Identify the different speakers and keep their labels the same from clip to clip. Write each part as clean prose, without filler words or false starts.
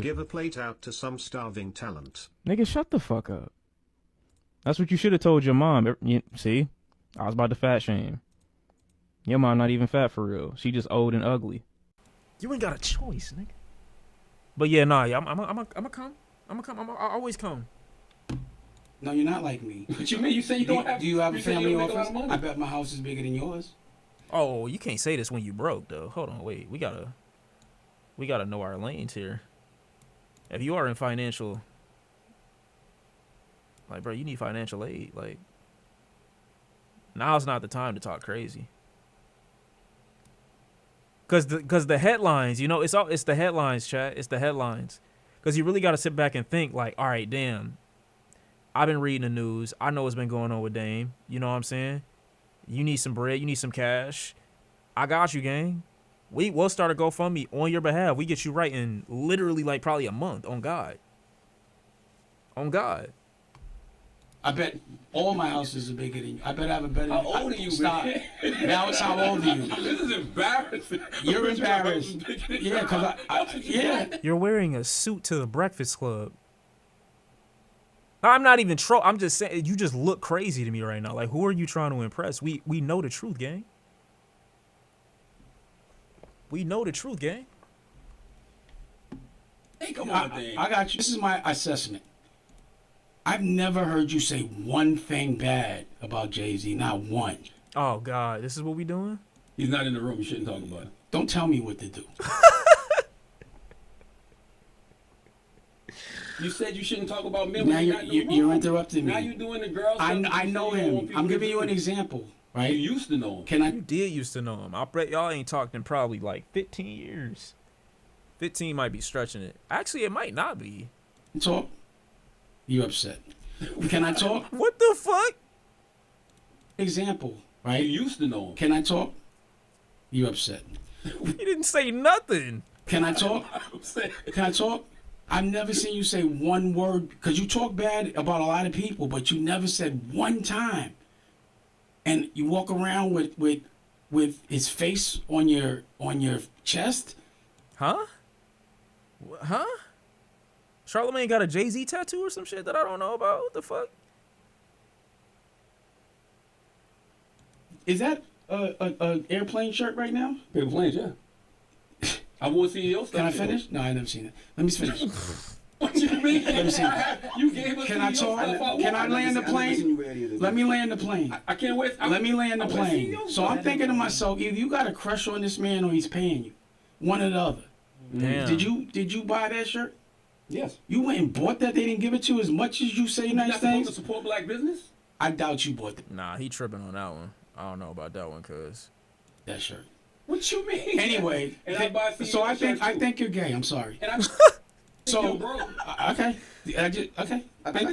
Speaker 1: Give a plate out to some starving talent.
Speaker 2: Nigga, shut the fuck up. That's what you should have told your mom. See? I was about to fat shame. Your mom not even fat for real. She just old and ugly. You ain't got a choice, nigga. But yeah, nah, I'm a come. I always come.
Speaker 3: No, you're not like me.
Speaker 4: What you mean? You say you don't have?
Speaker 3: Do you have a family office?
Speaker 4: I
Speaker 3: I bet my house is bigger than yours.
Speaker 2: Oh, you can't say this when you broke though. Hold on, wait. We gotta know our lanes here. If you are in financial, like, bro, you need financial aid. Like, now's not the time to talk crazy. Cause the headlines, you know, it's the headlines, chat. It's the headlines. Cause you really got to sit back and think, like, all right, damn. I've been reading the news. I know what's been going on with Dame. You know what I'm saying? You need some bread. You need some cash. I got you, gang. We'll start a GoFundMe on your behalf. We get you right in literally like probably a month. On God. On God.
Speaker 3: I bet all my houses are bigger than you. I bet I have a better.
Speaker 4: How old are you,
Speaker 3: Stop.
Speaker 4: man?
Speaker 3: Now it's how old are you?
Speaker 4: This is embarrassing.
Speaker 3: You're embarrassed. Yeah, because yeah.
Speaker 2: You're wearing a suit to the Breakfast Club. I'm not even I'm just saying, you just look crazy to me right now. Like, who are you trying to impress? We know the truth, gang. We know the truth, gang.
Speaker 4: Hey, come on, Dave.
Speaker 3: I got you. This is my assessment. I've never heard you say one thing bad about Jay-Z. Not one.
Speaker 2: Oh, God. This is what we doing?
Speaker 4: He's not in the room. You shouldn't talk about it.
Speaker 3: Don't tell me what to do.
Speaker 4: You said you shouldn't talk about men.
Speaker 3: Now you're interrupting me.
Speaker 4: Now you're doing the girl stuff.
Speaker 3: I know him. I'm giving you an example, right?
Speaker 4: You used to know him.
Speaker 3: Can I?
Speaker 2: You did used to know him. I bet y'all ain't talked in probably like 15 years. 15 might be stretching it. Actually, it might not be.
Speaker 3: Talk? You upset. Can I talk?
Speaker 2: What the fuck?
Speaker 3: Example, right?
Speaker 4: You used to know him.
Speaker 3: Can I talk? You upset.
Speaker 2: You didn't say nothing.
Speaker 3: Can I talk? Can I talk? I've never seen you say one word, because you talk bad about a lot of people, but you never said one time. And you walk around with his face on your chest.
Speaker 2: Huh? Huh? Charlamagne got a Jay-Z tattoo or some shit that I don't know about? What the fuck?
Speaker 3: Is that a airplane shirt right now?
Speaker 4: Paper planes, yeah. I want to see your stuff.
Speaker 3: Can I finish? No, I've never seen it. Let me finish.
Speaker 4: What you mean?
Speaker 3: Let me see.
Speaker 4: You gave us.
Speaker 3: Can I talk? Can I land the plane? Let me land the plane.
Speaker 4: I can't wait.
Speaker 3: Let me land the plane. So I'm thinking to myself, either you got a crush on this man or he's paying you. One or the other.
Speaker 2: Damn.
Speaker 3: Did you buy that shirt?
Speaker 4: Yes.
Speaker 3: You went and bought that? They didn't give it to you as much as you say nice
Speaker 4: You're not
Speaker 3: things?
Speaker 4: supposed to support black business?
Speaker 3: I doubt you bought
Speaker 2: Nah, he tripping on that one. I don't know about that one, cuz.
Speaker 3: that shirt.
Speaker 4: What you mean?
Speaker 3: Anyway,
Speaker 4: And I buy
Speaker 3: so I
Speaker 4: shirts, too.
Speaker 3: think you're gay. I'm sorry.
Speaker 4: And I
Speaker 3: So
Speaker 4: bro.
Speaker 3: okay, I think that.
Speaker 5: I think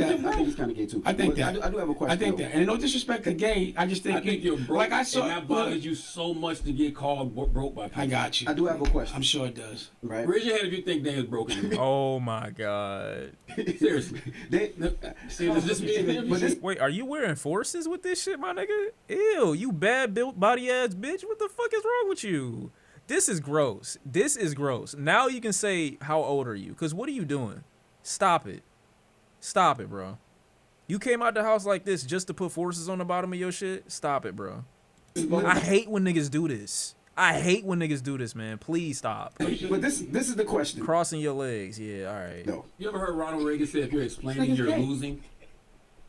Speaker 5: it's kind of gay too.
Speaker 3: I think that.
Speaker 5: I do have a question.
Speaker 3: I think that. And no disrespect to gay, I just think,
Speaker 4: I think you're broke.
Speaker 3: Like I saw.
Speaker 4: and that bothers you so much to get called broke by people.
Speaker 3: I got you.
Speaker 5: I do have a question.
Speaker 3: I'm sure it does.
Speaker 5: Right?
Speaker 4: Raise your hand if you think Dan is broken.
Speaker 2: Oh my God.
Speaker 4: Seriously. See, is this me and him?
Speaker 5: But this,
Speaker 2: Wait, are you wearing forces with this shit, my nigga? Ew, you bad built body ass bitch. What the fuck is wrong with you? This is gross. This is gross. Now you can say, how old are you? Because what are you doing? Stop it. Stop it, bro. You came out the house like this just to put forces on the bottom of your shit? Stop it, bro. I hate when niggas do this. I hate when niggas do this, man. Please stop.
Speaker 5: but this is the question.
Speaker 2: Crossing your legs. Yeah, all right.
Speaker 5: No.
Speaker 4: You ever heard Ronald Reagan say if you're explaining, you're losing?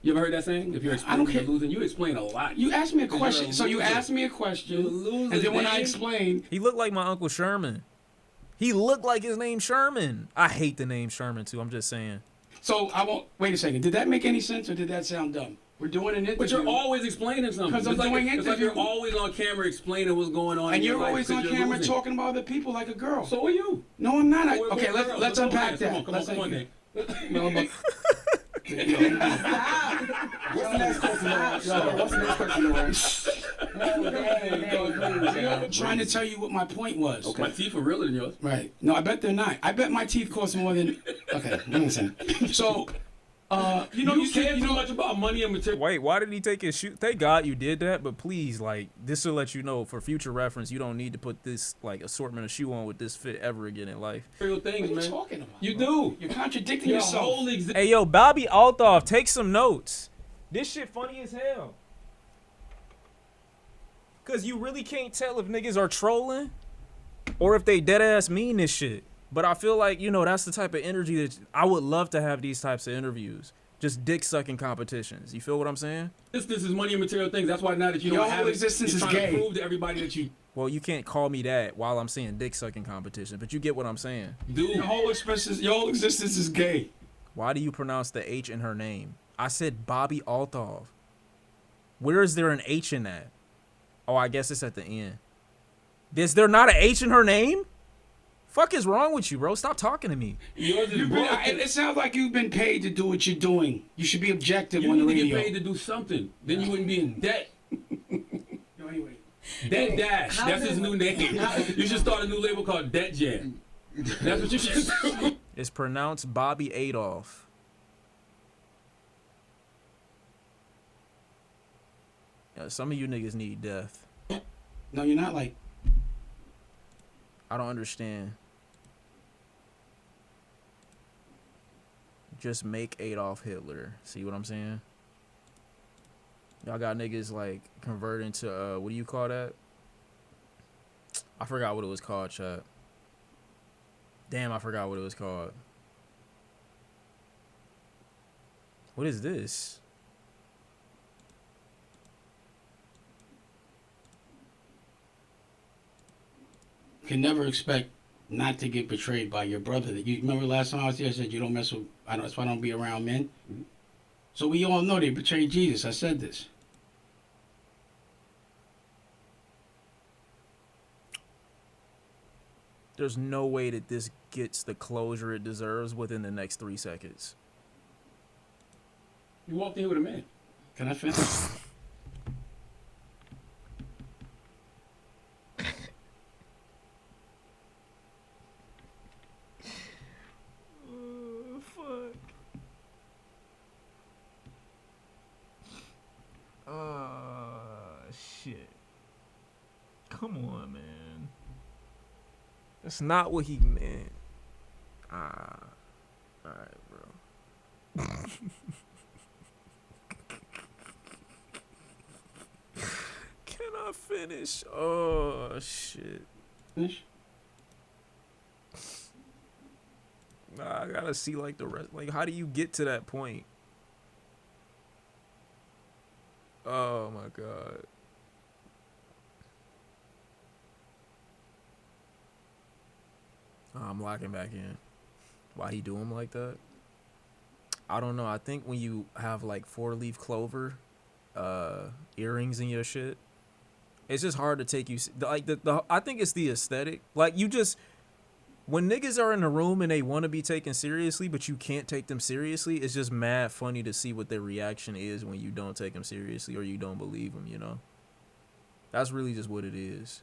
Speaker 4: You ever heard that saying? If you're
Speaker 3: I don't
Speaker 4: explaining,
Speaker 3: care.
Speaker 4: you're losing. You explain a lot.
Speaker 3: You asked me a
Speaker 4: 'Cause
Speaker 3: question.
Speaker 4: you're a
Speaker 3: So you
Speaker 4: loser.
Speaker 3: asked me a question,
Speaker 4: You're a loser,
Speaker 3: and then when I
Speaker 4: Dan.
Speaker 3: explained,
Speaker 2: He looked like my Uncle Sherman. He looked like his name Sherman. I hate the name Sherman, too. I'm just saying.
Speaker 3: so I won't. Wait a second. Did that make any sense, or did that sound dumb? We're doing an interview.
Speaker 4: But you're always explaining something.
Speaker 3: 'Cause I'm
Speaker 4: It's like,
Speaker 3: doing
Speaker 4: it's like you're
Speaker 3: interview.
Speaker 4: always on camera explaining what's going on.
Speaker 3: and
Speaker 4: in your
Speaker 3: you're
Speaker 4: life
Speaker 3: always
Speaker 4: 'cause
Speaker 3: on
Speaker 4: you're
Speaker 3: camera
Speaker 4: losing.
Speaker 3: talking about other people like a girl.
Speaker 4: So are you.
Speaker 3: No, I'm not.
Speaker 4: We're
Speaker 3: Okay,
Speaker 4: girls.
Speaker 3: let's
Speaker 4: Go
Speaker 3: unpack
Speaker 4: ahead.
Speaker 3: that.
Speaker 4: Come on, come on, Dan.
Speaker 3: No, but
Speaker 5: What's the next question, Lauren? What's the next question, Lauren?
Speaker 3: I'm trying to tell you what my point was.
Speaker 4: My teeth are realer than yours.
Speaker 3: Right. No, I bet they're not. I bet my teeth cost more than. Okay, let me listen. So,
Speaker 4: You care too much about money and material.
Speaker 2: Wait, why did he take his shoe? Thank God you did that, but please, like, this will let you know for future reference, you don't need to put this, like, assortment of shoe on with this fit ever again in life.
Speaker 4: Things,
Speaker 3: What are you
Speaker 4: man.
Speaker 3: talking about?
Speaker 4: You
Speaker 3: bro?
Speaker 4: do.
Speaker 3: You're contradicting
Speaker 4: Your
Speaker 3: yourself.
Speaker 4: whole
Speaker 2: Hey, yo, Bobby Althoff, take some notes. This shit funny as hell. Because you really can't tell if niggas are trolling or if they dead ass mean this shit. But I feel like, you know, that's the type of energy that I would love to have these types of interviews. Just dick sucking competitions. You feel what I'm saying?
Speaker 4: This is money and material things. That's why now that you
Speaker 3: Your
Speaker 4: don't have
Speaker 3: whole
Speaker 4: it,
Speaker 3: existence
Speaker 4: you're
Speaker 3: is
Speaker 4: trying
Speaker 3: gay.
Speaker 4: to prove to everybody that you
Speaker 2: Well, you can't call me that while I'm saying dick sucking competition, but you get what I'm saying.
Speaker 4: do.
Speaker 3: Your whole existence is gay.
Speaker 2: Why do you pronounce the H in her name? I said Bobby Althoff. Where is there an H in that? Oh, I guess it's at the end. Is there not an H in her name? Fuck is wrong with you, bro? Stop talking to me.
Speaker 4: Yours is broken.
Speaker 3: It sounds like you've been paid to do what you're doing. You should be objective
Speaker 4: You
Speaker 3: on the
Speaker 4: need to
Speaker 3: radio.
Speaker 4: get paid to do something. Then you wouldn't be in debt.
Speaker 3: Yo, anyway.
Speaker 4: Debt Dash. That's his new name. You should start a new label called Debt Jam. That's what you should do.
Speaker 2: It's pronounced Bobby Adolf. Yeah, some of you niggas need death.
Speaker 3: No, you're not like.
Speaker 2: I don't understand. Just make Adolf Hitler. See what I'm saying? Y'all got niggas like converting to what do you call that? I forgot what it was called, chat. Damn, I forgot what it was called. What is this?
Speaker 3: Can never expect not to get betrayed by your brother. That you remember last time I was here, I said you don't mess with. That's why I don't be around men. So we all know they betrayed Jesus. I said this.
Speaker 2: There's no way that this gets the closure it deserves within the next 3 seconds.
Speaker 4: You walked in here with a man.
Speaker 3: Can I finish?
Speaker 2: Shit. Come on, man. That's not what he meant. Alright, bro. Can I finish? Oh, shit.
Speaker 3: Finish?
Speaker 2: Nah, I gotta see, like, the rest. Like, how do you get to that point? Oh, my God. I'm locking back in. Why he do him like that? I don't know. I think when you have like 4-leaf clover earrings in your shit, it's just hard to take you like the I think it's the aesthetic. Like you just when niggas are in the room and they want to be taken seriously, but you can't take them seriously, it's just mad funny to see what their reaction is when you don't take them seriously or you don't believe them, you know? That's really just what it is.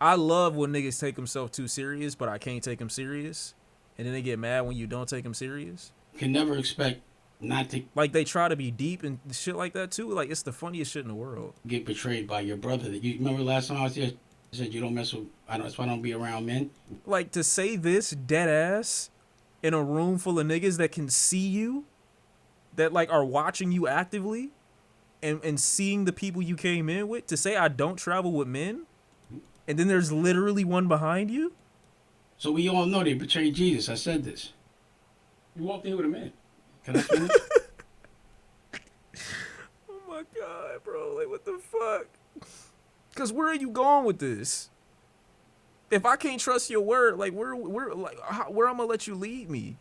Speaker 2: I love when niggas take themselves too serious, but I can't take them serious. And then they get mad when you don't take them serious.
Speaker 3: Can never expect not to
Speaker 2: Like, they try to be deep and shit like that, too. Like, it's the funniest shit in the world.
Speaker 3: get betrayed by your brother. That you remember last time I was here, I said you don't mess with. That's why I don't be around men.
Speaker 2: Like, to say this dead ass in a room full of niggas that can see you, that, like, are watching you actively, and seeing the people you came in with, to say I don't travel with men, and then there's literally one behind you?
Speaker 3: So we all know they betrayed Jesus. I said this.
Speaker 4: You walked in here with a man.
Speaker 3: Can I finish?
Speaker 2: Oh my God, bro. Like, what the fuck? Because where are you going with this? If I can't trust your word, like, where I'm going to let you lead me?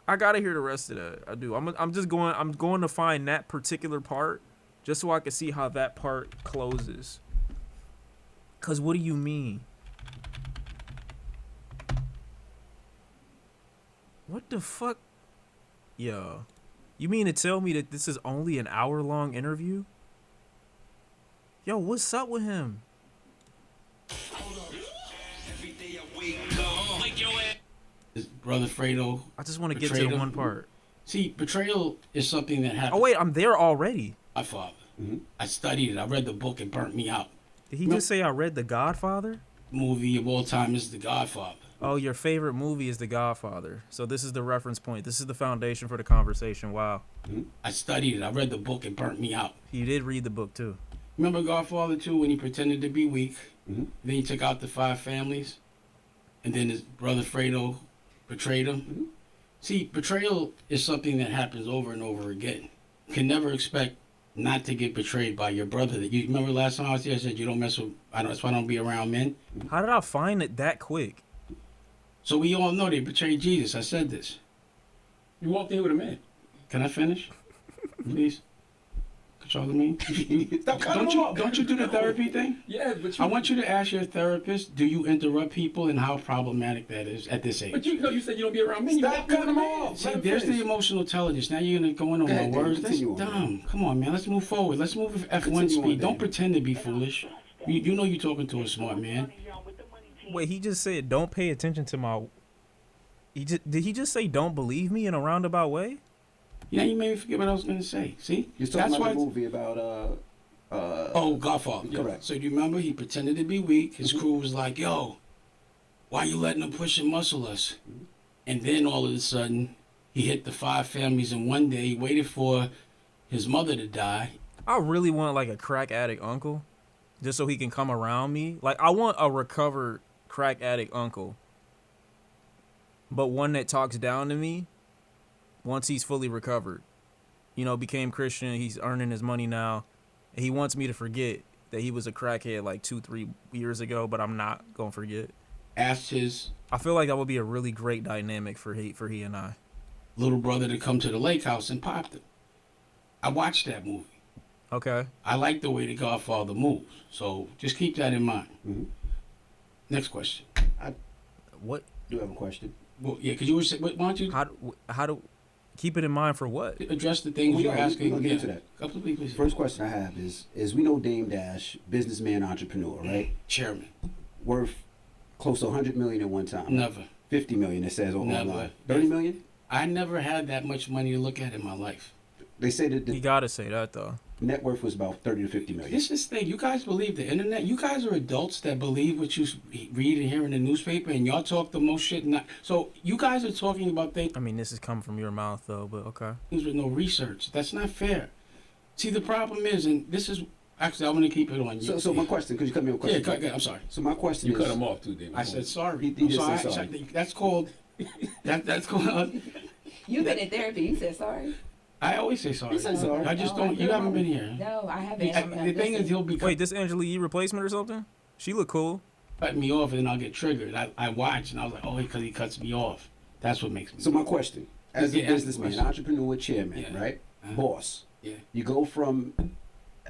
Speaker 2: I got to hear the rest of that. I do. I'm going to find that particular part just so I can see how that part closes. Because what do you mean? What the fuck? Yo, you mean to tell me that this is only an hour-long interview? Yo, what's up with him?
Speaker 3: His brother Fredo.
Speaker 2: I just want to get to
Speaker 3: Betrayed
Speaker 2: the
Speaker 3: him.
Speaker 2: one part.
Speaker 3: See, betrayal is something that happens.
Speaker 2: Oh wait, I'm there already.
Speaker 3: My father.
Speaker 5: Mm-hmm.
Speaker 3: I studied it. I read the book. It burnt me out.
Speaker 2: Did he just say I read The Godfather?
Speaker 3: Movie of all time is The Godfather.
Speaker 2: Oh, your favorite movie is The Godfather. So this is the reference point. This is the foundation for the conversation. Wow.
Speaker 3: I studied it. I read the book. It burnt me out.
Speaker 2: You did read the book too.
Speaker 3: Remember Godfather 2 when he pretended to be weak?
Speaker 5: Mm-hmm.
Speaker 3: Then he took out the 5 families? And then his brother Fredo betrayed him?
Speaker 5: Mm-hmm.
Speaker 3: See, betrayal is something that happens over and over again. You can never expect not to get betrayed by your brother. That you remember last time I was here, I said you don't mess with. That's why I don't be around men.
Speaker 2: How did I find it that quick?
Speaker 3: So we all know they betrayed Jesus. I said this.
Speaker 4: You walked in with a man.
Speaker 3: Can I finish, please? Control me.
Speaker 5: Stop cutting him off.
Speaker 3: Don't you do the therapy thing?
Speaker 4: Yeah, but
Speaker 3: I want you to ask your therapist, do you interrupt people and how problematic that is at this age?
Speaker 4: But you said you don't be around men.
Speaker 5: Stop cutting him off.
Speaker 3: See,
Speaker 5: Let him
Speaker 3: there's the
Speaker 5: finish.
Speaker 3: emotional intelligence. Now you're going to go in on
Speaker 5: Go
Speaker 3: my
Speaker 5: ahead, David.
Speaker 3: words. That's
Speaker 5: Continue on,
Speaker 3: dumb. Come on, man. Let's move forward. Let's move at F1
Speaker 5: Continue on,
Speaker 3: speed. Don't
Speaker 5: David.
Speaker 3: pretend to be foolish. You know you're talking to a smart man.
Speaker 2: Wait, he just said don't pay attention to my. Did he just say don't believe me in a roundabout way?
Speaker 3: Yeah, you made me forget what I was going to say. See?
Speaker 5: You're talking about the movie about
Speaker 3: Oh, Godfather.
Speaker 5: Correct.
Speaker 3: So do you remember he pretended to be weak? His crew was like, yo, why you letting them push and muscle us? And then all of a sudden, he hit the 5 families in one day. He waited for his mother to die.
Speaker 2: I really want like a crack addict uncle, just so he can come around me. Like I want a recovered crack addict uncle, but one that talks down to me once he's fully recovered. You know, became Christian. He's earning his money now. And he wants me to forget that he was a crackhead like 2-3 years ago, but I'm not gonna forget.
Speaker 3: Asked his
Speaker 2: I feel like that would be a really great dynamic for he and I.
Speaker 3: little brother to come to the lake house and popped him. I watched that movie.
Speaker 2: Okay.
Speaker 3: I like the way the Godfather moves. So just keep that in mind.
Speaker 5: Mhm.
Speaker 3: Next question.
Speaker 2: What?
Speaker 5: Do you have a question?
Speaker 3: Well, yeah, because you were saying, why don't you
Speaker 2: How do keep it in mind for what?
Speaker 3: address the things
Speaker 5: We
Speaker 3: you're
Speaker 5: are.
Speaker 3: asking?
Speaker 5: We're gonna get
Speaker 3: Yeah.
Speaker 5: into that.
Speaker 3: Couple of people.
Speaker 5: First question I have is we know Dame Dash, businessman, entrepreneur, right?
Speaker 3: Chairman.
Speaker 5: Worth close to 100 million at one time.
Speaker 3: Never.
Speaker 5: 50 million, it says
Speaker 3: Never.
Speaker 5: online. 30 million?
Speaker 3: I never had that much money to look at in my life.
Speaker 5: They say that
Speaker 2: You
Speaker 5: the
Speaker 2: gotta say that though.
Speaker 5: net worth was about 30 to 50 million.
Speaker 3: This is the thing. You guys believe the internet. You guys are adults that believe what you read and hear in the newspaper, and y'all talk the most shit. So you guys are talking about things
Speaker 2: I mean, this is coming from your mouth though, but okay.
Speaker 3: with no research. That's not fair. See, the problem is, and this is actually, I'm going to keep it on you.
Speaker 5: So my question, could you cut me with a
Speaker 3: Yeah,
Speaker 5: question?
Speaker 3: I'm sorry.
Speaker 5: So my question
Speaker 4: You
Speaker 5: is,
Speaker 4: cut him off too, David.
Speaker 3: I said sorry.
Speaker 5: He
Speaker 3: I'm
Speaker 5: did say
Speaker 3: sorry.
Speaker 5: sorry.
Speaker 3: That's called. That's called.
Speaker 6: You've been in therapy. You said sorry.
Speaker 3: I always say sorry.
Speaker 5: He said sorry.
Speaker 3: I just
Speaker 6: No,
Speaker 3: don't. You haven't been here.
Speaker 6: No, I haven't.
Speaker 3: The thing is, he'll be
Speaker 2: Wait, this Angela Yee replacement or something? She look cool.
Speaker 3: cutting me off, and then I'll get triggered. I watch, and I was like, oh, because he cuts me off. That's what makes me.
Speaker 5: so my question, as a
Speaker 3: Yeah, ask the
Speaker 5: businessman,
Speaker 3: question.
Speaker 5: entrepreneur, chairman,
Speaker 3: Yeah.
Speaker 5: right?
Speaker 3: Uh-huh.
Speaker 5: Boss.
Speaker 3: Yeah.
Speaker 5: You go from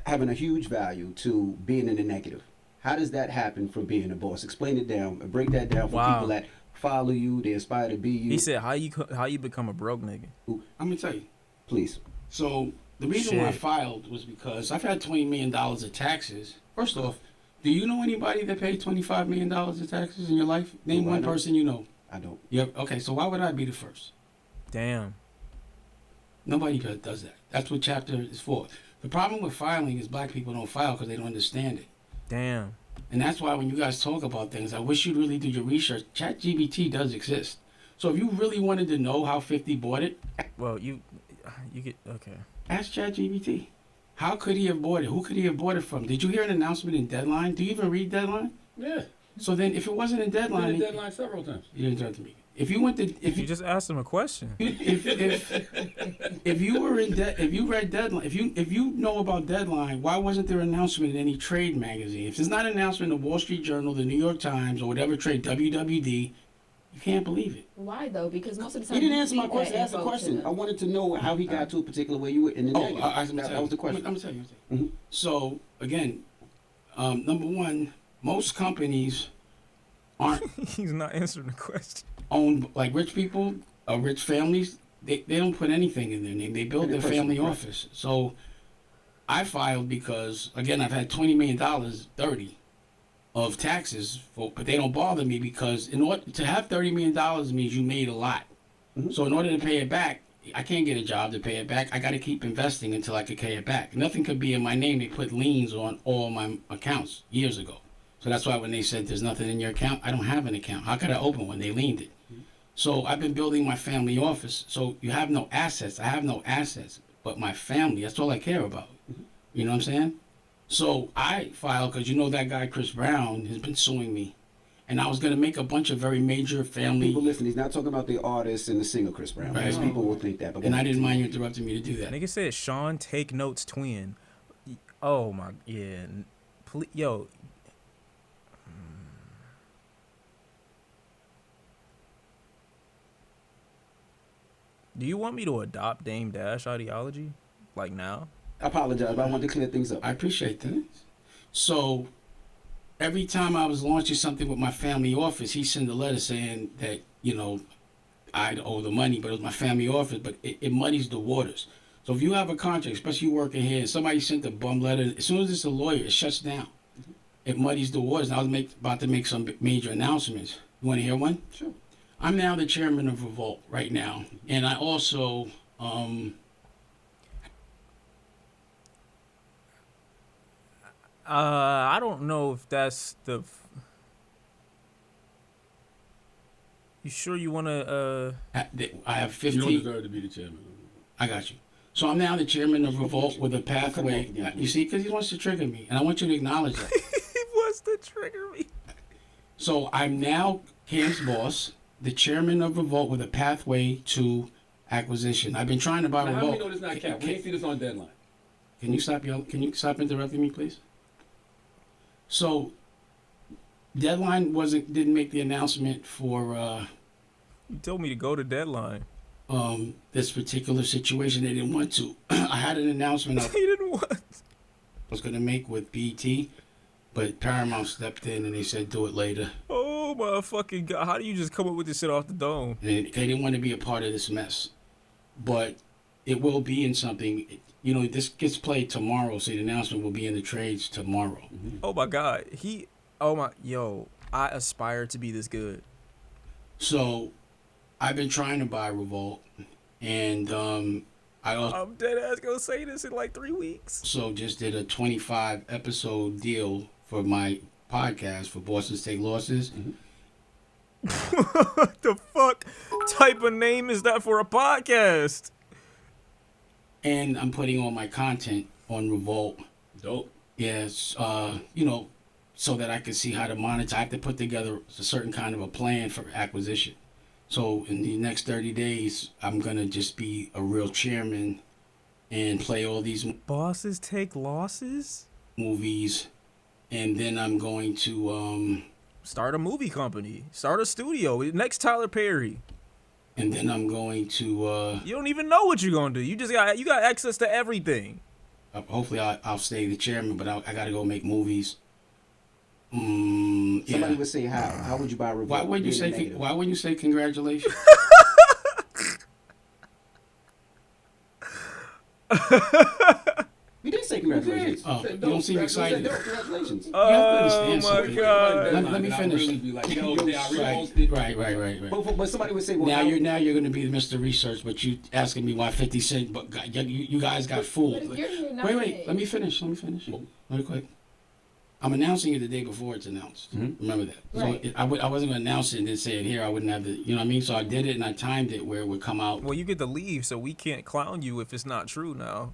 Speaker 5: having a huge value to being in the negative. How does that happen from being a boss? Explain it down. Break that down for
Speaker 2: Wow.
Speaker 5: people that follow you, they aspire to be you.
Speaker 2: He said, "How you become a broke nigga?"
Speaker 3: I'm gonna tell you.
Speaker 5: Please.
Speaker 3: So the reason why I
Speaker 2: Shit.
Speaker 3: filed was because I've had $20 million of taxes. First off, do you know anybody that paid $25 million of taxes in your life? Name
Speaker 5: No, I
Speaker 3: one
Speaker 5: don't.
Speaker 3: person you know.
Speaker 5: I don't.
Speaker 3: Yep. Okay, so why would I be the first?
Speaker 2: Damn.
Speaker 3: Nobody does that. That's what chapter is for. The problem with filing is black people don't file because they don't understand it.
Speaker 2: Damn.
Speaker 3: And that's why when you guys talk about things, I wish you'd really do your research. ChatGPT does exist. So if you really wanted to know how 50 bought it,
Speaker 2: Well, you get okay.
Speaker 3: ask ChatGPT. How could he have bought it? Who could he have bought it from? Did you hear an announcement in Deadline? Do you even read Deadline?
Speaker 4: Yeah.
Speaker 3: So then if it wasn't in
Speaker 4: Been
Speaker 3: Deadline,
Speaker 4: in deadline several times.
Speaker 3: you didn't talk to me. If you went to, if
Speaker 2: You
Speaker 3: you,
Speaker 2: just asked him a question.
Speaker 3: if you were in if you read Deadline, if you know about Deadline, why wasn't there an announcement in any trade magazine? If there's not an announcement in the Wall Street Journal, the New York Times, or whatever trade, WWD, you can't believe it.
Speaker 6: Why though? Because most of the time
Speaker 5: He didn't
Speaker 6: you
Speaker 5: answer
Speaker 6: see
Speaker 5: my
Speaker 6: that
Speaker 5: question. Ask the
Speaker 6: info
Speaker 5: question.
Speaker 6: to
Speaker 5: I wanted to know how he got to a particular way you were in the
Speaker 3: Oh,
Speaker 5: negative.
Speaker 3: I'm gonna
Speaker 5: That was the question.
Speaker 3: I'm gonna tell you.
Speaker 5: Mhm.
Speaker 3: So again, number one, most companies aren't
Speaker 2: He's not answering the question.
Speaker 3: owned like rich people, rich families. They don't put anything in their name. They build their family office. So I filed because again I've had $20 million, 30 of taxes, but they don't bother me because in order to have $30 million means you made a lot.
Speaker 5: Mhm.
Speaker 3: So in order to pay it back, I can't get a job to pay it back. I got to keep investing until I can pay it back. Nothing could be in my name. They put liens on all my accounts years ago. So that's why when they said there's nothing in your account, I don't have an account. How could I open one? They liened it. So I've been building my family office. So you have no assets. I have no assets, but my family, that's all I care about. You know what I'm saying? So I filed because you know that guy, Chris Brown, has been suing me. And I was going to make a bunch of very major family...
Speaker 5: People listen, he's not talking about the artist and the singer Chris Brown.
Speaker 3: Right.
Speaker 5: Because people will think that. But
Speaker 3: And I didn't mind you interrupting me to do that.
Speaker 2: Nigga said Sean Take Notes twin. Oh my, yeah. Yo. Do you want me to adopt Dame Dash ideology? Like now?
Speaker 5: I apologize, but I wanted to clear things up.
Speaker 3: I appreciate that. So every time I was launching something with my family office, he sent a letter saying that, you know, I'd owe the money, but it was my family office, but it muddies the waters. So if you have a contract, especially you working here, and somebody sent a bum letter, as soon as it's a lawyer, it shuts down. It muddies the waters. And I was about to make some major announcements. You want to hear one?
Speaker 5: Sure.
Speaker 3: I'm now the chairman of Revolt right now, and I also
Speaker 2: I don't know if that's the. You sure you want to?
Speaker 3: I have
Speaker 4: You don't
Speaker 3: 15.
Speaker 4: deserve to be the chairman.
Speaker 3: I got you. So I'm now the chairman of Revolt with a pathway. You see, because he wants to trigger me, and I want you to acknowledge that.
Speaker 2: He wants to trigger me.
Speaker 3: So I'm now Cam's boss, the chairman of Revolt with a pathway to acquisition. I've been trying to buy
Speaker 4: Now, how do we
Speaker 3: Revolt.
Speaker 4: know this not cap? We ain't see this on deadline.
Speaker 3: Can you stop interrupting me, please? So deadline didn't make the announcement for
Speaker 2: You told me to go to deadline.
Speaker 3: this particular situation. They didn't want to. I had an announcement I
Speaker 2: He didn't want.
Speaker 3: was going to make with BT, but Paramount stepped in and they said do it later.
Speaker 2: Oh my fucking god! How do you just come up with this shit off the dome?
Speaker 3: They didn't want to be a part of this mess, but it will be in something. You know, this gets played tomorrow, so the announcement will be in the trades tomorrow.
Speaker 2: Oh my god! I aspire to be this good.
Speaker 3: So, I've been trying to buy Revolt, and I
Speaker 2: I'm dead ass gonna say this in like 3 weeks.
Speaker 3: also just did a 25 episode deal for my podcast for Bosses Take Losses.
Speaker 2: What the fuck type of name is that for a podcast?
Speaker 3: And I'm putting all my content on Revolt.
Speaker 4: Dope.
Speaker 3: Yes, you know, so that I can see how to monetize. I have to put together a certain kind of a plan for acquisition. So in the next 30 days, I'm going to just be a real chairman and play all these
Speaker 2: Bosses take losses?
Speaker 3: movies. And then I'm going to,
Speaker 2: Start a movie company. Start a studio. Next Tyler Perry.
Speaker 3: and then I'm going to,
Speaker 2: You don't even know what you're gonna do. You got access to everything.
Speaker 3: hopefully I'll stay the chairman, but I got to go make movies.
Speaker 5: Somebody
Speaker 3: Yeah.
Speaker 5: would say, how would you buy Revolt?
Speaker 3: Why wouldn't you
Speaker 5: Being
Speaker 3: say,
Speaker 5: negative.
Speaker 3: why wouldn't you say congratulations?
Speaker 5: We did say congratulations.
Speaker 3: Oh, you don't seem excited.
Speaker 5: No, congratulations.
Speaker 3: You have to
Speaker 2: Oh
Speaker 3: understand
Speaker 2: my
Speaker 3: something.
Speaker 2: god.
Speaker 3: Let me finish.
Speaker 4: Really be like, yo, did I repost it?
Speaker 3: Right.
Speaker 5: But somebody would say, well,
Speaker 3: Now you're going to be Mr. Research, but you asking me why 50 Cent, but you guys got fooled.
Speaker 6: But you're here now.
Speaker 3: Wait, let me finish. Really quick. I'm announcing it the day before it's announced. Remember that.
Speaker 6: Right.
Speaker 3: So I wasn't going to announce it and then say it here. I wouldn't have the, you know what I mean? So I did it and I timed it where it would come out
Speaker 2: Well, you get to leave, so we can't clown you if it's not true now.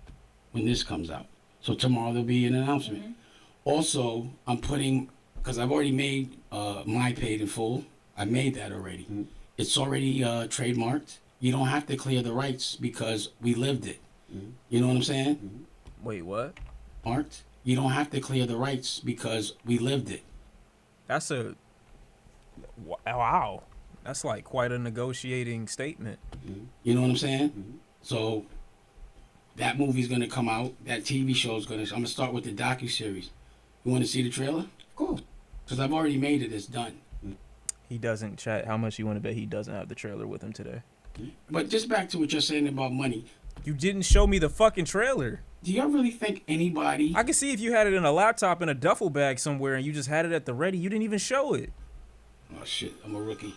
Speaker 3: when this comes out. So tomorrow there'll be an announcement. Also, I'm putting, because I've already made my paid in full. I made that already. It's already trademarked. You don't have to clear the rights because we lived it. You know what I'm saying?
Speaker 2: Wait, what?
Speaker 3: Marked. You don't have to clear the rights because we lived it.
Speaker 2: That's a wow. That's like quite a negotiating statement.
Speaker 3: You know what I'm saying? So that movie's gonna come out. That TV show's gonna. I'm gonna start with the docuseries. You want to see the trailer?
Speaker 5: cool.
Speaker 3: Because I've already made it. It's done.
Speaker 2: He doesn't chat. How much you want to bet he doesn't have the trailer with him today?
Speaker 3: But just back to what you're saying about money.
Speaker 2: You didn't show me the fucking trailer.
Speaker 3: Do y'all really think anybody?
Speaker 2: I can see if you had it in a laptop in a duffel bag somewhere and you just had it at the ready. You didn't even show it.
Speaker 3: Oh shit! I'm a rookie.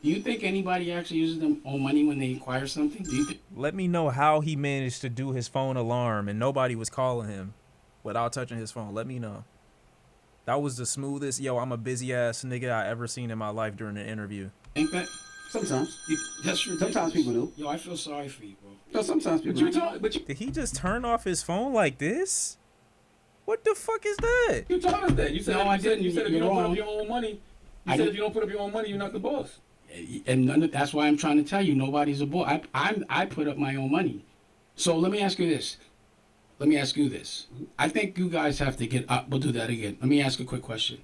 Speaker 3: Do you think anybody actually uses their own money when they acquire something? Do you think?
Speaker 2: Let me know how he managed to do his phone alarm and nobody was calling him without touching his phone. Let me know. That was the smoothest, yo, I'm a busy ass nigga I ever seen in my life during an interview.
Speaker 3: Think that?
Speaker 5: Sometimes.
Speaker 3: That's ridiculous.
Speaker 5: Sometimes people do.
Speaker 3: Yo, I feel sorry for you, bro.
Speaker 5: No, sometimes people do.
Speaker 2: Did he just turn off his phone like this? What the fuck is that?
Speaker 4: You told us that. You said
Speaker 3: No, I didn't.
Speaker 4: You said if you
Speaker 3: You're
Speaker 4: don't put
Speaker 3: wrong.
Speaker 4: up your own money,
Speaker 3: I
Speaker 4: if
Speaker 3: didn't.
Speaker 4: you don't put up your own money, you're not the boss.
Speaker 3: And that's why I'm trying to tell you, nobody's a boss. I put up my own money. So let me ask you this. I think you guys have to get up. We'll do that again. Let me ask a quick question.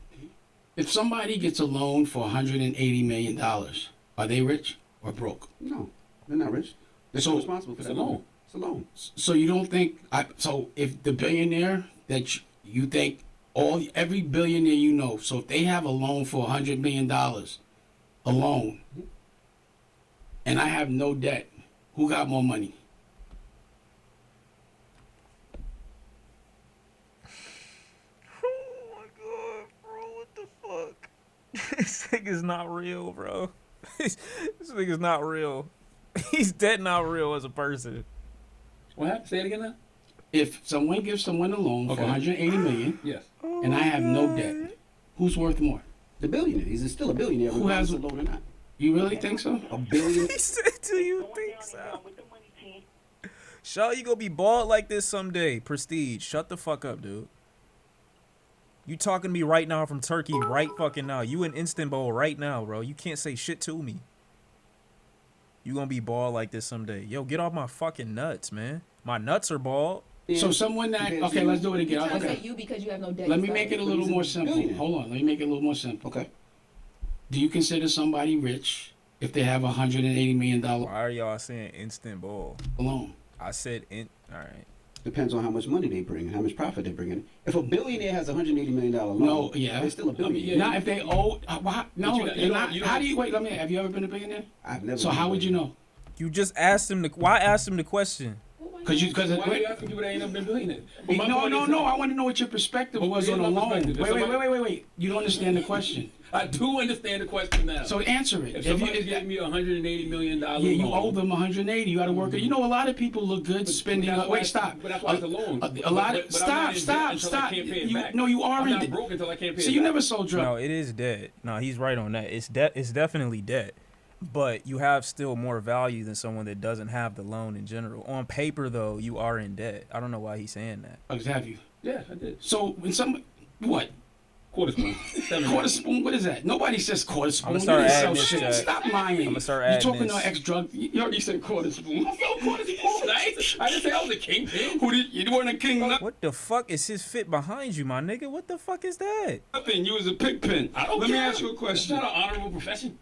Speaker 3: If somebody gets a loan for $180 million, are they rich or broke?
Speaker 5: No, they're not rich. They're
Speaker 3: So,
Speaker 5: responsible for
Speaker 4: it's
Speaker 5: that
Speaker 4: a loan.
Speaker 5: loan. It's a loan.
Speaker 3: So you don't think? So if the billionaire that you think every billionaire you know, so if they have a loan for $100 million, a loan, and I have no debt, who got more money?
Speaker 2: Oh my god, bro, what the fuck? This nigga's not real, bro. This nigga's not real. He's dead not real as a person.
Speaker 4: What happened? Say it again now.
Speaker 3: If someone gives someone a loan for
Speaker 4: Okay.
Speaker 3: 180 million,
Speaker 4: Yes.
Speaker 3: and I have no debt, who's worth more?
Speaker 5: The billionaire. He's still a billionaire.
Speaker 3: Who has
Speaker 5: regardless of loan or not?
Speaker 3: You really think so?
Speaker 5: A billion.
Speaker 2: He said, do you think so? Shaw, you gonna be bald like this someday. Prestige, shut the fuck up, dude. You talking to me right now from Turkey right fucking now. You in Istanbul right now, bro. You can't say shit to me. You gonna be bald like this someday. Yo, get off my fucking nuts, man. My nuts are bald.
Speaker 3: So someone that okay, let's do it again.
Speaker 6: You're trying to say
Speaker 3: Okay.
Speaker 6: you because you have no debt.
Speaker 3: Let me
Speaker 6: you
Speaker 3: make it a
Speaker 6: started.
Speaker 3: little more simple.
Speaker 5: Billionaire.
Speaker 3: Hold on, let me make it a little more simple.
Speaker 5: Okay.
Speaker 3: Do you consider somebody rich if they have $180 million
Speaker 2: Why are y'all saying Istanbul?
Speaker 3: loan?
Speaker 2: I said all right.
Speaker 5: Depends on how much money they bring and how much profit they bring in. If a billionaire has $180 million loan,
Speaker 3: No, yeah.
Speaker 5: they're still a billionaire.
Speaker 4: Yeah.
Speaker 3: Not if they owe. No,
Speaker 4: you
Speaker 3: they're
Speaker 4: don't-
Speaker 3: not.
Speaker 4: you
Speaker 3: How
Speaker 4: don't-
Speaker 3: do you wait? Let me. Have you ever been a billionaire?
Speaker 5: I've never.
Speaker 3: So
Speaker 5: been a
Speaker 3: how would you
Speaker 5: billionaire.
Speaker 3: know?
Speaker 2: You just asked him why asked him the question?
Speaker 3: Because
Speaker 4: Why are you asking people that ain't never been billionaires? But my point is-
Speaker 3: no. I want to know what your perspective
Speaker 4: But
Speaker 3: was
Speaker 4: here's
Speaker 3: on a
Speaker 4: my
Speaker 3: loan.
Speaker 4: perspective. If
Speaker 3: Wait. You don't understand the question.
Speaker 4: I do understand the question now.
Speaker 3: So answer it.
Speaker 4: if
Speaker 3: If
Speaker 4: somebody
Speaker 3: you,
Speaker 4: gave me $180 million
Speaker 3: yeah,
Speaker 4: loan,
Speaker 3: you owe them 180. You got to work it. You know, a lot of people look good
Speaker 4: But
Speaker 3: spending.
Speaker 4: that's why
Speaker 3: Wait, stop.
Speaker 4: But that's why it's a loan.
Speaker 3: A lot of
Speaker 4: But I'm not in debt until I
Speaker 3: stop.
Speaker 4: can't pay it back.
Speaker 3: No, you are
Speaker 4: I'm
Speaker 3: in
Speaker 4: not
Speaker 3: debt.
Speaker 4: broke until I can't pay
Speaker 3: So
Speaker 4: it
Speaker 3: you
Speaker 4: back.
Speaker 3: never sold drugs.
Speaker 2: No, it is debt. No, he's right on that. It's definitely debt. But you have still more value than someone that doesn't have the loan in general. On paper, though, you are in debt. I don't know why he's saying that.
Speaker 3: Have you?
Speaker 4: Yeah, I did.
Speaker 3: So when some what?
Speaker 4: Quarter spoon.
Speaker 3: Quarter spoon? What is that? Nobody says quarter spoon.
Speaker 2: I'ma start
Speaker 3: You didn't
Speaker 2: adding
Speaker 3: sell
Speaker 2: this,
Speaker 3: shit.
Speaker 2: Jack.
Speaker 3: Stop lying.
Speaker 2: I'ma start
Speaker 3: You're
Speaker 2: adding
Speaker 3: talking
Speaker 2: this.
Speaker 3: to ex-drug. You already said quarter spoon. I said quarter spoon.
Speaker 4: I didn't say I was a kingpin.
Speaker 3: Who did you weren't a king?
Speaker 2: What the fuck is his fit behind you, my nigga? What the fuck is that?
Speaker 3: Nothing. You was a pig pen.
Speaker 4: I don't
Speaker 3: Let me
Speaker 4: care.
Speaker 3: ask you a question.
Speaker 4: It's not an honorable profession.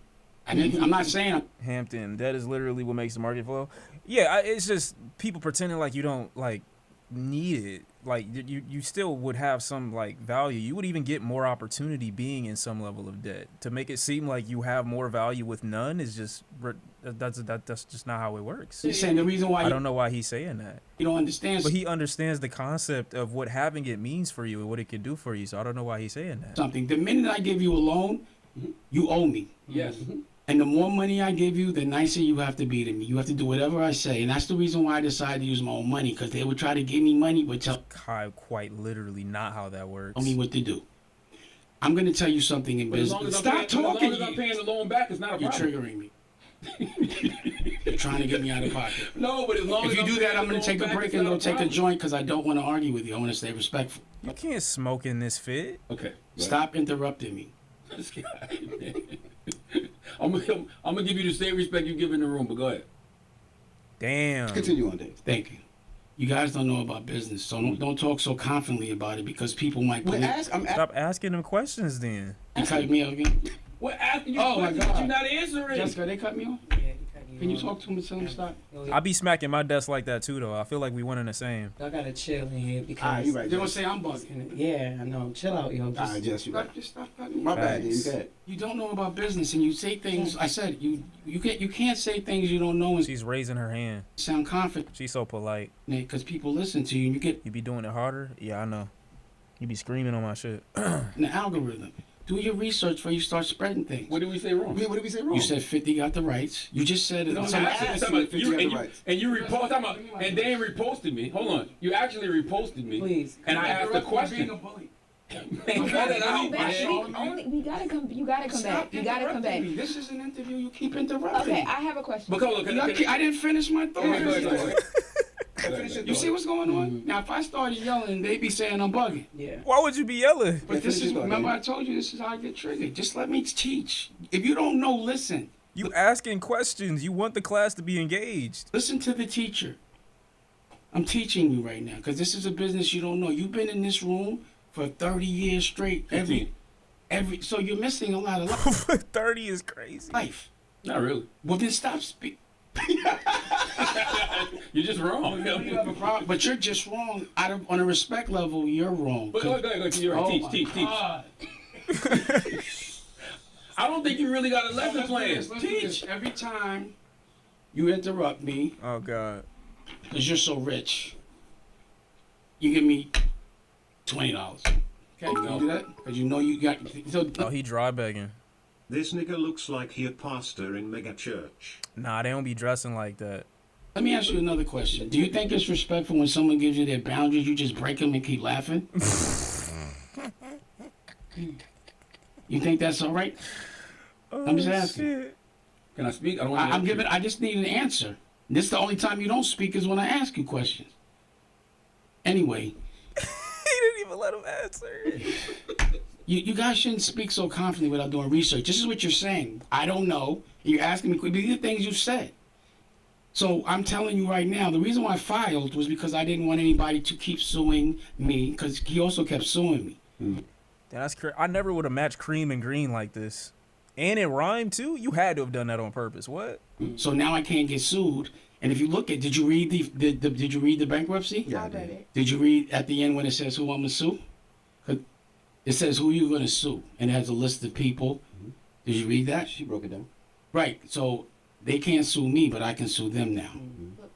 Speaker 3: I'm not saying.
Speaker 2: Hampton, that is literally what makes the market flow. Yeah, it's just people pretending like you don't like need it. Like you still would have some like value. You would even get more opportunity being in some level of debt. To make it seem like you have more value with none is just that's just not how it works.
Speaker 3: You're saying the reason why
Speaker 2: I don't know why he's saying that,
Speaker 3: you don't understand
Speaker 2: but he understands the concept of what having it means for you and what it can do for you. So I don't know why he's saying that.
Speaker 3: something. The minute I give you a loan, you owe me.
Speaker 4: Yes.
Speaker 3: And the more money I give you, the nicer you have to be to me. You have to do whatever I say. And that's the reason why I decided to use my own money, because they would try to give me money, but tell
Speaker 2: Quite literally not how that works.
Speaker 3: me what to do. I'm going to tell you something in
Speaker 4: But as long
Speaker 3: business.
Speaker 4: as I'm
Speaker 3: Stop
Speaker 4: paying,
Speaker 3: talking.
Speaker 4: As long as I'm paying the loan back, it's not a
Speaker 3: You're
Speaker 4: problem.
Speaker 3: triggering me. You're trying to get me out of pocket.
Speaker 4: No, but as long
Speaker 3: If
Speaker 4: as
Speaker 3: you
Speaker 4: I'm
Speaker 3: do
Speaker 4: paying
Speaker 3: that, I'm
Speaker 4: the
Speaker 3: going to
Speaker 4: loan
Speaker 3: take a
Speaker 4: back,
Speaker 3: break
Speaker 4: it's
Speaker 3: and
Speaker 4: not
Speaker 3: go
Speaker 4: a
Speaker 3: take a
Speaker 4: problem.
Speaker 3: joint because I don't want to argue with you. I want to stay respectful.
Speaker 2: You can't smoke in this fit.
Speaker 4: Okay.
Speaker 3: Stop interrupting me.
Speaker 4: This guy, I'm gonna give you the same respect you give in the room, but go ahead.
Speaker 2: Damn.
Speaker 5: Continue on, Dave.
Speaker 3: Thank you. You guys don't know about business, so don't talk so confidently about it because people might
Speaker 5: Well,
Speaker 3: believe.
Speaker 5: I'm
Speaker 2: Stop asking them questions then.
Speaker 3: You cut me off again?
Speaker 4: We're asking you
Speaker 3: Oh, my
Speaker 4: questions,
Speaker 3: God.
Speaker 4: but you're not answering.
Speaker 3: Jessica, they cut me off?
Speaker 7: Yeah, you cut me
Speaker 3: Can you
Speaker 7: off.
Speaker 3: talk to him and tell him to stop?
Speaker 2: I be smacking my desk like that too, though. I feel like we one and the same.
Speaker 7: I gotta chill in here because.
Speaker 5: All right, you right.
Speaker 3: They're going to say I'm bugging.
Speaker 7: Yeah, I know. Chill out, yo.
Speaker 5: All
Speaker 7: Just,
Speaker 5: right, Jess, you right.
Speaker 3: Just stop cutting me
Speaker 5: My
Speaker 3: off.
Speaker 5: bad,
Speaker 2: Facts.
Speaker 5: Dave. Go ahead.
Speaker 3: You don't know about business and you say things. I said you can't say things you don't know and
Speaker 2: She's raising her hand.
Speaker 3: sound confident
Speaker 2: She's so polite.
Speaker 3: because people listen to you and you get
Speaker 2: You be doing it harder? Yeah, I know. You be screaming on my shit.
Speaker 3: in the algorithm. Do your research before you start spreading things.
Speaker 4: What did we say wrong?
Speaker 5: What did we say wrong?
Speaker 3: You said 50 got the rights. You just said it.
Speaker 4: No,
Speaker 3: Someone
Speaker 4: actually,
Speaker 3: asked
Speaker 4: talking
Speaker 3: you.
Speaker 4: about
Speaker 5: 50
Speaker 4: you,
Speaker 5: got
Speaker 4: and
Speaker 5: the
Speaker 4: you,
Speaker 5: rights.
Speaker 4: and you repost, talking about, and they reposted me. Hold on, you actually reposted me.
Speaker 7: Please.
Speaker 4: And I asked the question. Man, cut it out, man.
Speaker 6: You gotta come back. You gotta come back.
Speaker 3: This is an interview. You keep interrupting.
Speaker 6: Okay, I have a question.
Speaker 4: Because look,
Speaker 3: I didn't finish my thought.
Speaker 4: Go ahead.
Speaker 3: You see what's going on? Now, if I started yelling, they'd be saying I'm bugging.
Speaker 7: Yeah.
Speaker 2: Why would you be yelling?
Speaker 3: But this is, remember I told you this is how I get triggered. Just let me teach. If you don't know, listen.
Speaker 2: You asking questions. You want the class to be engaged.
Speaker 3: Listen to the teacher. I'm teaching you right now because this is a business you don't know. You've been in this room for 30 years straight. So you're missing a lot of
Speaker 2: 30 is crazy.
Speaker 3: life.
Speaker 4: Not really.
Speaker 3: Well, then stop speaking.
Speaker 4: You're just wrong.
Speaker 3: But you're just wrong. On a respect level, you're wrong.
Speaker 4: But go ahead. You're right.
Speaker 3: Oh
Speaker 4: Teach.
Speaker 3: God.
Speaker 4: I don't think you really got a lesson plan.
Speaker 3: Listen to
Speaker 4: Teach.
Speaker 3: this. Every time you interrupt me,
Speaker 2: Oh, God.
Speaker 3: because you're so rich, you give me $20. Okay, you can do that? Because you know you got... So,
Speaker 2: Oh, he dry begging.
Speaker 1: This nigga looks like he a pastor in mega church.
Speaker 2: Nah, they don't be dressing like that.
Speaker 3: let me ask you another question. Do you think it's respectful when someone gives you their boundaries, you just break them and keep laughing? You think that's all right? I'm just asking.
Speaker 2: Shit.
Speaker 4: Can I speak? I don't want
Speaker 3: I just need an answer. This is the only time you don't speak is when I ask you questions. Anyway,
Speaker 2: He didn't even let him answer.
Speaker 3: you guys shouldn't speak so confidently without doing research. This is what you're saying. I don't know. You're asking me. These are things you've said. So I'm telling you right now, the reason why I filed was because I didn't want anybody to keep suing me, because he also kept suing me.
Speaker 2: That's crazy. I never would have matched cream and green like this. And it rhymed too? You had to have done that on purpose. What?
Speaker 3: So now I can't get sued. And if you look at, did you read did you read the bankruptcy?
Speaker 5: Yeah, I
Speaker 6: I read
Speaker 5: did.
Speaker 6: it.
Speaker 3: Did you read at the end when it says who I'm gonna sue? It says who you're gonna sue, and it has a list of people. Did you read that?
Speaker 5: She broke it down.
Speaker 3: Right. So they can't sue me, but I can sue them now.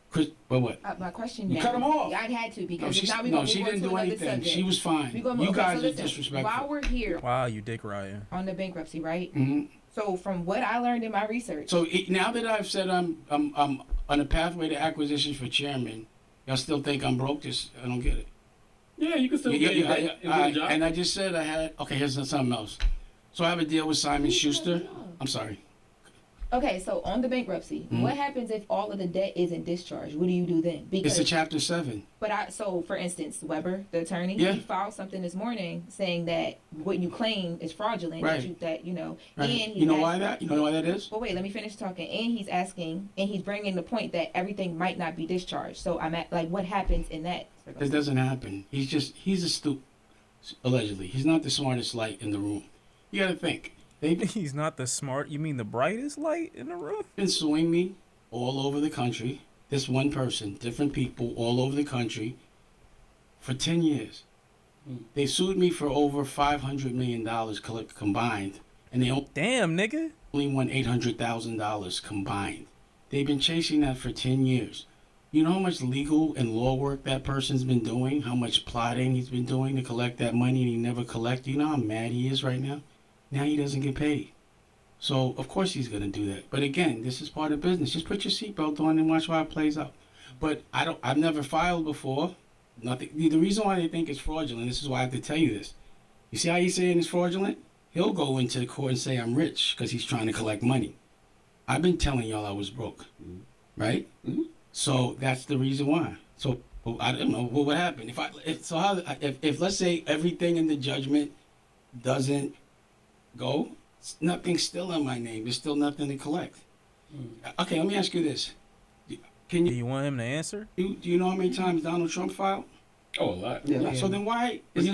Speaker 3: Chris, but what?
Speaker 6: My question
Speaker 3: You
Speaker 6: now.
Speaker 3: cut 'em off.
Speaker 6: Yeah, I had to
Speaker 3: No,
Speaker 6: because
Speaker 3: she,
Speaker 6: now we
Speaker 3: no,
Speaker 6: gonna
Speaker 3: she
Speaker 6: move on
Speaker 3: didn't
Speaker 6: to
Speaker 3: do
Speaker 6: another
Speaker 3: anything.
Speaker 6: subject.
Speaker 3: She was fine.
Speaker 6: We gonna
Speaker 3: You
Speaker 6: move- okay,
Speaker 3: guys
Speaker 6: so
Speaker 3: are
Speaker 6: listen,
Speaker 3: disrespectful.
Speaker 6: While we're here
Speaker 2: Wow, you dick Ryan.
Speaker 6: on the bankruptcy, right?
Speaker 3: hmm
Speaker 6: So from what I learned in my research,
Speaker 3: So now that I've said I'm on a pathway to acquisitions for chairman, y'all still think I'm broke? I don't get it.
Speaker 4: Yeah, you can still
Speaker 3: Yeah,
Speaker 4: get
Speaker 3: yeah,
Speaker 4: it.
Speaker 3: yeah, yeah. And I just said I had. Okay, here's something else. So I have a deal with Simon Schuster. I'm sorry.
Speaker 6: okay, so on the bankruptcy, what happens if all of the debt isn't discharged? What do you do then?
Speaker 3: It's a Chapter 7.
Speaker 6: So for instance, Weber, the attorney,
Speaker 3: Yeah.
Speaker 6: he filed something this morning saying that what you claim is fraudulent.
Speaker 3: Right.
Speaker 6: That you know,
Speaker 3: Right.
Speaker 6: and
Speaker 3: You know why that? You know why that is?
Speaker 6: Well, wait, let me finish talking. And he's asking, and he's bringing the point that everything might not be discharged. So I'm at what happens in that?
Speaker 3: This doesn't happen. He's a allegedly. He's not the smartest light in the room. You got to think. They've
Speaker 2: He's not the smart. You mean the brightest light in the room?
Speaker 3: been suing me all over the country. This one person, different people all over the country for 10 years. They sued me for over $500 million combined, and they
Speaker 2: Damn, nigga.
Speaker 3: only won $800,000 combined. They've been chasing that for 10 years. You know how much legal and law work that person's been doing? How much plotting he's been doing to collect that money and he never collected? You know how mad he is right now? Now he doesn't get paid. So, of course he's going to do that. But again, this is part of business. Just put your seatbelt on and watch how it plays out. But I've never filed before. Nothing. The reason why they think it's fraudulent, this is why I have to tell you this. You see how he's saying it's fraudulent? He'll go into the court and say I'm rich because he's trying to collect money. I've been telling y'all I was broke, right? So that's the reason why. So I don't know what would happen if let's say everything in the judgment doesn't go, nothing's still in my name. There's still nothing to collect. Okay, let me ask you this: Can
Speaker 2: Do
Speaker 3: you
Speaker 2: you want him to answer?
Speaker 3: do you know how many times Donald Trump filed?
Speaker 4: Oh, a lot.
Speaker 5: Yeah.
Speaker 3: So then why?
Speaker 4: But he's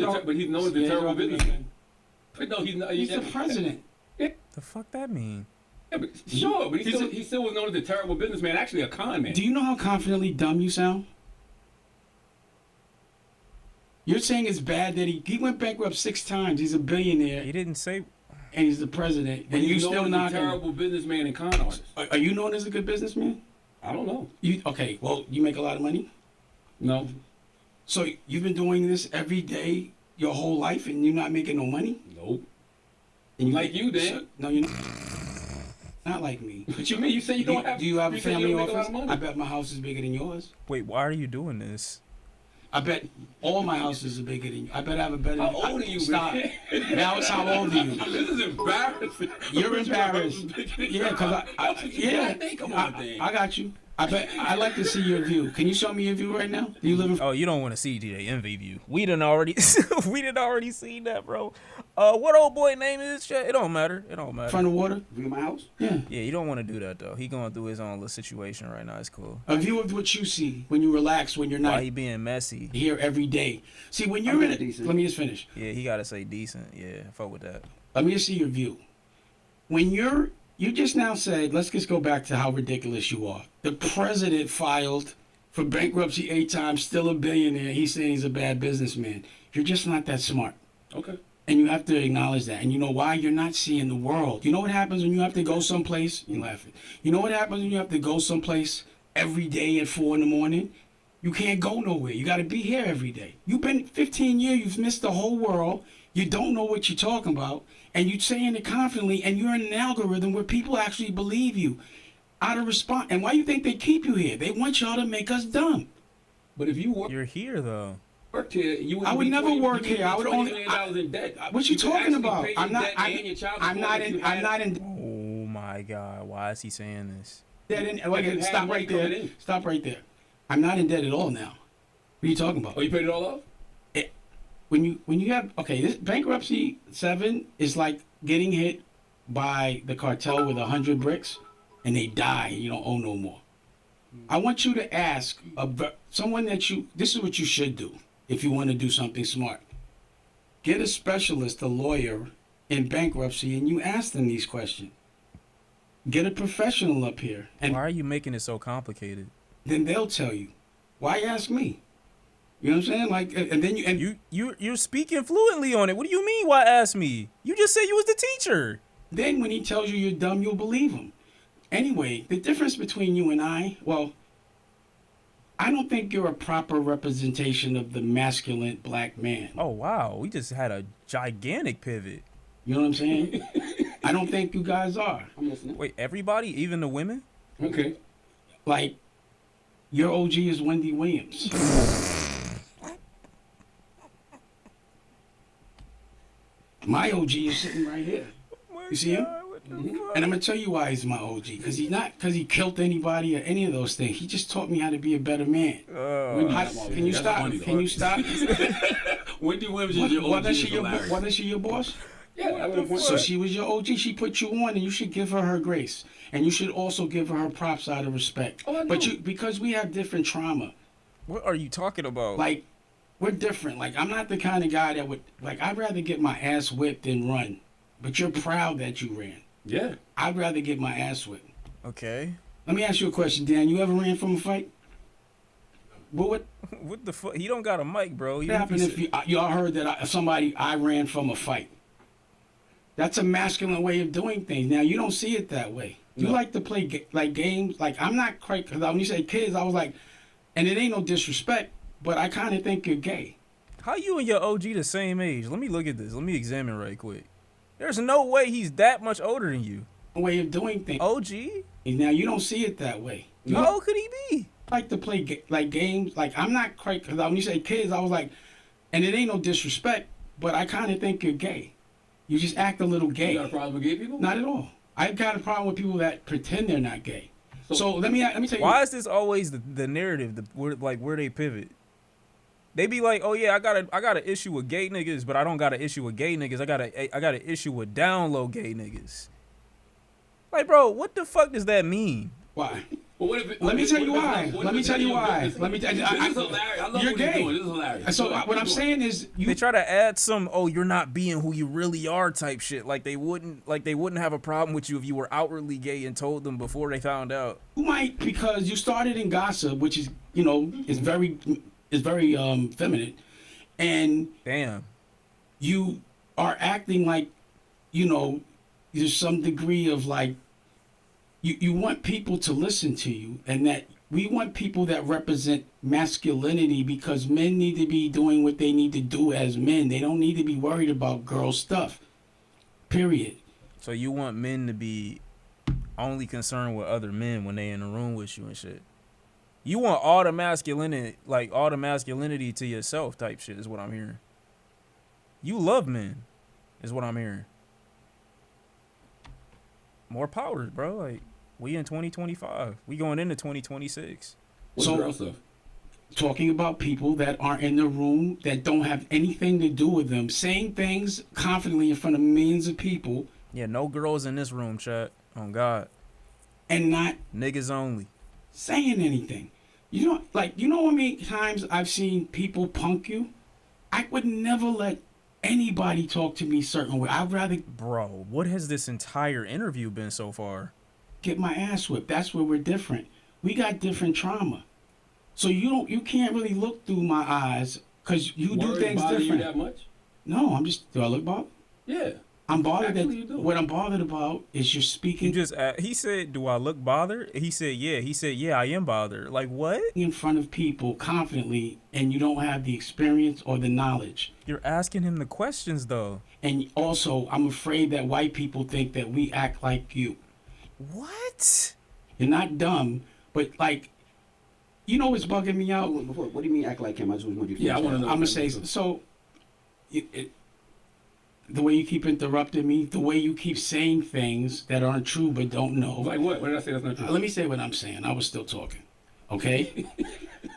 Speaker 4: known as a terrible businessman. But no, he's not.
Speaker 3: He's the president.
Speaker 2: The fuck that mean?
Speaker 4: Yeah, but sure, but he still was known as a terrible businessman. Actually, a con man.
Speaker 3: Do you know how confidently dumb you sound? You're saying it's bad that he went bankrupt 6 times. He's a billionaire
Speaker 2: He didn't say.
Speaker 3: and he's the president,
Speaker 4: But
Speaker 3: and you
Speaker 4: he's
Speaker 3: still
Speaker 4: known
Speaker 3: not.
Speaker 4: as a terrible businessman and con artist.
Speaker 3: Are you known as a good businessman?
Speaker 4: I don't know.
Speaker 3: Okay, well, you make a lot of money.
Speaker 4: No.
Speaker 3: So you've been doing this every day your whole life, and you're not making no money.
Speaker 4: Nope.
Speaker 3: And
Speaker 4: Like you, Dan.
Speaker 3: No, you're not like me.
Speaker 4: What you mean? You say you don't have.
Speaker 3: Do you have a
Speaker 4: you say you
Speaker 3: family
Speaker 4: don't make a lot
Speaker 3: office?
Speaker 4: of money.
Speaker 3: I bet my house is bigger than yours.
Speaker 2: Wait, why are you doing this?
Speaker 3: I bet all my houses are bigger than you. I bet I have a better.
Speaker 4: How old are you,
Speaker 3: Stop.
Speaker 4: man?
Speaker 3: Now it's how old are you?
Speaker 4: This is embarrassing.
Speaker 3: You're embarrassed. Yeah, because
Speaker 4: Come on, Dan.
Speaker 3: I got you. I bet I like to see your view. Can you show me your view right now? Do you live in?
Speaker 2: Oh, you don't want to see the envy view. We done already seen that, bro. What old boy name is? Shit? It don't matter. It don't matter.
Speaker 3: Front of water?
Speaker 5: View my house?
Speaker 3: Yeah.
Speaker 2: Yeah, you don't want to do that though. He going through his own little situation right now. It's cool.
Speaker 3: A view of what you see when you relax, when you're
Speaker 2: Why
Speaker 3: not
Speaker 2: he being messy?
Speaker 3: here every day. See, when you're
Speaker 5: I'm
Speaker 3: in it,
Speaker 5: decent.
Speaker 3: let me just finish.
Speaker 2: Yeah, he gotta say decent. Yeah, fuck with that.
Speaker 3: Let me just see your view. When you just now said, let's just go back to how ridiculous you are. The president filed for bankruptcy 8 times, still a billionaire. He's saying he's a bad businessman. You're just not that smart.
Speaker 4: Okay.
Speaker 3: And you have to acknowledge that. And you know why? You're not seeing the world. You know what happens when you have to go someplace? You laughing. You know what happens when you have to go someplace every day at 4 in the morning? You can't go nowhere. You got to be here every day. You've been 15 years. You've missed the whole world. You don't know what you're talking about. And you're saying it confidently. And you're in an algorithm where people actually believe you out of response. And why you think they keep you here? They want y'all to make us dumb.
Speaker 4: But if you
Speaker 2: You're here though.
Speaker 4: worked here, you
Speaker 3: I would
Speaker 4: be
Speaker 3: never
Speaker 4: 20
Speaker 3: work
Speaker 4: you
Speaker 3: here. I would
Speaker 4: $20
Speaker 3: only-
Speaker 4: million in debt.
Speaker 3: What you
Speaker 4: could
Speaker 3: talking
Speaker 4: actually
Speaker 3: about?
Speaker 4: pay
Speaker 3: I'm
Speaker 4: your
Speaker 3: not.
Speaker 4: debt and your child
Speaker 3: I'm
Speaker 4: support
Speaker 3: not
Speaker 4: if you
Speaker 3: in. I'm
Speaker 4: had-
Speaker 3: not in.
Speaker 2: Oh my God, why is he saying this?
Speaker 3: Dead in,
Speaker 4: you
Speaker 3: wait,
Speaker 4: had
Speaker 3: stop
Speaker 4: money
Speaker 3: right there.
Speaker 4: coming in.
Speaker 3: Stop right there. I'm not in debt at all now. What are you talking about?
Speaker 4: Oh, you paid it all off?
Speaker 3: When you have this bankruptcy 7 is like getting hit by the cartel with 100 bricks, and they die, and you don't owe no more. I want you to ask someone that you. This is what you should do if you want to do something smart. Get a specialist, a lawyer in bankruptcy, and you ask them these questions. Get a professional up here, and
Speaker 2: Why are you making it so complicated?
Speaker 3: then they'll tell you. Why ask me? You know what I'm saying? Like, and then
Speaker 2: You're speaking fluently on it. What do you mean? Why ask me? You just said you was the teacher.
Speaker 3: then when he tells you you're dumb, you'll believe him. Anyway, the difference between you and I don't think you're a proper representation of the masculine black man.
Speaker 2: Oh wow, we just had a gigantic pivot.
Speaker 3: You know what I'm saying? I don't think you guys are.
Speaker 5: I'm listening.
Speaker 2: Wait, everybody, even the women?
Speaker 4: Okay.
Speaker 3: Like, your OG is Wendy Williams. My OG is sitting right here. You see him? And I'm gonna tell you why he's my OG. Because he killed anybody or any of those things. He just taught me how to be a better man. Can you
Speaker 4: That's
Speaker 3: stop?
Speaker 4: funny,
Speaker 3: Can you stop?
Speaker 4: Wendy Williams is your OG.
Speaker 3: Wasn't she
Speaker 4: Hilarious.
Speaker 3: your boss?
Speaker 4: Yeah,
Speaker 3: So she was your OG. She put you on, and you should give her grace, and you should also give her props out of respect.
Speaker 4: Oh, I
Speaker 3: But
Speaker 4: know.
Speaker 3: because we have different trauma,
Speaker 2: What are you talking about?
Speaker 3: like we're different. Like I'm not the kind of guy that would I'd rather get my ass whipped than run. But you're proud that you ran.
Speaker 4: Yeah.
Speaker 3: I'd rather get my ass whipped.
Speaker 2: Okay.
Speaker 3: Let me ask you a question, Dan. You ever ran from a fight? What
Speaker 2: What the fuck? He don't got a mic, bro. Even
Speaker 3: happened if y'all heard that I ran from a fight? That's a masculine way of doing things. Now you don't see it that way. You
Speaker 4: No.
Speaker 3: like to play games. Like I'm not quite. Cause when you say kids, I was like, and it ain't no disrespect, but I kind of think you're gay.
Speaker 2: How you and your OG the same age? Let me look at this. Let me examine right quick. There's no way he's that much older than you.
Speaker 3: Way of doing things.
Speaker 2: OG?
Speaker 3: Now you don't see it that way. You
Speaker 2: How old could he be?
Speaker 3: like to play games. Like I'm not quite. Cause when you say kids, I was like, and it ain't no disrespect, but I kind of think you're gay. You just act a little gay.
Speaker 4: You got a problem with gay people?
Speaker 3: Not at all. I've got a problem with people that pretend they're not gay. So let me tell you.
Speaker 2: Why is this always the narrative? Where they pivot? They be like, oh yeah, I got an issue with gay niggas, but I don't got an issue with gay niggas. I got an issue with down low gay niggas. Like, bro, what the fuck does that mean?
Speaker 3: Why?
Speaker 4: Well, what if
Speaker 3: Let me tell you why.
Speaker 4: what
Speaker 3: Let me
Speaker 4: if
Speaker 3: tell you
Speaker 4: it's-
Speaker 3: why.
Speaker 4: this-
Speaker 3: Let me tell you.
Speaker 4: This is hilarious. I love
Speaker 3: You're
Speaker 4: what he's
Speaker 3: gay.
Speaker 4: doing. This is hilarious.
Speaker 3: So what I'm saying is,
Speaker 2: They try to add some, oh, you're not being who you really are type shit. Like they wouldn't have a problem with you if you were outwardly gay and told them before they found out.
Speaker 3: you might, because you started in gossip, which is is very feminine, and
Speaker 2: Damn.
Speaker 3: you are acting like there's some degree of like you want people to listen to you, and that we want people that represent masculinity, because men need to be doing what they need to do as men. They don't need to be worried about girl stuff. Period.
Speaker 2: So you want men to be only concerned with other men when they in the room with you and shit. You want all the masculinity, like all the masculinity to yourself type shit is what I'm hearing. You love men, is what I'm hearing. More power, bro. Like, we in 2025. We going into 2026.
Speaker 4: What's
Speaker 3: So-
Speaker 4: girl stuff?
Speaker 3: Talking about people that aren't in the room, that don't have anything to do with them, saying things confidently in front of millions of people,
Speaker 2: Yeah, no girls in this room, chat. On God.
Speaker 3: and not
Speaker 2: Niggas only.
Speaker 3: saying anything. You know, like, you know how many times I've seen people punk you? I would never let anybody talk to me a certain way. I'd rather
Speaker 2: Bro, what has this entire interview been so far?
Speaker 3: get my ass whipped. That's where we're different. We got different trauma. So you can't really look through my eyes because you do
Speaker 4: Words
Speaker 3: things
Speaker 4: bother
Speaker 3: different.
Speaker 4: you that much?
Speaker 3: No, I'm just, do I look bothered?
Speaker 4: Yeah.
Speaker 3: I'm bothered
Speaker 4: Actually, you do.
Speaker 3: that what I'm bothered about is you're
Speaker 2: He
Speaker 3: speaking
Speaker 2: just, he said, do I look bothered? He said, yeah. He said, yeah, I am bothered. Like, what?
Speaker 3: in front of people confidently and you don't have the experience or the knowledge.
Speaker 2: You're asking him the questions, though.
Speaker 3: And also, I'm afraid that white people think that we act like you.
Speaker 2: What?
Speaker 3: You're not dumb, but like, you know what's bugging me out?
Speaker 5: What do you mean act like him? I just want you to
Speaker 4: Yeah, I
Speaker 5: finish
Speaker 4: want to
Speaker 5: that.
Speaker 4: know.
Speaker 3: I'm gonna say so. The way you keep interrupting me, the way you keep saying things that aren't true but don't know.
Speaker 4: Like what? What did I say that's not true?
Speaker 3: Let me say what I'm saying. I was still talking, okay?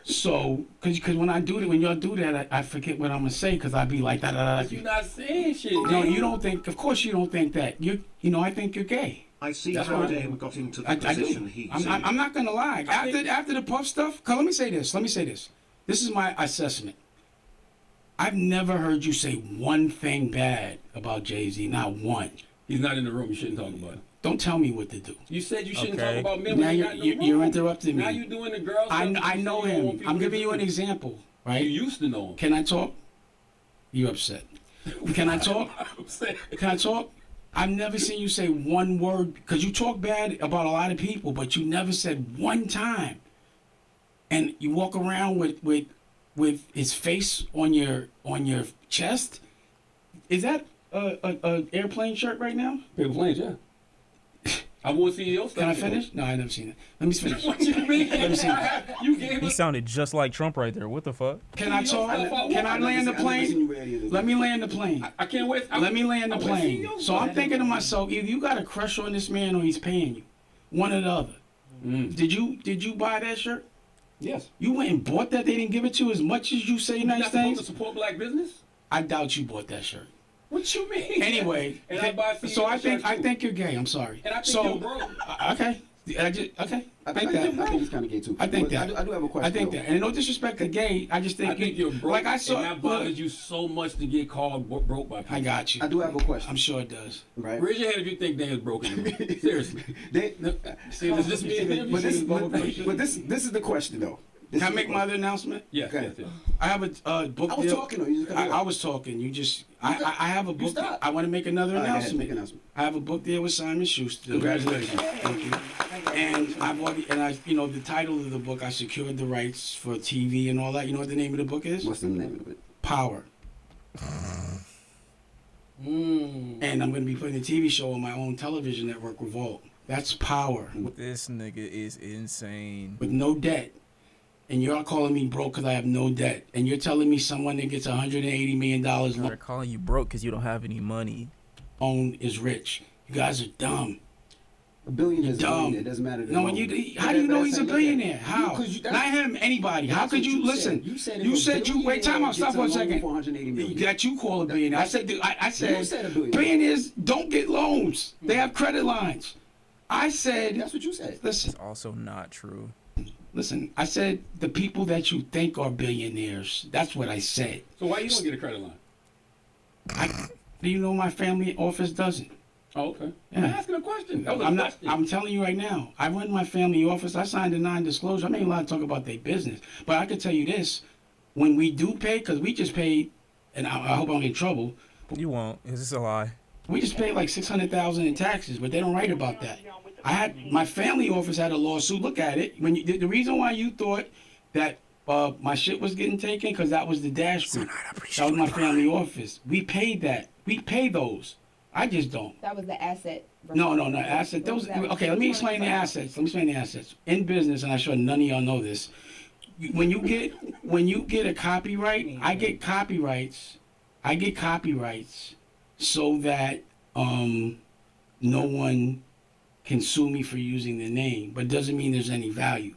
Speaker 3: So, cause when I do that, when y'all do that, I forget what I'm gonna say, cause I be like da da
Speaker 4: You're
Speaker 3: da.
Speaker 4: not saying shit.
Speaker 3: No,
Speaker 4: man.
Speaker 3: you don't think. Of course, you don't think that. You know, I think you're gay.
Speaker 1: I see
Speaker 3: That's
Speaker 1: how
Speaker 3: what I-
Speaker 1: Dame got into the
Speaker 3: I
Speaker 1: position
Speaker 3: do.
Speaker 1: he's
Speaker 3: I'm
Speaker 1: in.
Speaker 3: not gonna lie. After the puff stuff, 'cause let me say this. This is my assessment. I've never heard you say one thing bad about Jay-Z. Not one.
Speaker 4: He's not in the room. You shouldn't talk about it.
Speaker 3: Don't tell me what to do.
Speaker 4: You said you shouldn't
Speaker 2: Okay.
Speaker 4: talk about men
Speaker 3: Now
Speaker 4: when you're not in the room.
Speaker 3: you're interrupting me.
Speaker 4: Now you're doing the girl stuff.
Speaker 3: I
Speaker 4: that you
Speaker 3: know
Speaker 4: say you don't want
Speaker 3: him.
Speaker 4: people
Speaker 3: I'm
Speaker 4: to
Speaker 3: giving you
Speaker 4: do.
Speaker 3: an example,
Speaker 4: You
Speaker 3: right?
Speaker 4: used to know him.
Speaker 3: Can I talk? You upset? Can I talk?
Speaker 4: I'm saying.
Speaker 3: Can I talk? I've never seen you say one word, because you talk bad about a lot of people, but you never said one time. And you walk around with his face on your chest. Is that a airplane shirt right now?
Speaker 4: Paper planes, yeah. I want CEO stuff.
Speaker 3: Can I finish? No, I never seen it. Let me finish.
Speaker 4: What you mean?
Speaker 3: Let me see.
Speaker 4: You gave
Speaker 2: He
Speaker 4: us.
Speaker 2: sounded just like Trump right there. What the fuck?
Speaker 3: Can I talk? Can I land the plane? Let me land the plane.
Speaker 4: I can't wait.
Speaker 3: Let me land the
Speaker 4: I wanna see
Speaker 3: plane.
Speaker 4: your
Speaker 3: So I'm
Speaker 4: stuff.
Speaker 3: thinking to myself, either you got a crush on this man or he's paying you. One or the other.
Speaker 4: Mm.
Speaker 3: Did you buy that shirt?
Speaker 4: Yes.
Speaker 3: You went and bought that? They didn't give it to you as much as you say
Speaker 4: You're
Speaker 3: nice
Speaker 4: not supposed to
Speaker 3: things?
Speaker 4: support black business.
Speaker 3: I doubt you bought that shirt.
Speaker 4: What you mean?
Speaker 3: Anyway,
Speaker 4: and I buy CEO
Speaker 3: so I think
Speaker 4: shirts, too.
Speaker 3: you're gay. I'm sorry.
Speaker 4: And I think
Speaker 3: so
Speaker 4: you're broke.
Speaker 3: okay. I think
Speaker 5: I
Speaker 3: that.
Speaker 5: think he's kind of gay too.
Speaker 3: I think
Speaker 5: But
Speaker 3: that.
Speaker 5: I do have a question.
Speaker 3: I think
Speaker 5: though.
Speaker 3: that. And no disrespect to gay, I just think,
Speaker 4: I think you're broke.
Speaker 3: Like I saw.
Speaker 4: and that bothers you so much to get called broke by people.
Speaker 3: I got you.
Speaker 5: I do have a question.
Speaker 3: I'm sure it does.
Speaker 5: Right?
Speaker 4: Raise your hand if you think Dan's broken. Seriously.
Speaker 5: They,
Speaker 4: See, is this me?
Speaker 5: but this is the question though. This
Speaker 3: Can I
Speaker 5: is
Speaker 3: make
Speaker 5: the
Speaker 3: my
Speaker 5: question.
Speaker 3: other announcement?
Speaker 4: Yes,
Speaker 5: Okay.
Speaker 4: yes, yes.
Speaker 3: I have a book
Speaker 5: I was
Speaker 3: deal.
Speaker 5: talking though. You just cut me
Speaker 3: I
Speaker 5: off.
Speaker 3: was talking. You just. I have a book.
Speaker 5: stopped.
Speaker 3: I want to make another
Speaker 5: All right, go ahead,
Speaker 3: announcement.
Speaker 5: make an announcement.
Speaker 3: I have a book deal with Simon Schuster.
Speaker 5: Congratulations.
Speaker 3: Thank you. And the title of the book, I secured the rights for TV and all that. You know what the name of the book is?
Speaker 5: What's the name of it?
Speaker 3: Power.
Speaker 7: Mm.
Speaker 3: And I'm going to be putting a TV show on my own television network, Revolt. That's Power.
Speaker 2: This nigga is insane.
Speaker 3: With no debt. And you're calling me broke because I have no debt. And you're telling me someone that gets $180 million
Speaker 2: They're calling you broke because you don't have any money.
Speaker 3: loan is rich. You guys are dumb.
Speaker 5: A billionaire is a
Speaker 3: Dumb.
Speaker 5: billionaire. It doesn't matter.
Speaker 3: No, how do you know he's a billionaire? How?
Speaker 5: Because you-
Speaker 3: Not him, anybody. How could you listen?
Speaker 5: You said,
Speaker 3: You said you wait. Time out. Stop for a second.
Speaker 5: $480
Speaker 3: That you call a billionaire. I said
Speaker 5: You said a billionaire.
Speaker 3: billionaires don't get loans. They have credit lines. I said
Speaker 5: That's what you said.
Speaker 3: listen.
Speaker 2: It's also not true.
Speaker 3: Listen, I said the people that you think are billionaires. That's what I said.
Speaker 4: So why you don't get a credit line?
Speaker 3: Do you know my family office doesn't?
Speaker 4: Oh, okay.
Speaker 3: Yeah.
Speaker 4: I'm asking a question. That was a
Speaker 3: I'm not.
Speaker 4: question.
Speaker 3: I'm telling you right now. I run my family office. I signed a non-disclosure. I'm not allowed to talk about their business. But I can tell you this: when we do pay, because we just paid, and I hope I don't get in trouble.
Speaker 2: You won't. Is this a lie?
Speaker 3: We just paid like $600,000 in taxes, but they don't write about that. My family office had a lawsuit. Look at it. When the reason why you thought that my shit was getting taken, because that was the Dash Group. That was my family office. We paid that. We pay those. I just don't.
Speaker 6: That was the asset.
Speaker 3: No, asset. Those. Okay, let me explain the assets. In business, and I'm sure none of y'all know this. When you get a copyright, I get copyrights. So that no one can sue me for using the name, but doesn't mean there's any value.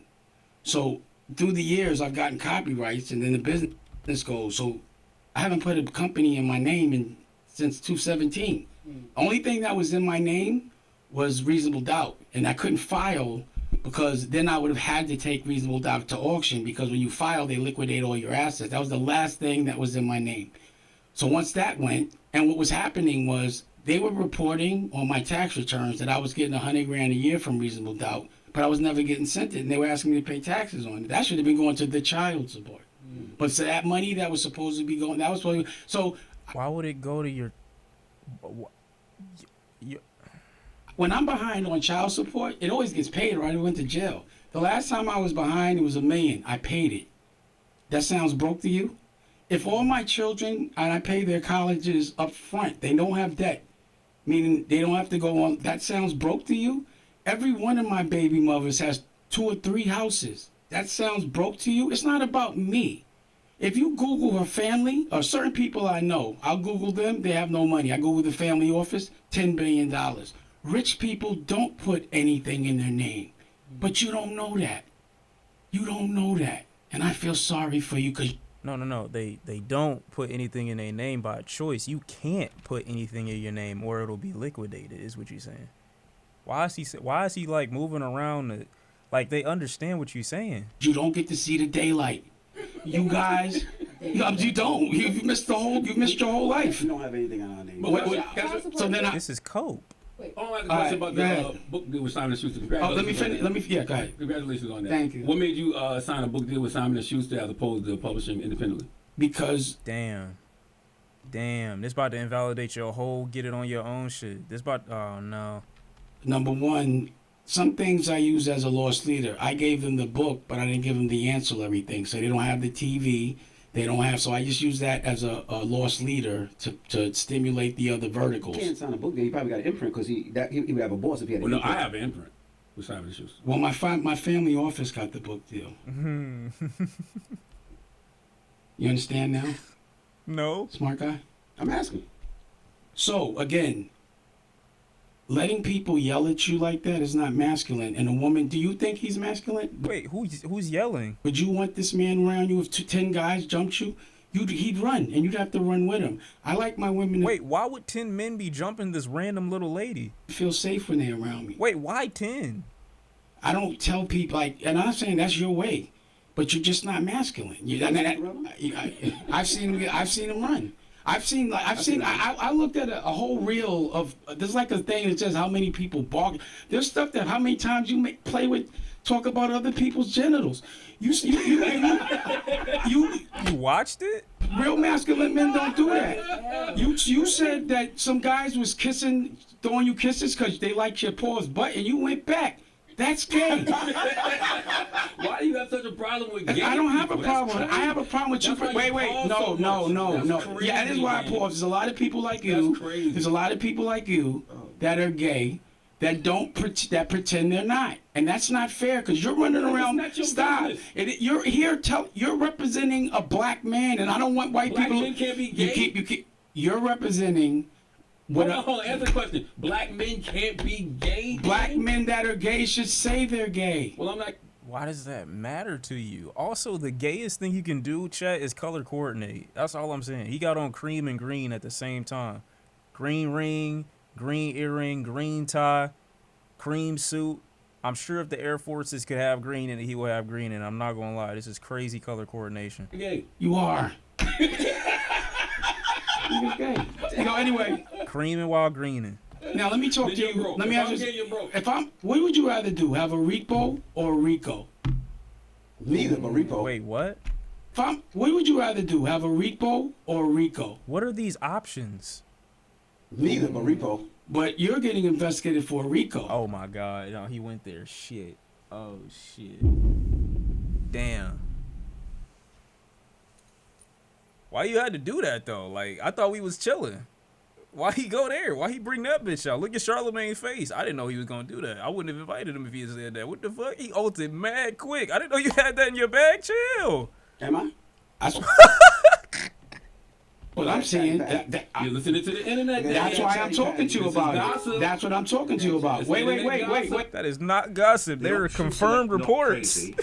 Speaker 3: So through the years, I've gotten copyrights, and then the business goes. So I haven't put a company in my name since 2017. Only thing that was in my name was reasonable doubt, and I couldn't file because then I would have had to take reasonable doubt to auction, because when you file, they liquidate all your assets. That was the last thing that was in my name. So once that went, and what was happening was they were reporting on my tax returns that I was getting $100,000 a year from reasonable doubt, but I was never getting sent it, and they were asking me to pay taxes on it. That should have been going to the child support. But so that money that was supposed to be going, that was supposed to, so
Speaker 2: Why would it go to your?
Speaker 3: when I'm behind on child support, it always gets paid, right? I went to jail. The last time I was behind, it was $1 million. I paid it. That sounds broke to you? If all my children, and I pay their colleges up front, they don't have debt, meaning they don't have to go on, that sounds broke to you? Every one of my baby mothers has 2 or 3 houses. That sounds broke to you? It's not about me. If you Google her family, or certain people I know, I'll Google them, they have no money. I Google the family office, $10 billion. Rich people don't put anything in their name. But you don't know that. You don't know that. And I feel sorry for you because...
Speaker 2: No. They don't put anything in their name by choice. You can't put anything in your name or it'll be liquidated, is what you're saying. Why is he like moving around? Like they understand what you're saying.
Speaker 3: You don't get to see the daylight. You guys, you don't. You missed your whole life.
Speaker 5: We don't have anything on our name.
Speaker 3: So then
Speaker 2: This is cope.
Speaker 4: Oh, I have a question about the book deal with Simon & Schuster.
Speaker 3: let me finish. Go ahead.
Speaker 4: Congratulations on that.
Speaker 3: Thank you.
Speaker 4: What made you sign a book deal with Simon & Schuster as opposed to publishing independently?
Speaker 3: Because
Speaker 2: Damn, this about to invalidate your whole get it on your own shit. Oh no.
Speaker 3: number one, some things I use as a lost leader. I gave them the book, but I didn't give them the ancillary thing. So they don't have the TV. They don't have. So I just use that as a lost leader to stimulate the other verticals.
Speaker 5: He can't sign a book deal. He probably got an imprint because he would have a boss if he had an
Speaker 4: Well, no,
Speaker 5: imprint.
Speaker 4: I have an imprint with Simon & Schuster.
Speaker 3: Well, my family office got the book deal. You understand now,
Speaker 2: No.
Speaker 3: smart guy?
Speaker 5: I'm asking.
Speaker 3: So again, letting people yell at you like that is not masculine. And a woman, do you think he's masculine?
Speaker 2: Wait, who's yelling?
Speaker 3: Would you want this man around you if 10 guys jumped you? He'd run, and you'd have to run with him. I like my women to
Speaker 2: Wait, why would 10 men be jumping this random little lady?
Speaker 3: feel safe when they're around me.
Speaker 2: Wait, why 10?
Speaker 3: I don't tell people, and I'm not saying that's your way, but you're just not masculine. I've seen him run. I looked at a whole reel of, there's like a thing that says how many people bark. There's stuff that how many times you talk about other people's genitals. You
Speaker 2: watched it?
Speaker 3: real masculine men don't do that. You said that some guys was throwing you kisses because they liked your paws butt, and you went back. That's gay.
Speaker 4: Why do you have such a problem with gay?
Speaker 3: I don't have a
Speaker 4: people?
Speaker 3: problem.
Speaker 4: That's
Speaker 3: I have a problem with you.
Speaker 4: That's why you
Speaker 3: Wait.
Speaker 4: pause so
Speaker 3: No.
Speaker 4: much. That's crazy,
Speaker 3: Yeah, that is why I
Speaker 4: man.
Speaker 3: pause. There's a lot of people like you.
Speaker 4: That's crazy.
Speaker 3: There's a lot of people like you that are gay that that pretend they're not, and that's not fair because you're running around.
Speaker 4: not your
Speaker 3: Stop.
Speaker 4: business.
Speaker 3: You're here. You're representing a black man, and I don't want white
Speaker 4: Black
Speaker 3: people.
Speaker 4: men can't be gay?
Speaker 3: You're representing.
Speaker 4: Hold on, answer the question. Black men can't be gay?
Speaker 3: Black
Speaker 4: man?
Speaker 3: men that are gay should say they're gay.
Speaker 4: Well, I'm not.
Speaker 2: Why does that matter to you? Also, the gayest thing you can do, Chet, is color coordinate. That's all I'm saying. He got on cream and green at the same time. Green ring, green earring, green tie, cream suit. I'm sure if the Air Forces could have green in it, he would have green in it. I'm not going to lie. This is crazy color coordination.
Speaker 4: Gay.
Speaker 3: You are. You're gay. Anyway.
Speaker 2: Creaming while greening.
Speaker 3: Now let me talk
Speaker 4: Then
Speaker 3: to
Speaker 4: you're
Speaker 3: you.
Speaker 4: broke.
Speaker 3: Let me
Speaker 4: If
Speaker 3: ask
Speaker 4: I'm
Speaker 3: you.
Speaker 4: gay, you're broke.
Speaker 3: What would you rather do? Have a repo or a Rico?
Speaker 5: Neither, but repo.
Speaker 2: Wait, what?
Speaker 3: What would you rather do? Have a repo or a Rico?
Speaker 2: What are these options?
Speaker 5: Neither, but repo.
Speaker 3: But you're getting investigated for a Rico.
Speaker 2: Oh my God. No, he went there. Shit. Oh shit. Damn. Why you had to do that though? Like, I thought we was chilling. Why he go there? Why he bring that bitch out? Look at Charlamagne's face. I didn't know he was gonna do that. I wouldn't have invited him if he had said that. What the fuck? He ulted mad quick. I didn't know you had that in your bag. Chill.
Speaker 5: Am I?
Speaker 3: That's what I'm saying.
Speaker 4: You're listening to the internet.
Speaker 3: That's why I'm talking to you about it.
Speaker 4: gossip.
Speaker 3: That's what I'm talking to you about. Wait.
Speaker 2: That is not gossip.
Speaker 1: The
Speaker 2: There are
Speaker 1: options
Speaker 2: confirmed
Speaker 1: select not
Speaker 2: reports.
Speaker 1: crazy.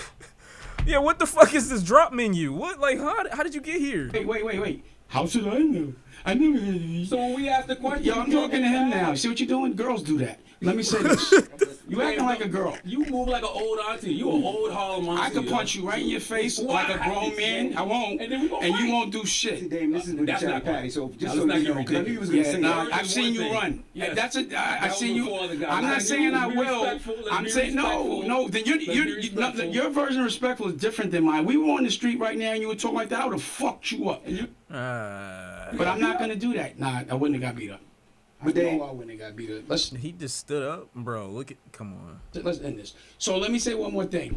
Speaker 2: Yeah, what the fuck is this drop menu? What, like, how did you get here?
Speaker 3: Wait. How should I know? I never heard of these.
Speaker 4: So when we ask the question,
Speaker 3: Yo, I'm talking to him now. See what you're doing? Girls do that. Let me say this. You acting like a girl.
Speaker 4: You move like an old auntie. You an old Harlem auntie.
Speaker 3: I could punch you right in your face like a grown man. I won't.
Speaker 4: And then we gonna
Speaker 3: And you
Speaker 4: fight.
Speaker 3: won't do
Speaker 5: See,
Speaker 3: shit.
Speaker 5: Dame, this is with the
Speaker 4: That's
Speaker 5: Chatty
Speaker 4: not
Speaker 5: Patty.
Speaker 4: right.
Speaker 5: So
Speaker 4: Now,
Speaker 5: just so
Speaker 4: let's not
Speaker 5: you
Speaker 4: get
Speaker 5: know, 'cause I knew you was gonna
Speaker 3: Yeah,
Speaker 5: say
Speaker 3: nah,
Speaker 5: that.
Speaker 3: I've seen you
Speaker 4: thing.
Speaker 3: run.
Speaker 4: Yes.
Speaker 3: That's it. I
Speaker 4: That
Speaker 3: seen
Speaker 4: was
Speaker 3: you.
Speaker 4: before the guy.
Speaker 3: I'm
Speaker 4: Now,
Speaker 3: not saying I
Speaker 4: be
Speaker 3: will.
Speaker 4: respectful. Let's
Speaker 3: I'm
Speaker 4: be
Speaker 3: saying
Speaker 4: respectful.
Speaker 3: no. Then
Speaker 4: Let's be respectful.
Speaker 3: your version of respectful is different than mine. We were on the street right now and you were talking like that. I would have fucked you up. But I'm not gonna do that. Nah, I wouldn't have got beat up.
Speaker 5: But
Speaker 3: I
Speaker 5: then-
Speaker 3: know I wouldn't have got beat up. Let's
Speaker 2: He just stood up, bro. Look at, come on.
Speaker 3: end this. So let me say one more thing.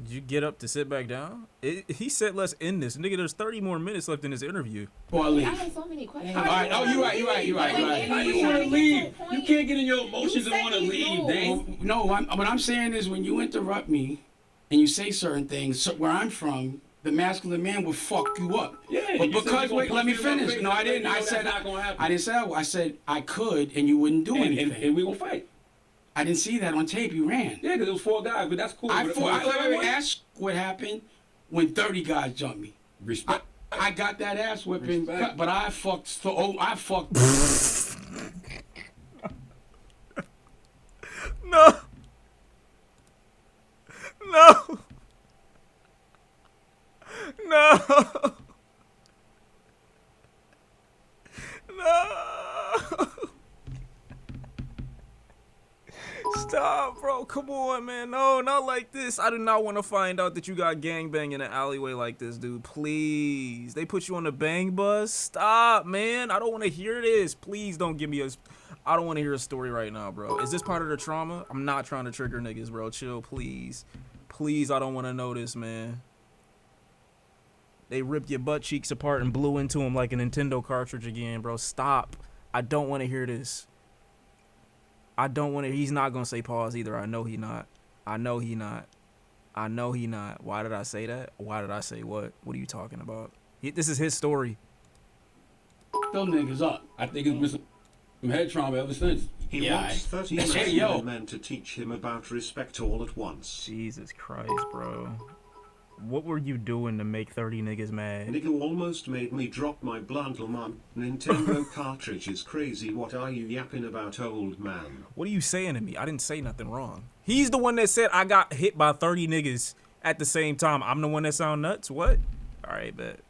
Speaker 2: Did you get up to sit back down? He said let's end this, nigga. There's 30 more minutes left in this interview.
Speaker 3: Before I
Speaker 6: I
Speaker 3: leave.
Speaker 6: have so many questions.
Speaker 3: All right. Oh, you're right.
Speaker 4: How you want to leave? You can't get in your emotions and want to leave, Dane.
Speaker 3: No, what I'm saying is when you interrupt me and you say certain things, so where I'm from, the masculine man will fuck you up.
Speaker 4: Yeah,
Speaker 3: But
Speaker 4: you said
Speaker 3: because
Speaker 4: you
Speaker 3: wait,
Speaker 4: gonna
Speaker 3: let me
Speaker 4: punch me in my
Speaker 3: finish.
Speaker 4: face.
Speaker 3: No, I didn't.
Speaker 4: You know
Speaker 3: I
Speaker 4: that's
Speaker 3: said
Speaker 4: not gonna happen.
Speaker 3: I didn't say that. I said I could, and you wouldn't do anything.
Speaker 4: And we gonna fight.
Speaker 3: I didn't see that on tape. You ran.
Speaker 4: Yeah, because it was 4 guys, but that's cool.
Speaker 3: I
Speaker 4: But
Speaker 3: let me ask what happened when 30 guys jumped me.
Speaker 4: Respect.
Speaker 3: I got that ass whipping,
Speaker 4: Respect.
Speaker 3: but I fucked. I fucked.
Speaker 2: No. No. No. No. Stop, bro. Come on, man. No, not like this. I do not want to find out that you got gangbang in an alleyway like this, dude. Please. They put you on the bang bus. Stop, man. I don't want to hear this. Please don't give me a... I don't want to hear a story right now, bro. Is this part of the trauma? I'm not trying to trigger niggas, bro. Chill, please. Please, I don't want to know this, man. They ripped your butt cheeks apart and blew into them like a Nintendo cartridge again, bro. Stop. I don't want to hear this. I don't want to. He's not going to say pause either. I know he not. I know he not. I know he not. Why did I say that? Why did I say what? What are you talking about? This is his story.
Speaker 3: Them niggas up.
Speaker 4: I think it's been some head trauma ever since.
Speaker 1: He
Speaker 3: Yeah,
Speaker 1: wants 30
Speaker 3: Hey, yo.
Speaker 1: masculine men to teach him about respect all at once.
Speaker 2: Jesus Christ, bro. What were you doing to make 30 niggas mad?
Speaker 1: Nigga almost made me drop my blunt man. Nintendo cartridge is crazy. What are you yapping about, old man?
Speaker 2: What are you saying to me? I didn't say nothing wrong. He's the one that said I got hit by 30 niggas at the same time. I'm the one that sound nuts? What? All right, bet.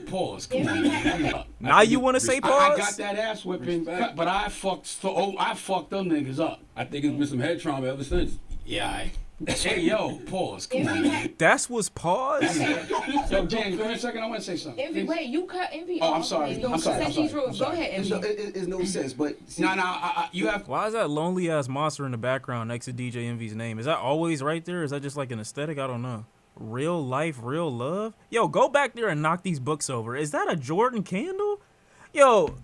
Speaker 3: Pause. Come on.
Speaker 2: Now you want to say pause?
Speaker 3: I got that ass whipping,
Speaker 4: Respect.
Speaker 3: but I fucked them niggas up.
Speaker 4: I think it's been some head trauma ever since.
Speaker 3: Yeah. Hey, yo, pause. Come on.
Speaker 2: That's was pause?
Speaker 3: Yo, James, give me a second. I want to say something.
Speaker 6: Envy, wait, you cut Envy
Speaker 3: Oh,
Speaker 6: off.
Speaker 3: I'm sorry.
Speaker 6: Please don't
Speaker 3: I'm sorry.
Speaker 6: set these rules. Go ahead,
Speaker 5: It's
Speaker 6: Envy.
Speaker 5: no, it's no sense, but see,
Speaker 3: No, you have.
Speaker 2: Why is that lonely ass monster in the background next to DJ Envy's name? Is that always right there? Is that just like an aesthetic? I don't know. Real life, real love? Yo, go back there and knock these books over. Is that a Jordan candle? Yo,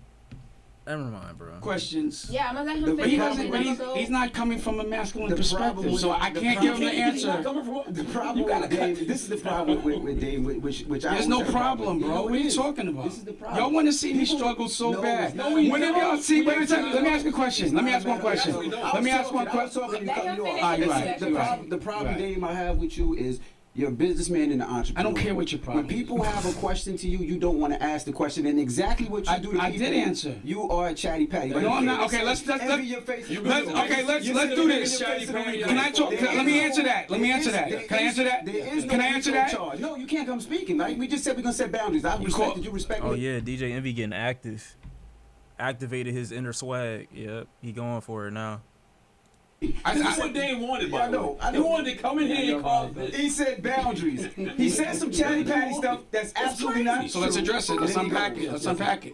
Speaker 2: never mind, bro.
Speaker 3: Questions.
Speaker 6: Yeah, I'm gonna let him
Speaker 5: But
Speaker 3: But he
Speaker 6: finish.
Speaker 3: doesn't. But he's not coming from a masculine
Speaker 5: The problem
Speaker 3: perspective,
Speaker 5: with-
Speaker 3: so I
Speaker 5: the
Speaker 3: can't give him the
Speaker 5: problem-
Speaker 3: answer.
Speaker 4: Coming from
Speaker 5: the problem with Dame, this is the problem with Dame, which I
Speaker 3: There's
Speaker 5: always
Speaker 3: no
Speaker 5: have a
Speaker 3: problem,
Speaker 5: with.
Speaker 3: bro.
Speaker 5: You know
Speaker 3: What are
Speaker 5: it
Speaker 3: you
Speaker 5: is.
Speaker 3: talking about?
Speaker 5: This is the problem.
Speaker 3: Y'all want to see me
Speaker 5: People-
Speaker 3: struggle so
Speaker 5: No,
Speaker 3: bad.
Speaker 5: no, we
Speaker 3: When
Speaker 5: don't.
Speaker 3: y'all see, wait a
Speaker 5: We
Speaker 3: second.
Speaker 5: don't.
Speaker 3: Let me ask you a question. Let me ask one question. Let me ask one
Speaker 5: I was
Speaker 3: question.
Speaker 5: talking, you
Speaker 6: Let
Speaker 5: cut
Speaker 6: him
Speaker 5: me off.
Speaker 6: finish
Speaker 3: Ah, you're
Speaker 6: his
Speaker 3: right.
Speaker 6: sentence.
Speaker 5: The problem,
Speaker 3: Right.
Speaker 5: Dame, I have with you is you're a businessman and an entrepreneur.
Speaker 3: I don't care what your problem
Speaker 5: When people have a question to you, you don't want to ask the question, and exactly what you do to
Speaker 3: I
Speaker 5: people.
Speaker 3: did answer.
Speaker 5: You are a chatty patty.
Speaker 3: No, I'm not. Okay, let's
Speaker 5: Envy your face.
Speaker 3: let's do this. Can I talk? Let me answer that. Let me answer that. Can I answer that?
Speaker 5: There is no
Speaker 3: Can I answer
Speaker 5: legal
Speaker 3: that?
Speaker 5: charge. No, you can't come speaking. Right? We just said we're gonna set boundaries. I respected you. Respect
Speaker 2: Oh
Speaker 5: me.
Speaker 2: yeah, DJ Envy getting active. Activated his inner swag. Yep, he going for it now.
Speaker 4: This is what Dane wanted, by
Speaker 5: Yeah, I
Speaker 4: the
Speaker 5: know,
Speaker 4: way.
Speaker 5: I
Speaker 4: He
Speaker 5: know.
Speaker 4: wanted to come in here and call this.
Speaker 5: He said boundaries. He said some chatty patty stuff that's absolutely not
Speaker 3: So let's
Speaker 5: true.
Speaker 3: address it. Let's
Speaker 5: And then he
Speaker 3: unpack
Speaker 5: goes,
Speaker 3: it. Let's unpack it.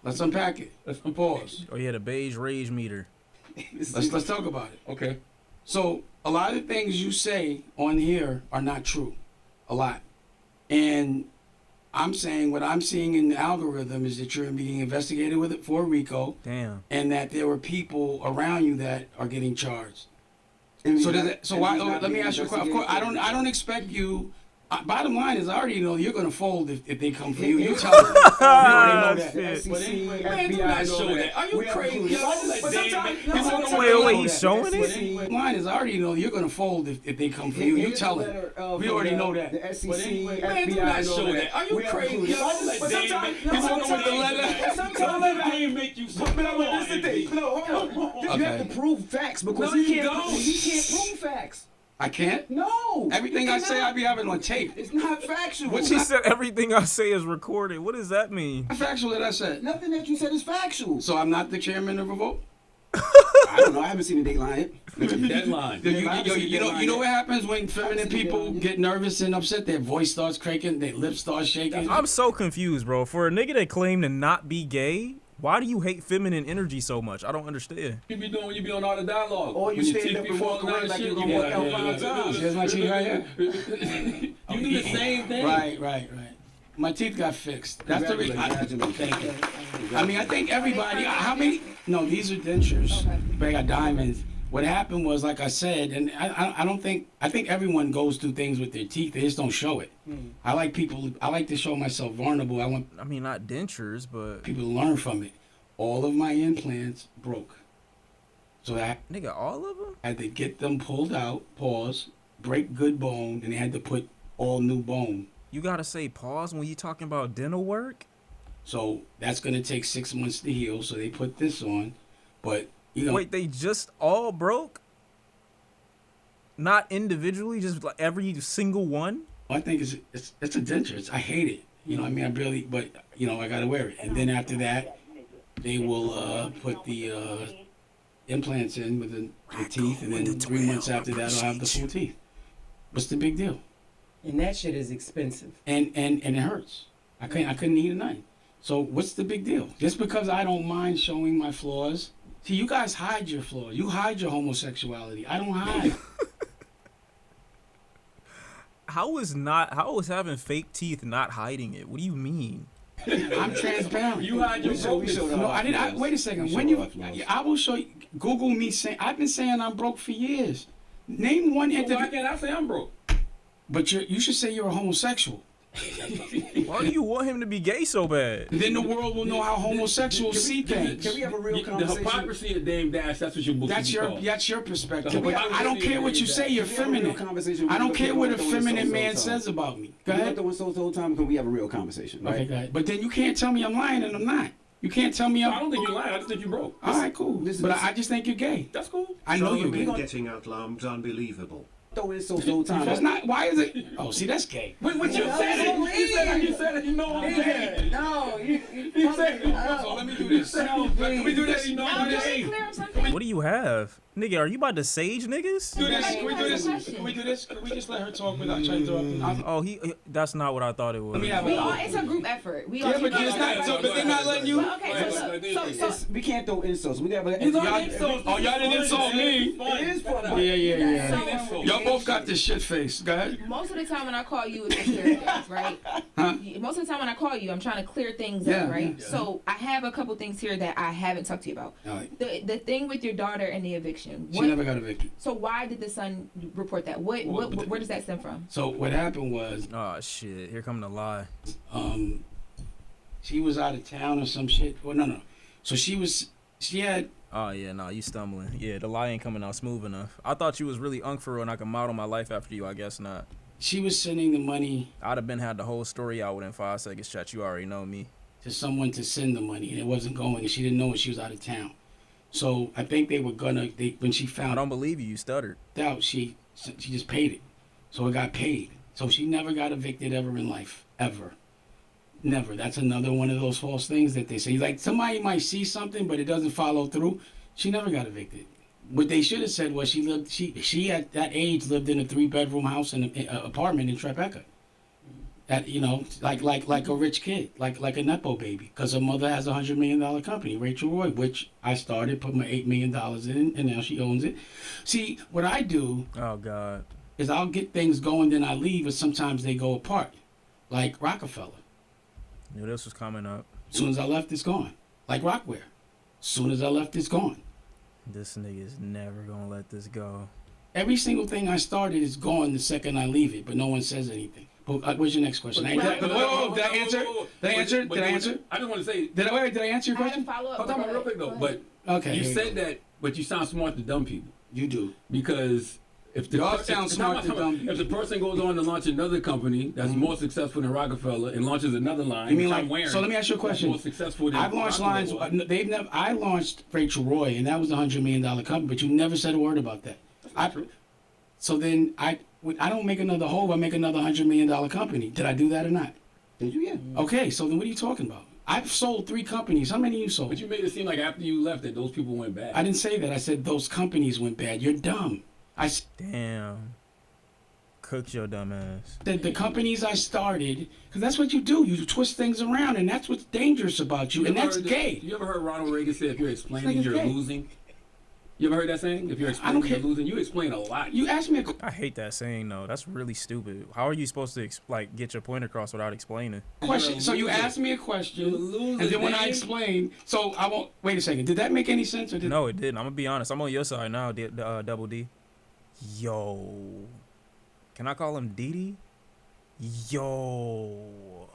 Speaker 3: Let's unpack it.
Speaker 4: Let's
Speaker 3: Pause.
Speaker 2: Oh yeah, the beige rage meter.
Speaker 3: Let's talk about it.
Speaker 4: Okay.
Speaker 3: So a lot of things you say on here are not true. A lot. And I'm saying what I'm seeing in the algorithm is that you're being investigated with it for RICO,
Speaker 2: Damn.
Speaker 3: and that there were people around you that are getting charged.
Speaker 5: And
Speaker 3: So
Speaker 5: he's
Speaker 3: does
Speaker 5: not-
Speaker 3: it, so
Speaker 5: and
Speaker 3: why?
Speaker 5: he's not
Speaker 3: Let me
Speaker 5: being
Speaker 3: ask you a question. Of course,
Speaker 5: investigated.
Speaker 3: I don't expect you. Bottom line is, I already know you're gonna fold if they come for you. You
Speaker 5: You
Speaker 3: tell them. You already know
Speaker 5: that.
Speaker 3: that.
Speaker 2: Shit.
Speaker 5: The SEC,
Speaker 4: Man, do
Speaker 5: FBI
Speaker 4: not
Speaker 5: know
Speaker 4: show that. Are you
Speaker 5: We have
Speaker 4: crazy?
Speaker 5: proof.
Speaker 4: Yo, let
Speaker 3: But
Speaker 4: Dave
Speaker 3: sometimes-
Speaker 4: make-
Speaker 3: no,
Speaker 4: He's
Speaker 3: sometimes-
Speaker 4: on the
Speaker 2: Wait,
Speaker 4: way.
Speaker 2: wait, he's showing it?
Speaker 3: Bottom line is, I already know you're gonna fold if they come for you. You
Speaker 5: Here's
Speaker 3: tell
Speaker 5: the
Speaker 3: them.
Speaker 5: letter,
Speaker 3: We
Speaker 5: from
Speaker 3: already
Speaker 5: the-
Speaker 3: know that.
Speaker 5: The SEC,
Speaker 4: But anyway, man, do
Speaker 5: FBI
Speaker 4: not
Speaker 5: know
Speaker 4: show that. Are you
Speaker 5: We have
Speaker 4: crazy?
Speaker 5: proof.
Speaker 4: Yo, let
Speaker 3: But
Speaker 4: Dave
Speaker 3: sometimes-
Speaker 4: make-
Speaker 3: no,
Speaker 4: he's on the
Speaker 3: sometimes-
Speaker 4: way.
Speaker 3: but sometimes-
Speaker 4: Don't let Dave make you so.
Speaker 5: But
Speaker 4: Come on,
Speaker 5: that's the
Speaker 4: MD.
Speaker 5: thing. No, hold on.
Speaker 3: Okay.
Speaker 5: You have to prove facts because
Speaker 4: No, you
Speaker 5: he
Speaker 4: don't.
Speaker 5: can't prove facts.
Speaker 3: I can't.
Speaker 5: No.
Speaker 3: Everything
Speaker 5: you
Speaker 3: I say,
Speaker 5: cannot.
Speaker 3: I be having on tape.
Speaker 5: It's not factual.
Speaker 3: What's
Speaker 2: She said everything I say is recorded. What does that mean?
Speaker 3: How factual that I said?
Speaker 5: Nothing that you said is factual.
Speaker 3: So I'm not the chairman of Revolt?
Speaker 5: I don't know. I haven't seen a Dateline yet.
Speaker 4: Deadline.
Speaker 3: You know what happens when feminine people get nervous and upset? Their voice starts cracking, their lips start shaking.
Speaker 2: I'm so confused, bro. For a nigga that claimed to not be gay, why do you hate feminine energy so much? I don't understand.
Speaker 4: You be doing when you be on all the dialogue.
Speaker 5: Or you
Speaker 4: When your
Speaker 5: stand
Speaker 4: teeth
Speaker 5: up
Speaker 4: be
Speaker 5: and walk
Speaker 4: falling out
Speaker 5: away
Speaker 4: and
Speaker 5: like
Speaker 4: shit,
Speaker 5: you're gonna walk out 5 times.
Speaker 3: Here's my teeth right here.
Speaker 4: You do the same thing.
Speaker 3: Right. My teeth got fixed. That's the reason.
Speaker 5: Congratulations.
Speaker 3: Thank you. I mean, I think everybody. How many? No, these are dentures.
Speaker 6: Okay.
Speaker 3: But I got diamonds. What happened was, like I said, and I don't think. I think everyone goes through things with their teeth. They just don't show it. I like people. I like to show myself vulnerable. I want
Speaker 2: I mean, not dentures, but
Speaker 3: people to learn from it. All of my implants broke, so I
Speaker 2: nigga, all of them?
Speaker 3: had to get them pulled out. Pause. Break good bone, and they had to put all new bone.
Speaker 2: You gotta say pause when you talking about dental work?
Speaker 3: So that's gonna take 6 months to heal. So they put this on, but you know,
Speaker 2: Wait, they just all broke? Not individually, just like every single one?
Speaker 3: I think it's a denture. I hate it. You know, I mean, I really, but you know, I gotta wear it. And then after that, they will put the implants in with the teeth, and then 3 months after that, I'll have the full teeth. What's the big deal?
Speaker 7: And that shit is expensive.
Speaker 3: And it hurts. I couldn't eat a night. So what's the big deal? Just because I don't mind showing my flaws. See, you guys hide your flaws. You hide your homosexuality. I don't hide.
Speaker 2: How is having fake teeth not hiding it? What do you mean?
Speaker 3: I'm transparent.
Speaker 4: You hide your brokenness.
Speaker 3: No, I didn't. Wait a second. When you, I will show you. Google me saying. I've been saying I'm broke for years. Name one
Speaker 4: So why
Speaker 3: interview.
Speaker 4: can't I say I'm broke?
Speaker 3: But you should say you're a homosexual.
Speaker 2: Why do you want him to be gay so bad?
Speaker 3: Then the world will know how homosexuals see things.
Speaker 5: Can we have a real
Speaker 4: The
Speaker 5: conversation?
Speaker 3: hypocrisy
Speaker 4: of Dame Dash, that's what your book
Speaker 3: That's
Speaker 4: should be
Speaker 3: your
Speaker 4: called.
Speaker 3: that's your perspective.
Speaker 4: The
Speaker 3: But I don't care what you say. You're
Speaker 5: Can we have a real
Speaker 3: feminine.
Speaker 5: conversation?
Speaker 3: I don't care what a
Speaker 5: We're throwing
Speaker 3: feminine
Speaker 5: insults
Speaker 3: man
Speaker 5: all the time.
Speaker 3: says about me. Go
Speaker 5: We're not
Speaker 3: ahead.
Speaker 5: throwing insults all the time. Can we have a real conversation? Right?
Speaker 3: Okay, go ahead. But then you can't tell me I'm lying and I'm not. You can't tell me
Speaker 4: I
Speaker 3: I'm.
Speaker 4: don't think you're lying. I just think you're broke.
Speaker 3: All right, cool.
Speaker 5: Listen,
Speaker 3: But
Speaker 5: listen.
Speaker 3: I just think you're gay.
Speaker 4: That's cool.
Speaker 3: I know you're
Speaker 1: Solomon
Speaker 3: gay.
Speaker 1: getting outlamed unbelievable.
Speaker 5: Throw insults all the time.
Speaker 3: That's not. Why is it? Oh, see, that's gay.
Speaker 4: What you said it. You said it. You know I'm gay.
Speaker 7: No, you
Speaker 4: You said it.
Speaker 3: So let me do this.
Speaker 4: Can we do this? You know I'm
Speaker 6: Just to
Speaker 4: gay.
Speaker 6: clear up something.
Speaker 2: What do you have? Nigga, are you about to sage niggas?
Speaker 3: Do this.
Speaker 6: Okay,
Speaker 3: Can we do this?
Speaker 6: question.
Speaker 3: Can we do this? Can we just let her talk without trying to interrupt?
Speaker 2: Oh, that's not what I thought it was.
Speaker 3: Let me have
Speaker 6: We
Speaker 3: a.
Speaker 6: all, it's a group effort. We all
Speaker 3: Yeah, but
Speaker 6: keep
Speaker 3: it's
Speaker 6: on-
Speaker 3: not. So, but they're not letting you.
Speaker 6: Well, okay, so
Speaker 5: It's- we can't throw insults. We got.
Speaker 4: You know
Speaker 3: Y'all-
Speaker 4: insults.
Speaker 3: oh, y'all didn't insult me.
Speaker 5: It is fun.
Speaker 3: Yeah.
Speaker 6: So-
Speaker 3: Y'all both got this shit face. Go ahead.
Speaker 6: most of the time when I call you, it's to clear things, right?
Speaker 3: Huh?
Speaker 6: Most of the time when I call you, I'm trying to clear things
Speaker 3: Yeah,
Speaker 6: up, right?
Speaker 3: yeah.
Speaker 6: So I have a couple things here that I haven't talked to you about.
Speaker 3: All right.
Speaker 6: The thing with your daughter and the eviction.
Speaker 3: She never got evicted.
Speaker 6: So why did the son report that? Where does that stem from?
Speaker 3: So what happened was,
Speaker 2: Oh shit! Here come the lie.
Speaker 3: she was out of town or some shit. Well, no. So she had.
Speaker 2: Oh yeah, no, you stumbling. Yeah, the lie ain't coming out smooth enough. I thought you was really unk for real and I could model my life after you. I guess not.
Speaker 3: She was sending the money
Speaker 2: I'd have been had the whole story out within 5 seconds. Chat, you already know me.
Speaker 3: to someone to send the money, and it wasn't going, and she didn't know when she was out of town. So I think they were gonna. When she
Speaker 2: I
Speaker 3: found
Speaker 2: don't believe you. You stuttered.
Speaker 3: out, she just paid it. So it got paid. So she never got evicted ever in life, ever. Never. That's another one of those false things that they say. Like somebody might see something, but it doesn't follow through. She never got evicted. What they should have said was she at that age lived in a 3-bedroom house and an apartment in Tribeca. At like a rich kid, like a nepo baby, because her mother has $100 million company, Rachel Roy, which I started, put my $8 million in, and now she owns it. See, what I do
Speaker 2: Oh god.
Speaker 3: is I'll get things going, then I leave, and sometimes they go apart, like Rockefeller.
Speaker 2: Knew this was coming up.
Speaker 3: As soon as I left, it's gone. Like Rockware. As soon as I left, it's gone.
Speaker 2: This nigga's never gonna let this go.
Speaker 3: Every single thing I started is gone the second I leave it, but no one says anything. But what's your next question? Did I answer? Did I answer? Did I answer?
Speaker 4: I just want to say.
Speaker 3: Did I answer your
Speaker 6: I had
Speaker 3: question?
Speaker 6: a follow-up.
Speaker 4: Hold on, real quick though. But
Speaker 3: Okay.
Speaker 4: you
Speaker 3: here
Speaker 4: said
Speaker 3: go.
Speaker 4: that, but you sound smart to dumb people
Speaker 3: You do.
Speaker 4: because if the
Speaker 3: Y'all sound smart to dumb people.
Speaker 4: if the person goes on to launch another company that's more successful than Rockefeller and launches another line,
Speaker 3: You mean
Speaker 4: which
Speaker 3: like?
Speaker 4: I'm wearing,
Speaker 3: So let me ask you a
Speaker 4: that's
Speaker 3: question.
Speaker 4: more successful than
Speaker 3: I've launched lines.
Speaker 4: Rockefeller.
Speaker 3: They've never. I launched Rachel Roy, and that was a $100 million company, but you never said a word about that.
Speaker 4: True.
Speaker 3: So then I don't make another Hove. I make another $100 million company. Did I do that or not?
Speaker 5: Did you? Yeah.
Speaker 3: Okay. So then what are you talking about? I've sold 3 companies. How many you sold?
Speaker 4: But you made it seem like after you left that those people went bad.
Speaker 3: I didn't say that. I said those companies went bad. You're dumb. I
Speaker 2: Damn. Cooked your dumb ass.
Speaker 3: said the companies I started, because that's what you do. You twist things around, and that's what's dangerous about you, and
Speaker 4: ever
Speaker 3: that's
Speaker 4: heard
Speaker 3: gay.
Speaker 4: You ever heard Ronald Reagan say if you're explaining,
Speaker 3: It's like
Speaker 4: you're
Speaker 3: it's gay.
Speaker 4: losing? You ever heard that saying? If you're explaining,
Speaker 3: don't
Speaker 4: you're
Speaker 3: care.
Speaker 4: losing. You explain a lot.
Speaker 3: You asked me a
Speaker 2: I hate that saying though. That's really stupid. How are you supposed to get your point across without explaining?
Speaker 3: question. So you
Speaker 4: loser.
Speaker 3: asked me a question,
Speaker 4: You're a loser,
Speaker 3: and then when I
Speaker 4: man.
Speaker 3: explained, so I won't. Wait a second. Did that make any sense? Or did
Speaker 2: No, it didn't. I'm gonna be honest. I'm on your side now, Double D. Yo, can I call him Didi? Yo,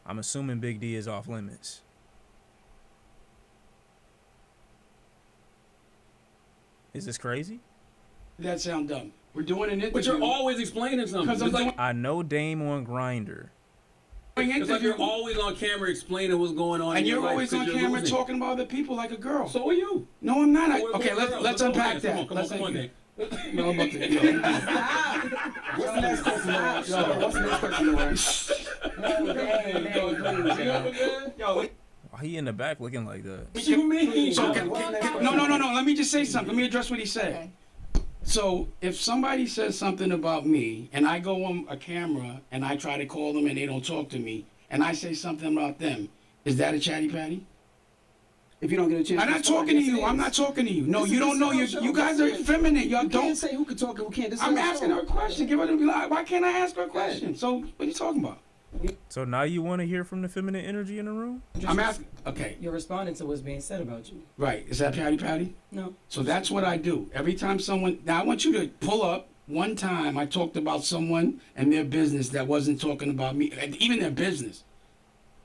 Speaker 2: I'm assuming Big D is off limits. Is this crazy?
Speaker 3: that sound dumb? We're doing an interview.
Speaker 4: But you're always explaining something.
Speaker 3: Because I'm
Speaker 4: It's like,
Speaker 3: doing
Speaker 2: I know Dame on Grinder.
Speaker 3: an
Speaker 4: it's like
Speaker 3: interview,
Speaker 4: you're always on camera explaining what's going on.
Speaker 3: and
Speaker 4: in your
Speaker 3: you're
Speaker 4: life
Speaker 3: always
Speaker 4: 'cause
Speaker 3: on
Speaker 4: you're
Speaker 3: camera
Speaker 4: losing.
Speaker 3: talking about other people like a girl.
Speaker 4: So are you.
Speaker 3: No, I'm not.
Speaker 4: We're
Speaker 3: Okay,
Speaker 4: girls.
Speaker 3: let's
Speaker 4: go
Speaker 3: unpack
Speaker 4: ahead.
Speaker 3: that.
Speaker 4: Come on, come on, Dave.
Speaker 3: No, I'm about to.
Speaker 5: What's the next question, Lauren? Yo, what's the next question, Lauren?
Speaker 2: Why he in the back looking like that?
Speaker 4: What you mean?
Speaker 3: So, no. Let me just say something. Let me address what he said.
Speaker 6: Okay.
Speaker 3: So, if somebody says something about me, and I go on a camera and I try to call them and they don't talk to me, and I say something about them, is that a chatty patty?
Speaker 5: If you don't get a chance,
Speaker 3: I'm not talking to you. I'm not talking to you. No,
Speaker 5: This
Speaker 3: you
Speaker 5: is
Speaker 3: don't
Speaker 5: a
Speaker 3: know.
Speaker 5: show.
Speaker 3: You guys are effeminate. Y'all
Speaker 5: You
Speaker 3: don't.
Speaker 5: can't say who can talk and who can't. This is
Speaker 3: I'm
Speaker 5: a
Speaker 3: asking
Speaker 5: show.
Speaker 3: her a question. Give her the. Why can't I ask her a question? So, what are you talking about?
Speaker 2: So now you want to hear from the feminine energy in the room?
Speaker 3: I'm asking. Okay,
Speaker 7: You're responding to what's being said about you.
Speaker 3: right. Is that patty patty?
Speaker 7: No.
Speaker 3: So that's what I do. Every time someone, now I want you to pull up. One time I talked about someone and their business that wasn't talking about me, and even their business.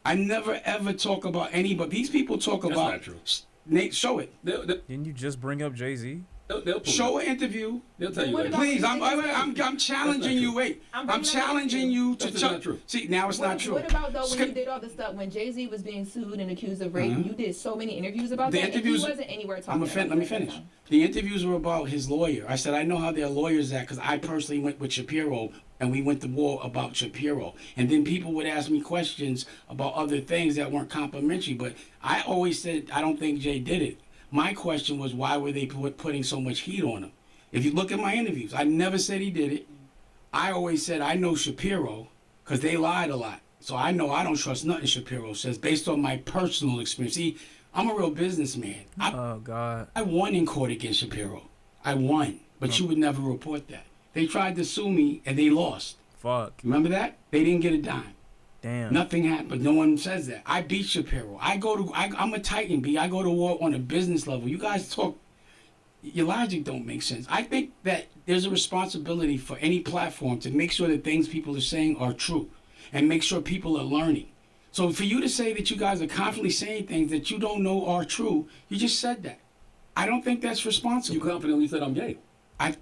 Speaker 3: I never ever talk about anybody. These people talk
Speaker 4: That's
Speaker 3: about.
Speaker 4: not true.
Speaker 3: Nate, show it.
Speaker 2: Didn't you just bring up Jay-Z?
Speaker 4: They'll pull
Speaker 3: Show
Speaker 4: it.
Speaker 3: an interview.
Speaker 4: They'll tell you
Speaker 6: What
Speaker 4: that.
Speaker 6: about-
Speaker 3: Please, I'm challenging you. Wait, I'm challenging you to.
Speaker 4: That's not true.
Speaker 3: See, now it's not true.
Speaker 6: What about though when you did all the stuff when Jay-Z was being sued and accused of rape? You did so many interviews about
Speaker 3: The
Speaker 6: that.
Speaker 3: interviews-
Speaker 6: and he wasn't anywhere talking about
Speaker 3: Let me
Speaker 6: that.
Speaker 3: finish. The interviews were about his lawyer. I said I know how their lawyers act because I personally went with Shapiro and we went to war about Shapiro. And then people would ask me questions about other things that weren't complimentary. But I always said I don't think Jay did it. My question was why were they putting so much heat on him? If you look at my interviews, I never said he did it. I always said I know Shapiro because they lied a lot. So I know I don't trust nothing Shapiro says based on my personal experience. See, I'm a real businessman.
Speaker 2: Oh God.
Speaker 3: I won in court against Shapiro. I won, but you would never report that. They tried to sue me and they lost.
Speaker 2: Fuck.
Speaker 3: Remember that? They didn't get a dime.
Speaker 2: Damn.
Speaker 3: Nothing happened. No one says that. I beat Shapiro. I'm a Titan, B. I go to war on a business level. You guys talk. Your logic don't make sense. I think that there's a responsibility for any platform to make sure that things people are saying are true and make sure people are learning. So for you to say that you guys are confidently saying things that you don't know are true, you just said that. I don't think that's
Speaker 4: You
Speaker 3: responsible.
Speaker 4: confidently said I'm gay.
Speaker 3: I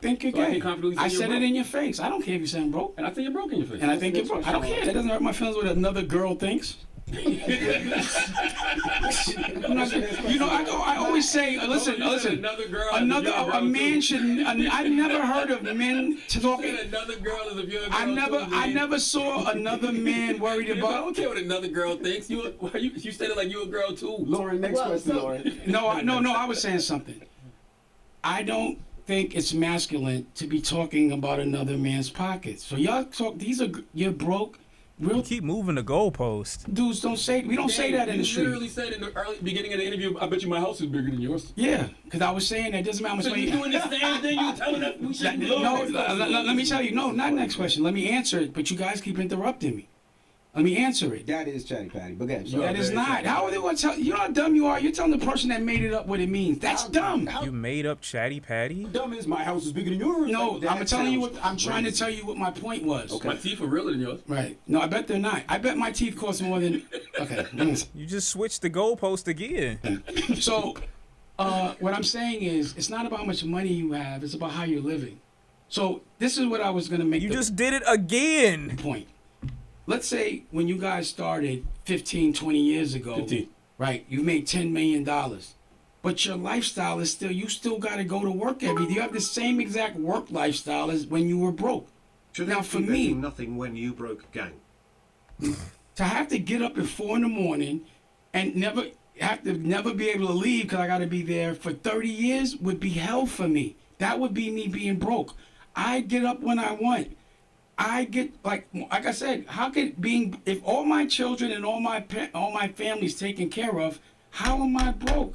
Speaker 3: think you're
Speaker 4: So I
Speaker 3: gay.
Speaker 4: can confidently say
Speaker 3: I
Speaker 4: you're
Speaker 3: said it
Speaker 4: broke.
Speaker 3: in your face. I don't care if you say I'm broke.
Speaker 4: And I think you're broke in your face.
Speaker 3: And I think you're broke. I don't care. That doesn't hurt my feelings what another girl thinks. I always say, listen.
Speaker 4: Another girl.
Speaker 3: A man should. I never heard of men talking.
Speaker 4: Another girl is if you're a girl.
Speaker 3: I never saw another man worried
Speaker 4: I
Speaker 3: about.
Speaker 4: don't care what another girl thinks. You said it like you a girl too.
Speaker 5: Lauren, next
Speaker 6: Well,
Speaker 5: question,
Speaker 6: so-
Speaker 5: Lauren.
Speaker 3: No. I was saying something. I don't think it's masculine to be talking about another man's pockets. So y'all talk. You're broke.
Speaker 2: You keep moving the goalpost.
Speaker 3: dudes don't say. We don't say that in the
Speaker 4: You
Speaker 3: street.
Speaker 4: literally said in the early beginning of the interview, I bet you my house is bigger than yours.
Speaker 3: Yeah, because I was saying that doesn't matter how much
Speaker 4: So
Speaker 3: money.
Speaker 4: you doing the same thing you telling us we should do?
Speaker 3: No, let me tell you. No, not next question. Let me answer it. But you guys keep interrupting me. Let me answer it.
Speaker 5: That is chatty patty. But again,
Speaker 3: That is not. How are they going to tell? You know how dumb you are? You're telling the person that made it up what it means. That's dumb.
Speaker 2: You made up Chatty Patty?
Speaker 5: dumb is my house is bigger than yours.
Speaker 3: No,
Speaker 5: Like, that
Speaker 3: I'm telling you
Speaker 5: sounds
Speaker 3: what. I'm trying to
Speaker 5: crazy.
Speaker 3: tell you what my point was.
Speaker 5: Okay.
Speaker 4: My teeth are realer than yours.
Speaker 3: Right. No, I bet they're not. I bet my teeth cost more than. Okay.
Speaker 2: You just switched the goalpost again.
Speaker 3: So, what I'm saying is, it's not about how much money you have. It's about how you're living. So this is what I was gonna make.
Speaker 2: You
Speaker 3: the
Speaker 2: just did it again.
Speaker 3: point. Let's say when you guys started 15, 20 years ago,
Speaker 4: 15.
Speaker 3: right? You made $10 million, but your lifestyle is still. You still got to go to work every day. You have the same exact work lifestyle as when you were broke.
Speaker 1: Shouldn't
Speaker 3: Now,
Speaker 1: be
Speaker 3: for me-
Speaker 1: betting nothing when you broke, gang.
Speaker 3: To have to get up at 4 a.m. and never be able to leave because I got to be there for 30 years would be hell for me. That would be me being broke. I get up when I want. I get like I said, how could if all my children and all my family's taken care of, how am I broke?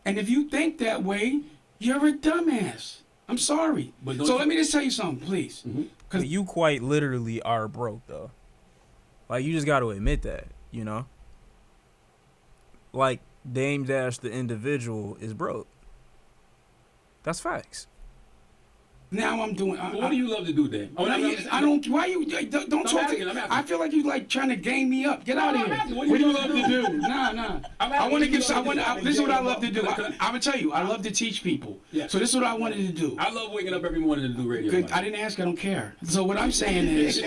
Speaker 3: And if you think that way, you're a dumbass. I'm sorry.
Speaker 4: But don't
Speaker 3: So
Speaker 4: you-
Speaker 3: let me just tell you something, please.
Speaker 2: But you quite literally are broke, though. Like, you just got to admit that, you know? Like, Dame Dash, the individual, is broke. That's facts.
Speaker 3: Now I'm doing.
Speaker 4: What do you love to do, Dan?
Speaker 3: I don't. Why you don't talk
Speaker 4: asking,
Speaker 3: to?
Speaker 4: I'm asking.
Speaker 3: I feel like you like trying to game me up. Get out of
Speaker 4: I'm
Speaker 3: here.
Speaker 4: asking,
Speaker 3: What do you love to do? Nah.
Speaker 4: I'm
Speaker 3: I
Speaker 4: asking,
Speaker 3: want to
Speaker 4: what
Speaker 3: give.
Speaker 4: do you love to do?
Speaker 3: This is what I love to do.
Speaker 4: Can
Speaker 3: I'm gonna tell you. I love to teach people.
Speaker 4: Yeah.
Speaker 3: So this is what I wanted to do.
Speaker 4: I love waking up every morning to do radio.
Speaker 3: Good. I didn't ask. I don't care. So what I'm saying is,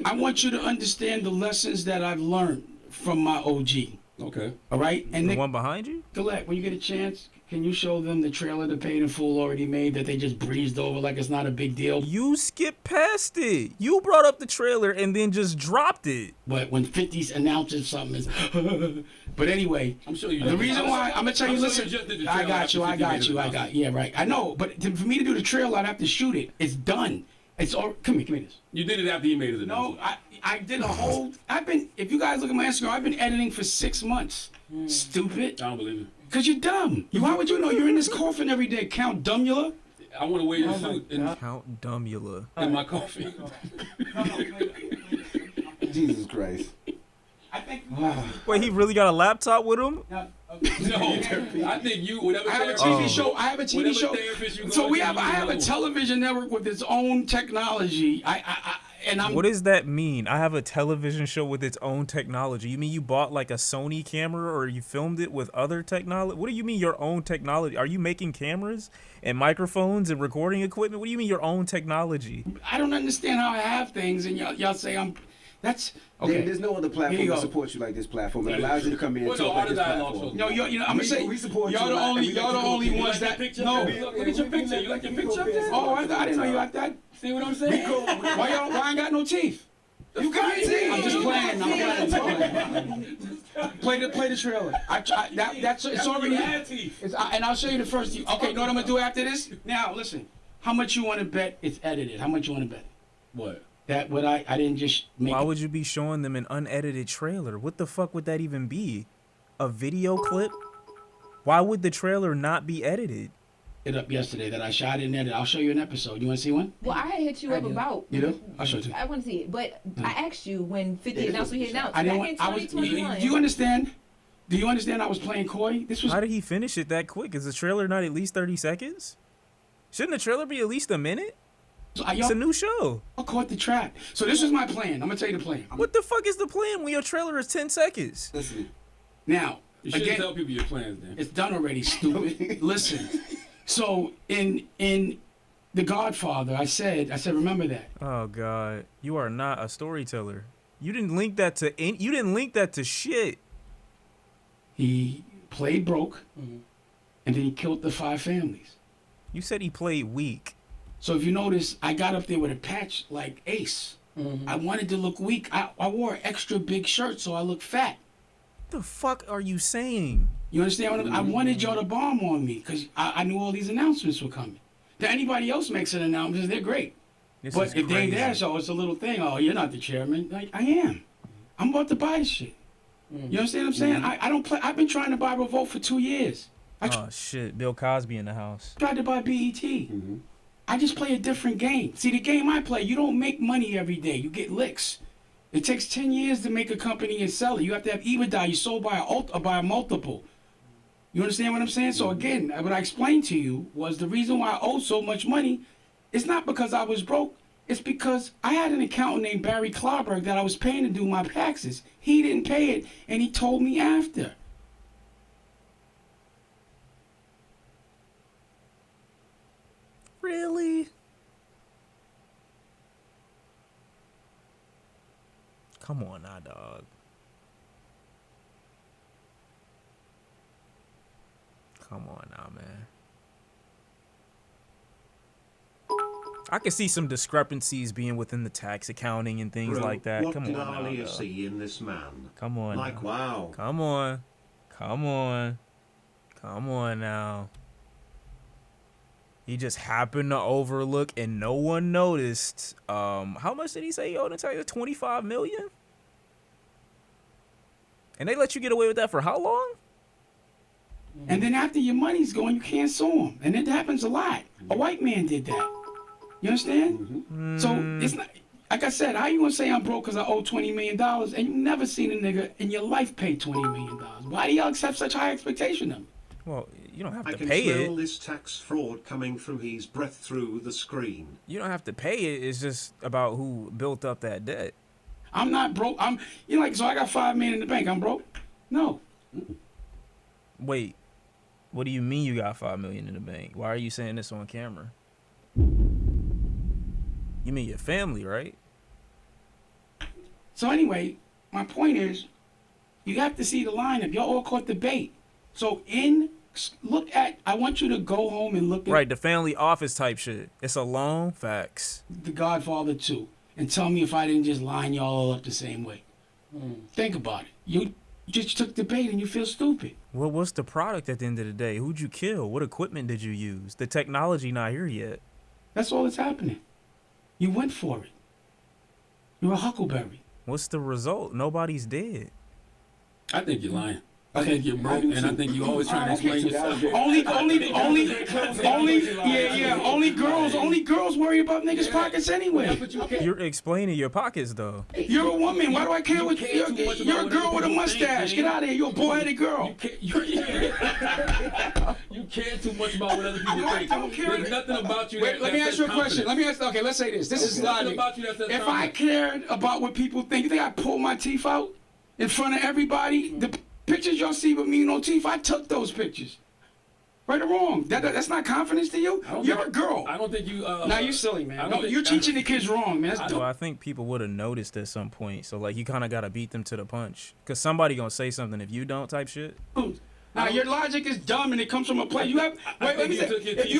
Speaker 3: I want you to understand the lessons that I've learned from my OG.
Speaker 4: Okay.
Speaker 3: All right. And
Speaker 2: The
Speaker 3: Nick
Speaker 2: one behind you?
Speaker 3: Gillette, when you get a chance, can you show them the trailer the Paid in Full already made that they just breezed over like it's not a big deal?
Speaker 2: You skipped past it. You brought up the trailer and then just dropped it.
Speaker 3: But when 50s announces something, it's but anyway,
Speaker 4: I'm sure you.
Speaker 3: the reason why I'm gonna tell you,
Speaker 4: I'm sure
Speaker 3: listen,
Speaker 4: you just did the
Speaker 3: I
Speaker 4: trailer
Speaker 3: got
Speaker 4: after
Speaker 3: you,
Speaker 4: 50 minutes of announcement.
Speaker 3: yeah, right, I know, but for me to do the trailer, I'd have to shoot it. It's done. It's all. Come here, this.
Speaker 4: You did it after you made it.
Speaker 3: No, I did a whole. If you guys look at my Instagram, I've been editing for 6 months. Stupid.
Speaker 4: I don't believe it.
Speaker 3: Cause you're dumb. Why would you know? You're in this coffin every day. Count Dumbula.
Speaker 4: I want to wear your suit
Speaker 2: Count Dumbula.
Speaker 4: in my coffee.
Speaker 5: Jesus Christ.
Speaker 3: I think.
Speaker 2: Wait, he really got a laptop with him?
Speaker 3: Now,
Speaker 4: No, I think you. Whatever.
Speaker 3: I have a
Speaker 4: therapist-
Speaker 3: TV show. I have a TV
Speaker 4: whatever
Speaker 3: show.
Speaker 4: therapist you
Speaker 3: So
Speaker 4: go
Speaker 3: we
Speaker 4: to,
Speaker 3: have.
Speaker 4: you
Speaker 3: I have a
Speaker 4: know.
Speaker 3: television network with its own technology. And I'm.
Speaker 2: What does that mean? I have a television show with its own technology. You mean you bought like a Sony camera or you filmed it with other technology? What do you mean your own technology? Are you making cameras and microphones and recording equipment? What do you mean your own technology?
Speaker 3: I don't understand how I have things, and y'all say I'm. That's
Speaker 5: Okay.
Speaker 3: okay.
Speaker 5: There's no other
Speaker 3: Here
Speaker 5: platform
Speaker 3: you
Speaker 5: that
Speaker 3: go.
Speaker 5: supports you like this platform. It allows you to come in and
Speaker 4: Well, no,
Speaker 5: talk like
Speaker 4: Art of
Speaker 5: this
Speaker 4: Dialogue
Speaker 5: platform.
Speaker 4: show.
Speaker 3: No, I'm gonna say
Speaker 5: we support
Speaker 3: y'all
Speaker 5: you
Speaker 3: the
Speaker 5: a lot,
Speaker 3: only
Speaker 5: and we
Speaker 3: y'all the
Speaker 5: like to
Speaker 3: only
Speaker 5: go-
Speaker 4: You
Speaker 3: ones
Speaker 4: like your
Speaker 3: that
Speaker 4: picture?
Speaker 3: no.
Speaker 4: Look at your picture. You like your picture up there?
Speaker 3: Oh, I didn't know you like that.
Speaker 4: See what I'm saying?
Speaker 3: Why I ain't got no teeth? You got teeth. I'm just playing. Play the trailer. It's already. And I'll show you the first. Okay, you know what I'm gonna do after this? Now listen. How much you want to bet it's edited? How much you want to bet?
Speaker 4: What?
Speaker 3: That what I didn't just make.
Speaker 2: Why would you be showing them an unedited trailer? What the fuck would that even be? A video clip? Why would the trailer not be edited?
Speaker 3: it up yesterday that I shot in there. I'll show you an episode. You want to see one?
Speaker 6: Well, I had hit you up about.
Speaker 3: You do? I'll show it to you.
Speaker 6: I want to see it, but I asked you when 50 announced what he announced
Speaker 3: I
Speaker 6: back
Speaker 3: didn't
Speaker 6: in
Speaker 3: want. I was.
Speaker 6: 2021.
Speaker 3: Do you understand? Do you understand? I was playing coy. This was.
Speaker 2: How did he finish it that quick? Is the trailer not at least 30 seconds? Shouldn't the trailer be at least a minute? It's a new show.
Speaker 3: I caught the trap. So this was my plan. I'm gonna tell you the plan.
Speaker 2: What the fuck is the plan when your trailer is 10 seconds?
Speaker 5: Listen,
Speaker 3: Now,
Speaker 4: You shouldn't
Speaker 3: again,
Speaker 4: tell people your plans, then.
Speaker 3: it's done already, stupid. Listen. So in The Godfather, I said, remember that.
Speaker 2: Oh god, you are not a storyteller. You didn't link that to shit.
Speaker 3: He played broke, and then he killed the 5 families.
Speaker 2: You said he played weak.
Speaker 3: So if you notice, I got up there with a patch like Ace. I wanted to look weak. I wore an extra big shirt so I look fat.
Speaker 2: What the fuck are you saying?
Speaker 3: You understand what I wanted y'all to bomb on me because I knew all these announcements were coming. Now, anybody else makes an announcement, they're great.
Speaker 2: This
Speaker 3: But
Speaker 2: is
Speaker 3: if they ain't there,
Speaker 2: crazy.
Speaker 3: so it's a little thing. Oh, you're not the chairman. Like, I am. I'm about to buy this shit. You understand what I'm saying? I don't play. I've been trying to buy Revolt for 2 years. I
Speaker 2: Oh shit, Bill Cosby in the house.
Speaker 3: tried to buy BET. I just play a different game. See, the game I play, you don't make money every day. You get licks. It takes 10 years to make a company and sell it. You have to have EBITDA. You sold by a multiple. You understand what I'm saying? So again, what I explained to you was the reason why I owe so much money. It's not because I was broke. It's because I had an accountant named Barry Clauberg that I was paying to do my taxes. He didn't pay it, and he told me after.
Speaker 2: Really? Come on now, dog. Come on now, man. I can see some discrepancies being within the tax accounting and things
Speaker 1: Bro,
Speaker 2: like that.
Speaker 1: what
Speaker 2: Come
Speaker 1: did
Speaker 2: on now,
Speaker 1: Alia
Speaker 2: dog.
Speaker 1: see in this man?
Speaker 2: Come on
Speaker 1: Like,
Speaker 2: now.
Speaker 1: wow.
Speaker 2: Come on. Come on. Come on now. He just happened to overlook and no one noticed. How much did he say he owed in taxes? 25 million? And they let you get away with that for how long?
Speaker 3: And then after your money's gone, you can't sue him. And it happens a lot. A white man did that. You understand? So it's not, like I said, how you gonna say I'm broke because I owe $20 million and you never seen a nigga in your life pay $20 million? Why do y'all accept such high expectation of me?
Speaker 2: Well, you don't have
Speaker 1: I
Speaker 2: to
Speaker 1: can
Speaker 2: pay
Speaker 1: smell
Speaker 2: it.
Speaker 1: this tax fraud coming through his breath through the screen.
Speaker 2: You don't have to pay it. It's just about who built up that debt.
Speaker 3: I'm not broke. So I got $5 million in the bank. I'm broke? No.
Speaker 2: Wait, what do you mean you got 5 million in the bank? Why are you saying this on camera? You mean your family, right?
Speaker 3: So anyway, my point is, you have to see the lineup. Y'all all caught the bait. So I want you to go home and look at
Speaker 2: Right, the family office type shit. It's a loan, facts.
Speaker 3: The Godfather 2 and tell me if I didn't just line y'all all up the same way. Think about it. You just took the bait and you feel stupid.
Speaker 2: Well, what's the product at the end of the day? Who'd you kill? What equipment did you use? The technology not here yet.
Speaker 3: That's all that's happening. You went for it. You're a huckleberry.
Speaker 2: What's the result? Nobody's dead.
Speaker 4: I think you're lying. I think you're broke, and I think you always trying to explain yourself.
Speaker 3: Only girls worry about niggas' pockets anyway.
Speaker 2: You're explaining your pockets, though.
Speaker 3: You're a woman. Why do I care what you're a girl with a mustache? Get out of here. You're a boy-headed girl.
Speaker 4: You care too much about what other people think.
Speaker 3: don't care.
Speaker 4: There's nothing about you.
Speaker 3: Wait, let me ask you a question. Okay, let's say this. This is
Speaker 4: nothing
Speaker 3: logic.
Speaker 4: about you that says
Speaker 3: If I cared about what people think, you think I pull my teeth out in front of everybody? The pictures y'all see with me no teeth, I took those pictures. Right or wrong? That's not confidence to you? You're a girl.
Speaker 4: I don't think you.
Speaker 3: Now you silly, man.
Speaker 4: don't think-
Speaker 3: You're teaching the kids wrong, man. That's
Speaker 2: Well,
Speaker 3: dumb.
Speaker 2: I think people would have noticed at some point. So, like, you kind of got to beat them to the punch. Because somebody going to say something if you don't type shit.
Speaker 3: Now your logic is dumb and it comes from a place. You have. Wait, let me
Speaker 4: think
Speaker 3: say.
Speaker 4: you took your
Speaker 3: If
Speaker 4: teeth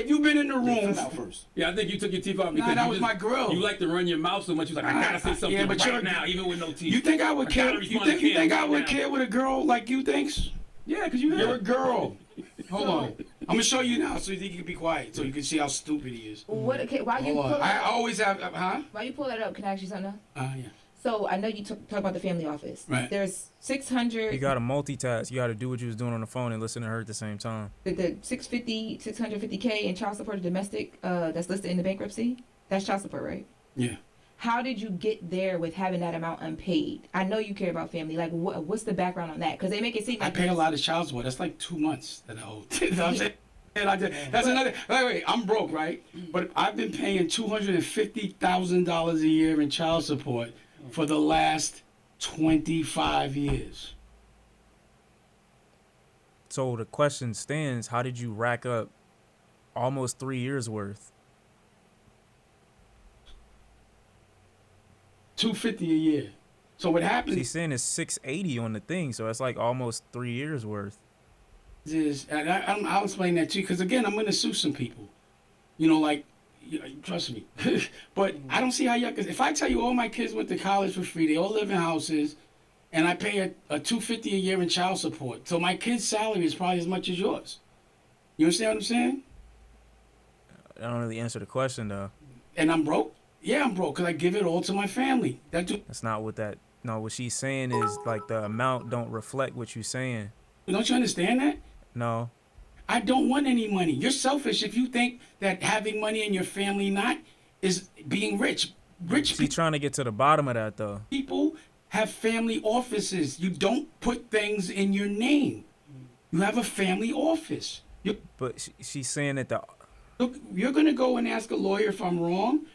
Speaker 3: you've been in the
Speaker 5: Come
Speaker 3: room.
Speaker 5: out first.
Speaker 4: Yeah, I think you took your teeth out because
Speaker 3: that
Speaker 4: you
Speaker 3: was
Speaker 4: just-
Speaker 3: my grill.
Speaker 4: You like to run your mouth so much. You're like, I gotta say something
Speaker 3: Yeah, but you're
Speaker 4: right
Speaker 3: a-
Speaker 4: now, even with no teeth.
Speaker 3: You think I would care?
Speaker 4: gotta
Speaker 3: You
Speaker 4: respond to
Speaker 3: think I
Speaker 4: Cam
Speaker 3: would
Speaker 4: right now.
Speaker 3: care what a girl like you thinks?
Speaker 4: Yeah, because you
Speaker 3: You're a girl. Hold on. I'm gonna show you now so you can be quiet so you can see how stupid he is.
Speaker 6: What? Okay, why you
Speaker 3: Hold
Speaker 6: pull
Speaker 3: on. I
Speaker 6: that up?
Speaker 3: always have. Huh?
Speaker 6: Why you pull that up? Can I ask you something else?
Speaker 3: Yeah.
Speaker 6: So I know you talk about the family office.
Speaker 3: Right.
Speaker 6: There's 600.
Speaker 2: You got to multitask. You got to do what you was doing on the phone and listen to her at the same time.
Speaker 6: The 650K in child support domestic that's listed in the bankruptcy. That's child support, right?
Speaker 3: Yeah.
Speaker 6: How did you get there with having that amount unpaid? I know you care about family. Like, what's the background on that? Because they make it seem
Speaker 3: I
Speaker 6: like
Speaker 3: pay a lot of child support. That's like 2 months that I owe. You know what I'm saying? That's another. Wait, I'm broke, right? But I've been paying $250,000 a year in child support for the last 25 years.
Speaker 2: So the question stands, how did you rack up almost 3 years worth?
Speaker 3: $250 a year. So what happens
Speaker 2: He's saying it's 680 on the thing, so it's like almost 3 years worth.
Speaker 3: is, and I'll explain that to you, because again, I'm going to sue some people. You know, like, trust me. But I don't see how y'all, because if I tell you all my kids went to college for free, they all live in houses, and I pay a $250 a year in child support. So my kid's salary is probably as much as yours. You understand what I'm saying?
Speaker 2: I don't really answer the question, though.
Speaker 3: and I'm broke. Yeah, I'm broke because I give it all to my family.
Speaker 2: That's not what that. No, what she's saying is like the amount don't reflect what you're saying.
Speaker 3: Don't you understand that?
Speaker 2: No.
Speaker 3: I don't want any money. You're selfish if you think that having money in your family not is being rich. Rich
Speaker 2: She's trying to get to the bottom of that though.
Speaker 3: people have family offices. You don't put things in your name. You have a family office.
Speaker 2: But she's saying that the.
Speaker 3: Look, you're gonna go and ask a lawyer if I'm wrong,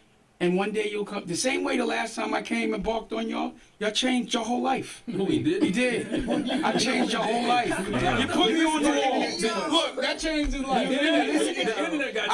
Speaker 3: and one day you'll come. The same way the last time I came and barked on y'all changed your whole life.
Speaker 4: No, we did.
Speaker 3: You did. I changed your whole life. You put me on the wall. Look, that changed his life.
Speaker 4: The internet got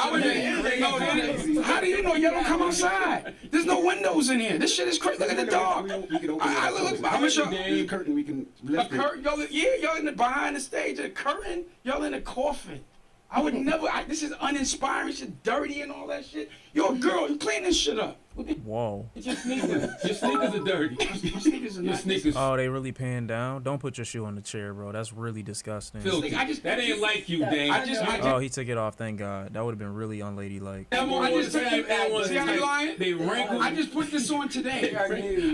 Speaker 3: How do you know you don't come outside? There's no windows in here. This shit is crazy. Look at the dog.
Speaker 5: We can open
Speaker 3: I look. I'm gonna show
Speaker 5: the curtain. We can
Speaker 3: a
Speaker 5: lift it.
Speaker 3: curtain. Y'all in the behind the stage. A curtain. Y'all in a coffin. I would never. This is uninspiring. Shit, dirty and all that shit. You're a girl. You clean this shit up.
Speaker 2: Whoa.
Speaker 3: It's your sneakers.
Speaker 4: Your sneakers are dirty.
Speaker 3: Your sneakers are
Speaker 4: Your
Speaker 3: not.
Speaker 4: sneakers.
Speaker 2: Oh, they really paying down? Don't put your shoe on the chair, bro. That's really disgusting.
Speaker 4: Filthy. That ain't like you, Dane.
Speaker 2: Oh, he took it off. Thank God. That would have been really unladylike.
Speaker 3: I just took it. See how they lying?
Speaker 4: They wrinkled.
Speaker 3: I just put this on today.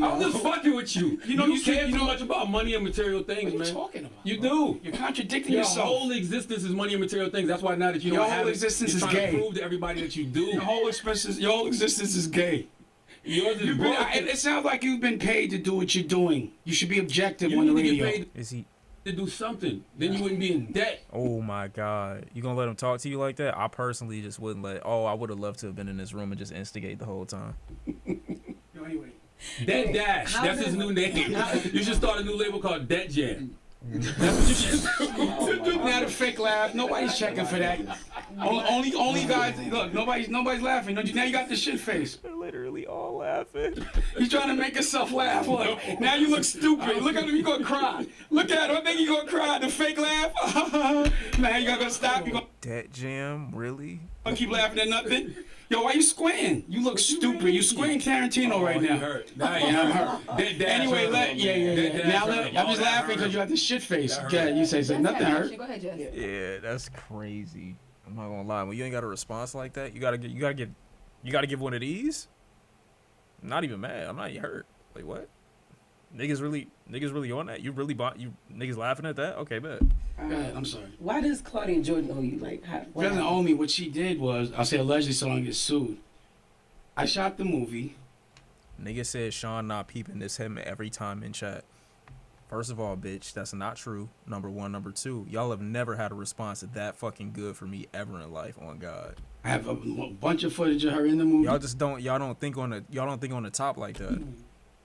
Speaker 4: I'm just fucking with you.
Speaker 3: You know,
Speaker 4: you
Speaker 3: you
Speaker 4: care
Speaker 3: said-
Speaker 4: too much about money and material things,
Speaker 3: What are
Speaker 4: man.
Speaker 3: you talking about?
Speaker 4: You do.
Speaker 3: You're contradicting
Speaker 4: Your
Speaker 3: yourself.
Speaker 4: whole existence is money and material things. That's why now that you
Speaker 3: Your
Speaker 4: don't
Speaker 3: whole
Speaker 4: have it,
Speaker 3: existence
Speaker 4: you're
Speaker 3: is
Speaker 4: trying
Speaker 3: gay.
Speaker 4: to prove to everybody that you do.
Speaker 3: Your whole existence is gay.
Speaker 4: Yours is
Speaker 3: It sounds like you've been paid to do what you're doing. You should be objective
Speaker 4: You
Speaker 3: on the
Speaker 4: need to get
Speaker 3: radio.
Speaker 4: paid
Speaker 2: Is he?
Speaker 4: to do something. Then you wouldn't be in debt.
Speaker 2: Oh my God. You gonna let him talk to you like that? I personally just wouldn't let. Oh, I would have loved to have been in this room and just instigate the whole time.
Speaker 3: Yo, anyway.
Speaker 4: Debt Dash. That's his new name. You should start a new label called Debt Jam. That's what you should do.
Speaker 3: Not a fake laugh. Nobody's checking for that. Only guys. Look, nobody's laughing. Now you got the shit face.
Speaker 2: They're literally all laughing.
Speaker 3: He's trying to make himself laugh. Look, now you look stupid. Look at him. You gonna cry. Look at him. I think you gonna cry. The fake laugh. Now you gonna stop. You
Speaker 2: Debt Jam? Really?
Speaker 3: gonna keep laughing at nothing. Yo, why you squinting? You look stupid. You squinting Tarantino right
Speaker 4: You
Speaker 3: now.
Speaker 4: hurt.
Speaker 3: Yeah, I'm hurt.
Speaker 4: Debt Dash
Speaker 3: Anyway,
Speaker 4: hurt.
Speaker 3: yeah.
Speaker 4: Debt Dash
Speaker 3: Now
Speaker 4: hurt.
Speaker 3: I'm just
Speaker 4: Oh, that
Speaker 3: laughing because
Speaker 4: hurt.
Speaker 3: you have this shit face.
Speaker 4: That hurt.
Speaker 3: Yeah, you say nothing hurt.
Speaker 6: Go ahead, Jess.
Speaker 2: Yeah, that's crazy. I'm not gonna lie. When you ain't got a response like that, you gotta give one of these. I'm not even mad. I'm not even hurt. Like what? Niggas really on that? You niggas laughing at that? Okay, bet.
Speaker 3: Go ahead. I'm sorry.
Speaker 7: Why does Claudia Jordan owe you? Like, how?
Speaker 3: She doesn't owe me. What she did was, I'll say allegedly so I don't get sued. I shot the movie.
Speaker 2: Nigga said Sean not peeping this him every time in chat. First of all, bitch, that's not true. Number one. Number two, y'all have never had a response that fucking good for me ever in life. On God,
Speaker 3: I have a bunch of footage of her in the movie.
Speaker 2: y'all don't think on the top like that.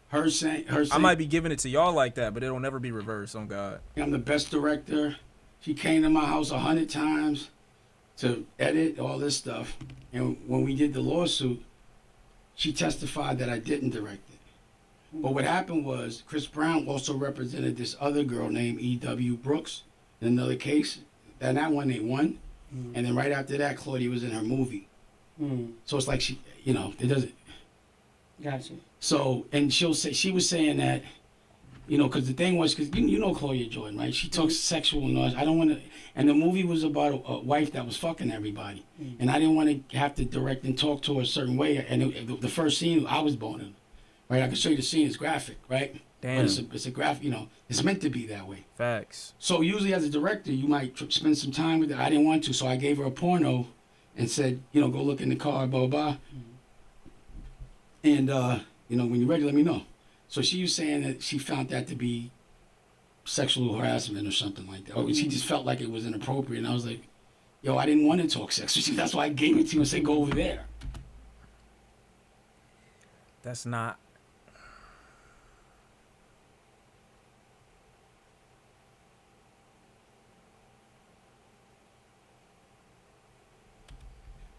Speaker 3: Her saying,
Speaker 2: I might be giving it to y'all like that, but it'll never be reversed. On God.
Speaker 3: I'm the best director. She came to my house 100 times to edit all this stuff. And when we did the lawsuit, she testified that I didn't direct it. But what happened was Chris Brown also represented this other girl named E.W. Brooks in another case. And that one they won. And then right after that, Claudia was in her movie. So it's like she, it doesn't.
Speaker 7: Gotcha.
Speaker 3: So, and she was saying that, because the thing was, because you know Claudia Jordan, right? She talks sexual and all that. I don't want to, and the movie was about a wife that was fucking everybody. And I didn't want to have to direct and talk to her a certain way. And the first scene, I was boning, right? I can show you the scene, it's graphic, right?
Speaker 2: Damn.
Speaker 3: But it's a graphic, it's meant to be that way.
Speaker 2: Facts.
Speaker 3: So usually as a director, you might spend some time with her. I didn't want to, so I gave her a porno and said, go look in the car, blah, blah, blah. And, when you're ready, let me know. So she was saying that she found that to be sexual harassment or something like that. Or she just felt like it was inappropriate. And I was like, I didn't want to talk sex with you. That's why I gave it to you and said, go over there.
Speaker 2: That's not.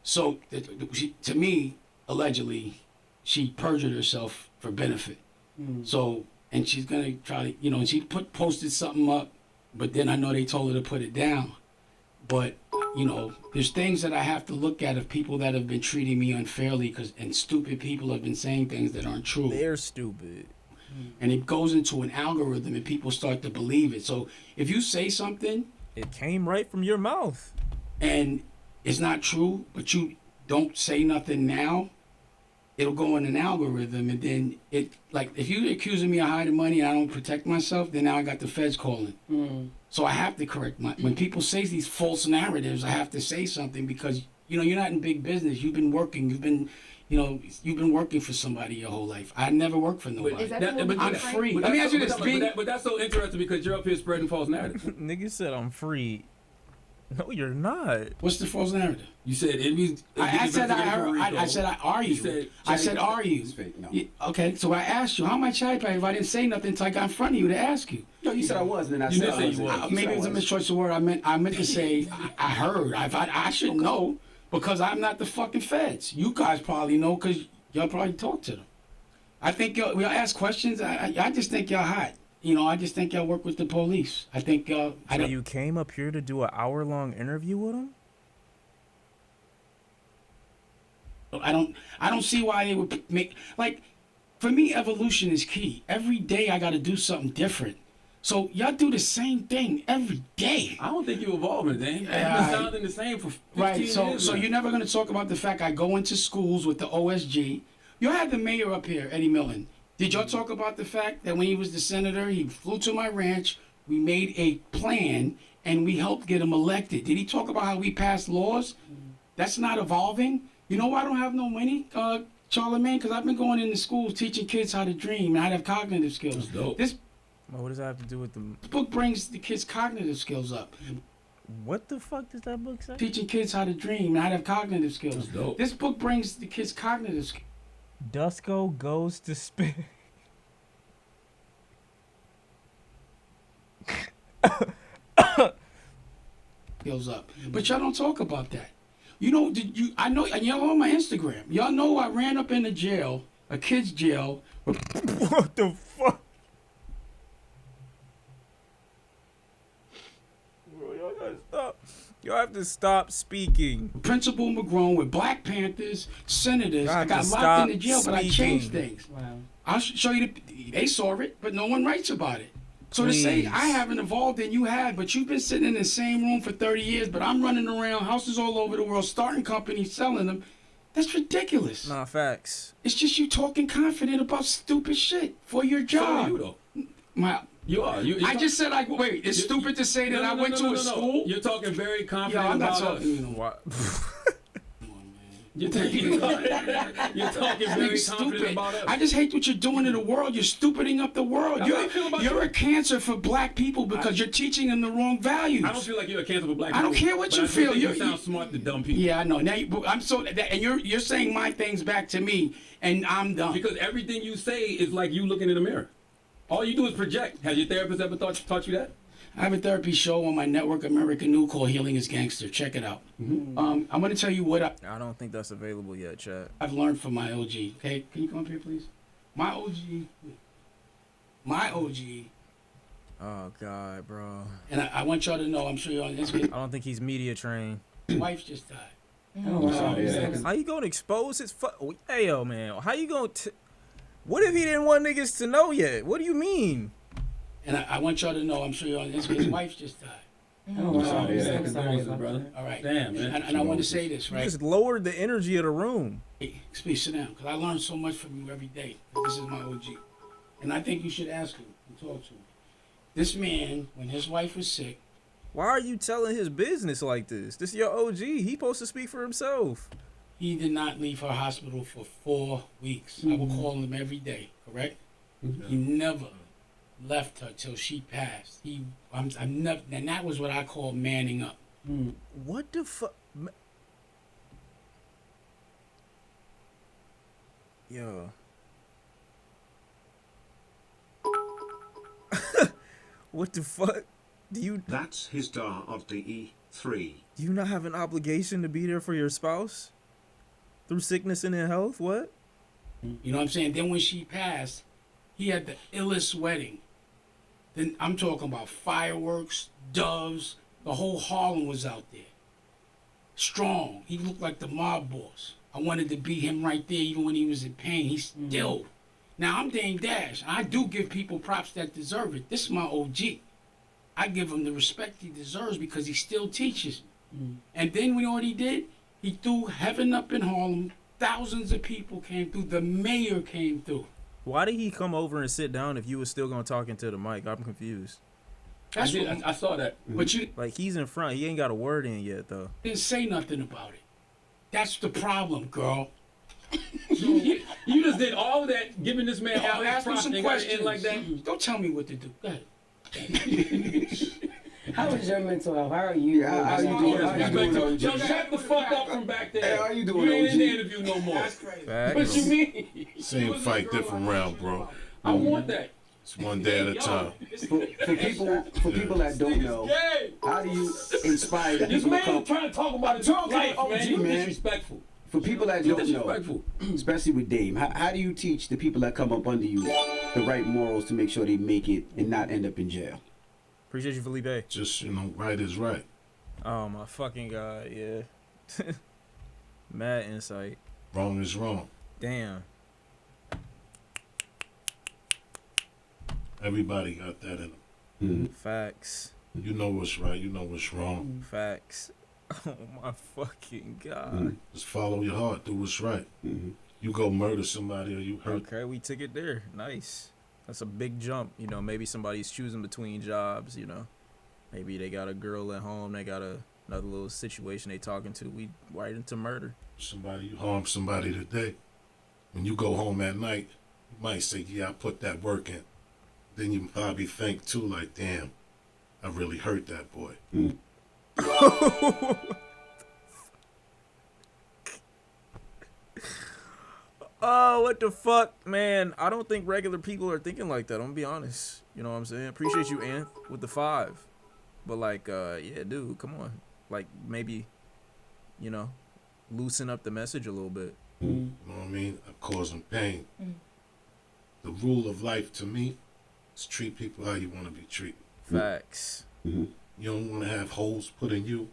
Speaker 3: So to me, allegedly, she perjured herself for benefit. So, and she's gonna try to, and she posted something up, but then I know they told her to put it down. But there's things that I have to look at of people that have been treating me unfairly, and stupid people have been saying things that aren't true.
Speaker 2: They're stupid.
Speaker 3: And it goes into an algorithm, and people start to believe it. So if you say something,
Speaker 2: It came right from your mouth.
Speaker 3: and it's not true, but you don't say nothing now, it'll go in an algorithm, and then it, like, if you accusing me of hiding money and I don't protect myself, then now I got the feds calling. So I have to correct when people say these false narratives, I have to say something because, you know, you're not in big business. You've been working. You've been working for somebody your whole life. I never worked for nobody.
Speaker 6: Is that the one
Speaker 3: I'm
Speaker 6: with the
Speaker 3: free.
Speaker 6: frame?
Speaker 3: Let me ask you this,
Speaker 4: but that's so interesting because you're up here spreading false narratives.
Speaker 2: Nigga said I'm free. No, you're not.
Speaker 3: What's the false narrative?
Speaker 4: You said enemies.
Speaker 3: I said are you? I said are you?
Speaker 5: It's fake. No.
Speaker 3: Yeah, okay, so I asked you, how am I cherry picking if I didn't say nothing until I got in front of you to ask you?
Speaker 5: No, you said I was, and then I
Speaker 4: You
Speaker 5: said
Speaker 4: did say
Speaker 5: I
Speaker 4: you
Speaker 5: wasn't.
Speaker 4: was.
Speaker 3: Maybe it was a mischoice of word. I meant to say I heard. I should know because I'm not the fucking feds. You guys probably know because y'all probably talk to them. I think y'all ask questions. I just think y'all hot. You know, I just think y'all work with the police. I think
Speaker 2: So you came up here to do an hour-long interview with him?
Speaker 3: I don't see why they would make, like, for me, evolution is key. Every day I got to do something different. So y'all do the same thing every day.
Speaker 4: I don't think you evolving, Dan. You've been sounding the same for 15
Speaker 3: Right,
Speaker 4: years.
Speaker 3: so
Speaker 4: now.
Speaker 3: you're never going to talk about the fact I go into schools with the OSG. You had the mayor up here, Eddie Millen. Did y'all talk about the fact that when he was the senator, he flew to my ranch, we made a plan, and we helped get him elected? Did he talk about how we passed laws? That's not evolving. You know why I don't have no money, Charlamagne? Because I've been going into schools teaching kids how to dream and how to have cognitive skills.
Speaker 4: That's dope.
Speaker 3: This
Speaker 2: Well, what does that have to do with the...
Speaker 3: book brings the kids' cognitive skills up.
Speaker 2: What the fuck does that book say?
Speaker 3: Teaching kids how to dream and how to have cognitive skills.
Speaker 4: That's dope.
Speaker 3: This book brings the kids' cognitive skills.
Speaker 2: Dusko goes to spin.
Speaker 3: Skills up. But y'all don't talk about that. You know, I know, and y'all on my Instagram. Y'all know I ran up in a jail, a kid's jail.
Speaker 2: What the fuck? Bro, y'all gotta stop. Y'all have to stop speaking.
Speaker 3: Principal McGrone with Black Panthers, senators.
Speaker 2: Y'all
Speaker 3: I
Speaker 2: have
Speaker 3: got
Speaker 2: to
Speaker 3: locked
Speaker 2: stop
Speaker 3: in the jail, but I changed
Speaker 2: speaking.
Speaker 3: things.
Speaker 7: Wow.
Speaker 3: I'll show you. They saw it, but no one writes about it. So to say
Speaker 2: Please.
Speaker 3: I haven't evolved and you have, but you've been sitting in the same room for 30 years, but I'm running around houses all over the world, starting companies, selling them. That's ridiculous.
Speaker 2: Nah, facts.
Speaker 3: It's just you talking confident about stupid shit for your
Speaker 4: So
Speaker 3: job.
Speaker 4: are you though.
Speaker 3: My,
Speaker 4: You are.
Speaker 3: I just said, like, wait, it's stupid to say that I went to a school?
Speaker 4: You're talking very
Speaker 3: Yeah,
Speaker 4: confident
Speaker 3: I'm not
Speaker 4: about us.
Speaker 3: talking, you know.
Speaker 2: What?
Speaker 4: You're talking very
Speaker 3: Nigga,
Speaker 4: confident
Speaker 3: stupid.
Speaker 4: about us.
Speaker 3: I just hate what you're doing to the world. You're stupiding up the world.
Speaker 4: That's how I feel about
Speaker 3: You're
Speaker 4: you.
Speaker 3: a cancer for black people because you're teaching them the wrong values.
Speaker 4: I don't feel like you're a cancer for black
Speaker 3: I
Speaker 4: people.
Speaker 3: don't care what
Speaker 4: but
Speaker 3: you
Speaker 4: I still
Speaker 3: feel.
Speaker 4: think you
Speaker 3: You-
Speaker 4: sound smart to dumb people.
Speaker 3: Yeah, I know. Now I'm so and you're saying my things back to me, and I'm done.
Speaker 4: Because everything you say is like you looking in the mirror. All you do is project. Has your therapist ever taught you that?
Speaker 3: I have a therapy show on my network, American New, called Healing is Gangster. Check it out. I'm going to tell you what
Speaker 2: I don't think that's available yet, Chad.
Speaker 3: I've learned from my OG. Okay, can you come up here, please? My OG,
Speaker 2: Oh, God, bro.
Speaker 3: and I want y'all to know, I'm sure you're on Instagram.
Speaker 2: I don't think he's media trained.
Speaker 3: His wife just died.
Speaker 7: Oh, wow.
Speaker 5: Sorry, yeah.
Speaker 2: How you gonna expose his Hey, yo, man. How you gonna... What if he didn't want niggas to know yet? What do you mean?
Speaker 3: And I want y'all to know, I'm sure you're on Instagram. His wife just died.
Speaker 7: Oh, wow.
Speaker 5: Sorry, yeah.
Speaker 7: I'm so sorry
Speaker 4: Condolences,
Speaker 7: about
Speaker 4: brother.
Speaker 7: that.
Speaker 3: All right.
Speaker 4: Damn, man.
Speaker 3: And I want to say this,
Speaker 2: You
Speaker 3: right?
Speaker 2: just lowered the energy of the room.
Speaker 3: Hey, please sit down, because I learn so much from you every day. This is my OG. And I think you should ask him and talk to him. This man, when his wife was sick,
Speaker 2: Why are you telling his business like this? This is your OG. He supposed to speak for himself.
Speaker 3: he did not leave her hospital for 4 weeks. I would call him every day, correct? He never left her till she passed. I'm never, and that was what I call manning up.
Speaker 2: What the fuck? Yo. What the fuck?
Speaker 1: That's his star of the E3.
Speaker 2: Do you not have an obligation to be there for your spouse? Through sickness and in health? What?
Speaker 3: You know what I'm saying? Then when she passed, he had the illest wedding. Then I'm talking about fireworks, doves. The whole Harlem was out there. Strong. He looked like the mob boss. I wanted to be him right there even when he was in pain. He's still. Now I'm Dame Dash. I do give people props that deserve it. This is my OG. I give him the respect he deserves because he still teaches. And then you know what he did? He threw Heaven Up in Harlem Thousands of people came through. The mayor came through.
Speaker 2: Why did he come over and sit down if you were still gonna talk into the mic? I'm confused.
Speaker 3: That's what,
Speaker 4: I saw that.
Speaker 3: but you
Speaker 2: Like he's in front, he ain't got a word in yet though.
Speaker 3: didn't say nothing about it. That's the problem, girl.
Speaker 4: You just did all of that, giving this man all his
Speaker 3: Ask me
Speaker 4: props
Speaker 3: some
Speaker 4: and got it
Speaker 3: questions.
Speaker 4: in like that.
Speaker 3: Don't tell me what to do. Go ahead.
Speaker 7: How is your mental health? How are you?
Speaker 5: Yeah, how you
Speaker 4: All
Speaker 5: doing? How you
Speaker 4: respect
Speaker 5: doing,
Speaker 4: to-
Speaker 5: OG?
Speaker 4: Yo, shut the fuck up from back there.
Speaker 5: Hey, how you doing,
Speaker 4: You ain't in the
Speaker 5: OG?
Speaker 4: interview no more.
Speaker 2: Facts.
Speaker 4: What you mean?
Speaker 8: Same fight, different round, bro.
Speaker 4: I want that.
Speaker 8: It's one day at a time.
Speaker 5: For people that don't know, how do you inspire
Speaker 4: This
Speaker 5: people to
Speaker 4: man
Speaker 5: come?
Speaker 4: trying to talk about his
Speaker 5: Talking
Speaker 4: life,
Speaker 5: OG,
Speaker 4: man. You
Speaker 5: man.
Speaker 4: disrespectful.
Speaker 5: For people that
Speaker 4: You
Speaker 5: don't know,
Speaker 4: disrespectful.
Speaker 5: especially with Dame, how do you teach the people that come up under you the right morals to make sure they make it and not end up in jail?
Speaker 2: Appreciate you, Felipe.
Speaker 8: Just, right is right.
Speaker 2: Oh my fucking god, yeah. Mad insight.
Speaker 8: Wrong is wrong.
Speaker 2: Damn.
Speaker 8: Everybody got that in them.
Speaker 5: Mm-hmm.
Speaker 2: Facts.
Speaker 8: You know what's right, you know what's wrong.
Speaker 2: Facts. Oh my fucking god.
Speaker 5: Mm-hmm.
Speaker 8: Just follow your heart, do what's right.
Speaker 5: Mm-hmm.
Speaker 8: You go murder somebody or you hurt.
Speaker 2: Okay, we took it there. Nice. That's a big jump. You know, maybe somebody's choosing between jobs, you know. Maybe they got a girl at home, they got another little situation they talking to. We right into murder.
Speaker 8: You harm somebody today. When you go home at night, you might say, yeah, I put that work in. Then you probably think too, like, damn, I really hurt that boy.
Speaker 2: Oh, what the fuck, man? I don't think regular people are thinking like that. I'm gonna be honest. You know what I'm saying? Appreciate you, Anth, with the 5. But like, yeah, dude, come on. Like maybe, you know, loosen up the message a little bit.
Speaker 8: You know what I mean? I'm causing pain.
Speaker 6: Mm.
Speaker 8: The rule of life to me is treat people how you want to be treated.
Speaker 2: Facts.
Speaker 5: Mm-hmm.
Speaker 8: You don't want to have holes put in you.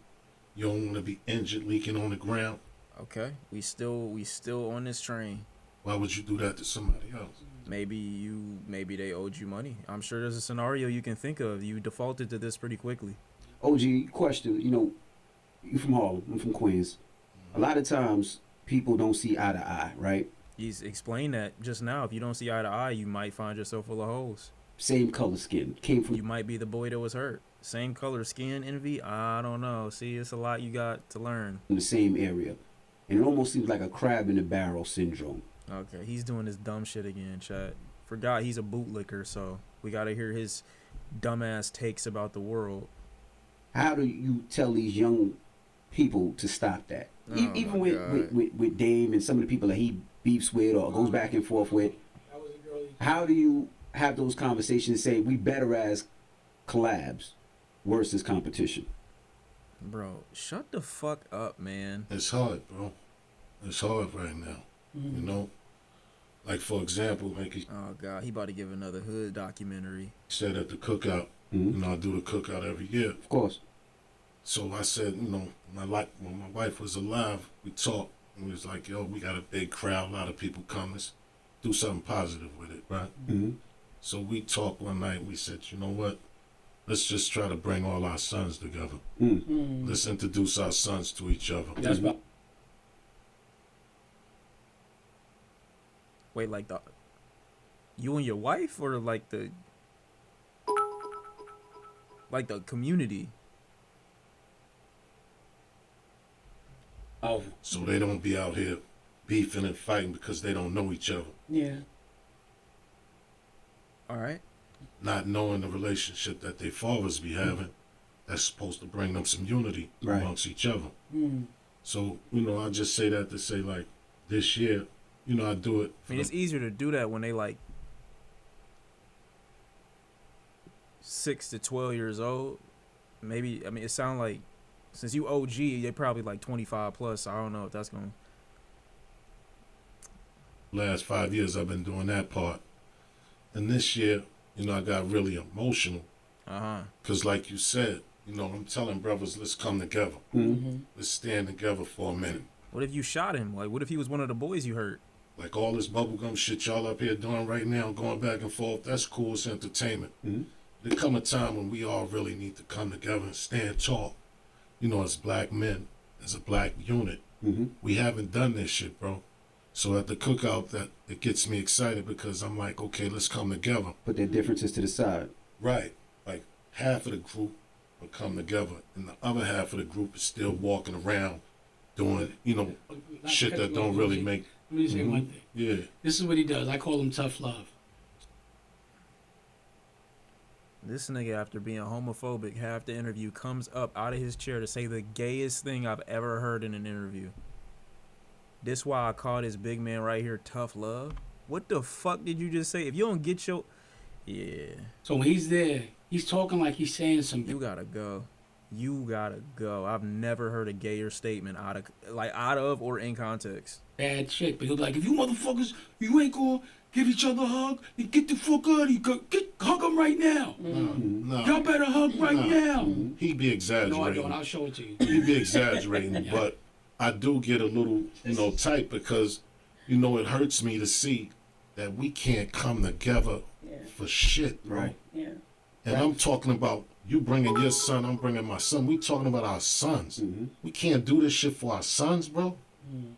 Speaker 8: You don't want to be injured, leaking on the ground.
Speaker 2: Okay. We still on this train.
Speaker 8: Why would you do that to somebody else?
Speaker 2: Maybe they owed you money. I'm sure there's a scenario you can think of. You defaulted to this pretty quickly.
Speaker 5: OG, question, you from Harlem, I'm from Queens. A lot of times people don't see eye to eye, right?
Speaker 2: He's explained that just now. If you don't see eye to eye, you might find yourself full of holes.
Speaker 5: Same color skin, came from
Speaker 2: You might be the boy that was hurt. Same color skin, envy. I don't know. See, it's a lot you got to learn.
Speaker 5: the same area. And it almost seems like a crab in a barrel syndrome.
Speaker 2: Okay, he's doing his dumb shit again, chat. Forgot he's a bootlicker, so we gotta hear his dumbass takes about the world.
Speaker 5: How do you tell these young people to stop that?
Speaker 2: Oh
Speaker 5: Even
Speaker 2: my God.
Speaker 5: with Dame and some of the people that he beefs with or goes back and forth with, how do you have those conversations and say we better as collabs versus competition?
Speaker 2: Bro, shut the fuck up, man.
Speaker 8: It's hard, bro. It's hard right now. You know? Like, for example, like he
Speaker 2: Oh god, he about to give another hood documentary.
Speaker 8: said at the cookout,
Speaker 5: Mm-hmm.
Speaker 8: I do the cookout every year.
Speaker 5: Of course.
Speaker 8: So I said, when my wife was alive, we talked. And we was like, yo, we got a big crowd, a lot of people come. Let's do something positive with it, right?
Speaker 5: Mm-hmm.
Speaker 8: So we talked one night. We said, you know what? Let's just try to bring all our sons together. Let's introduce our sons to each other.
Speaker 4: That's about.
Speaker 2: Wait, like you and your wife, or like the community?
Speaker 4: Oh,
Speaker 8: So they don't be out here beefing and fighting because they don't know each other.
Speaker 7: Yeah.
Speaker 2: All right.
Speaker 8: Not knowing the relationship that their fathers be having, that's supposed to bring them some unity
Speaker 5: Right.
Speaker 8: amongst each other.
Speaker 7: Mm.
Speaker 8: So, I just say that to say, like, this year, I do it.
Speaker 2: I mean, it's easier to do that when they like 6 to 12 years old. Maybe, I mean, it sounds like since you OG, they probably like 25 plus. So I don't know if that's going to.
Speaker 8: Last 5 years, I've been doing that part. And this year, I got really emotional. Because like you said, I'm telling brothers, let's come together.
Speaker 5: Mm-hmm.
Speaker 8: Let's stand together for a minute.
Speaker 2: What if you shot him? Like, what if he was one of the boys you hurt?
Speaker 8: Like all this bubblegum shit y'all up here doing right now, going back and forth, that's cool, it's entertainment.
Speaker 5: Mm-hmm.
Speaker 8: There come a time when we all really need to come together and stand tall. As black men, as a black unit.
Speaker 5: Mm-hmm.
Speaker 8: We haven't done this shit, bro. So at the cookout, that it gets me excited because I'm like, okay, let's come together.
Speaker 5: Put their differences to the side.
Speaker 8: Right. Like half of the group will come together, and the other half of the group is still walking around doing,
Speaker 3: Not
Speaker 8: shit
Speaker 3: cut
Speaker 8: that
Speaker 3: you
Speaker 8: don't
Speaker 3: off,
Speaker 8: really
Speaker 3: OG.
Speaker 8: make.
Speaker 3: Let me say
Speaker 8: Mhm.
Speaker 3: one thing.
Speaker 8: Yeah.
Speaker 3: This is what he does. I call him tough love.
Speaker 2: This nigga, after being homophobic half the interview, comes up out of his chair to say the gayest thing I've ever heard in an interview. This why I call this big man right here tough love. What the fuck did you just say? If you don't get your... Yeah.
Speaker 3: So when he's there, he's talking like he's saying some
Speaker 2: You gotta go. You gotta go. I've never heard a gayer statement out of or in context.
Speaker 3: bad shit. But he'll be like, if you motherfuckers, you ain't gonna give each other a hug, then get the fuck out of here. Hug him right now.
Speaker 8: No.
Speaker 3: Y'all better hug right now.
Speaker 8: He be
Speaker 3: No, I
Speaker 8: exaggerating.
Speaker 3: don't. I'll show it to you.
Speaker 8: He be exaggerating, but I do get a little, tight because, it hurts me to see that we can't come together for shit, bro.
Speaker 5: Right.
Speaker 7: Yeah.
Speaker 8: And I'm talking about you bringing your son, I'm bringing my son. We talking about our sons.
Speaker 5: Mm-hmm.
Speaker 8: We can't do this shit for our sons, bro.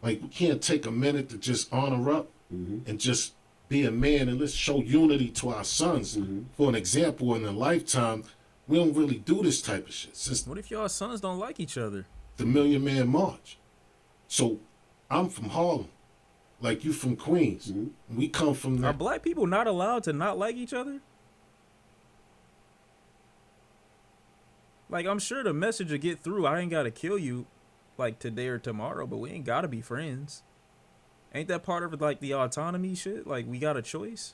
Speaker 8: Like, we can't take a minute to just honor up and just be a man and let's show unity to our sons. For an example, in a lifetime, we don't really do this type of shit since
Speaker 2: What if y'all sons don't like each other?
Speaker 8: the Million Man March. So I'm from Harlem, like you from Queens. We come from
Speaker 2: Are
Speaker 8: that.
Speaker 2: black people not allowed to not like each other? Like, I'm sure the message will get through. I ain't gotta kill you, like, today or tomorrow, but we ain't gotta be friends. Ain't that part of, like, the autonomy shit? Like, we got a choice?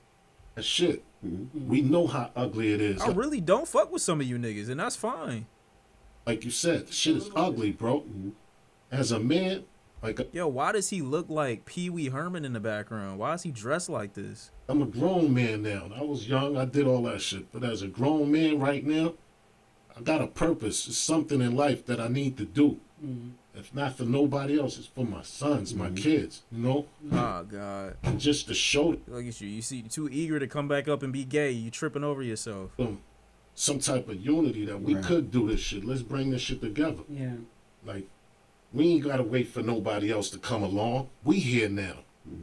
Speaker 8: That shit. We know how ugly it is.
Speaker 2: I really don't fuck with some of you niggas, and that's fine.
Speaker 8: Like you said, the shit is ugly, bro. As a man,
Speaker 2: Yo, why does he look like Pee Wee Herman in the background? Why is he dressed like this?
Speaker 8: I'm a grown man now. I was young, I did all that shit. But as a grown man right now, I got a purpose. It's something in life that I need to do. If not for nobody else, it's for my sons, my kids,
Speaker 2: Oh, God.
Speaker 8: And just to show
Speaker 2: Look at you. You see, too eager to come back up and be gay. You tripping over yourself.
Speaker 8: them some type of unity that we
Speaker 5: Right.
Speaker 8: could do this shit. Let's bring this shit together.
Speaker 7: Yeah.
Speaker 8: Like, we ain't gotta wait for nobody else to come along. We here now.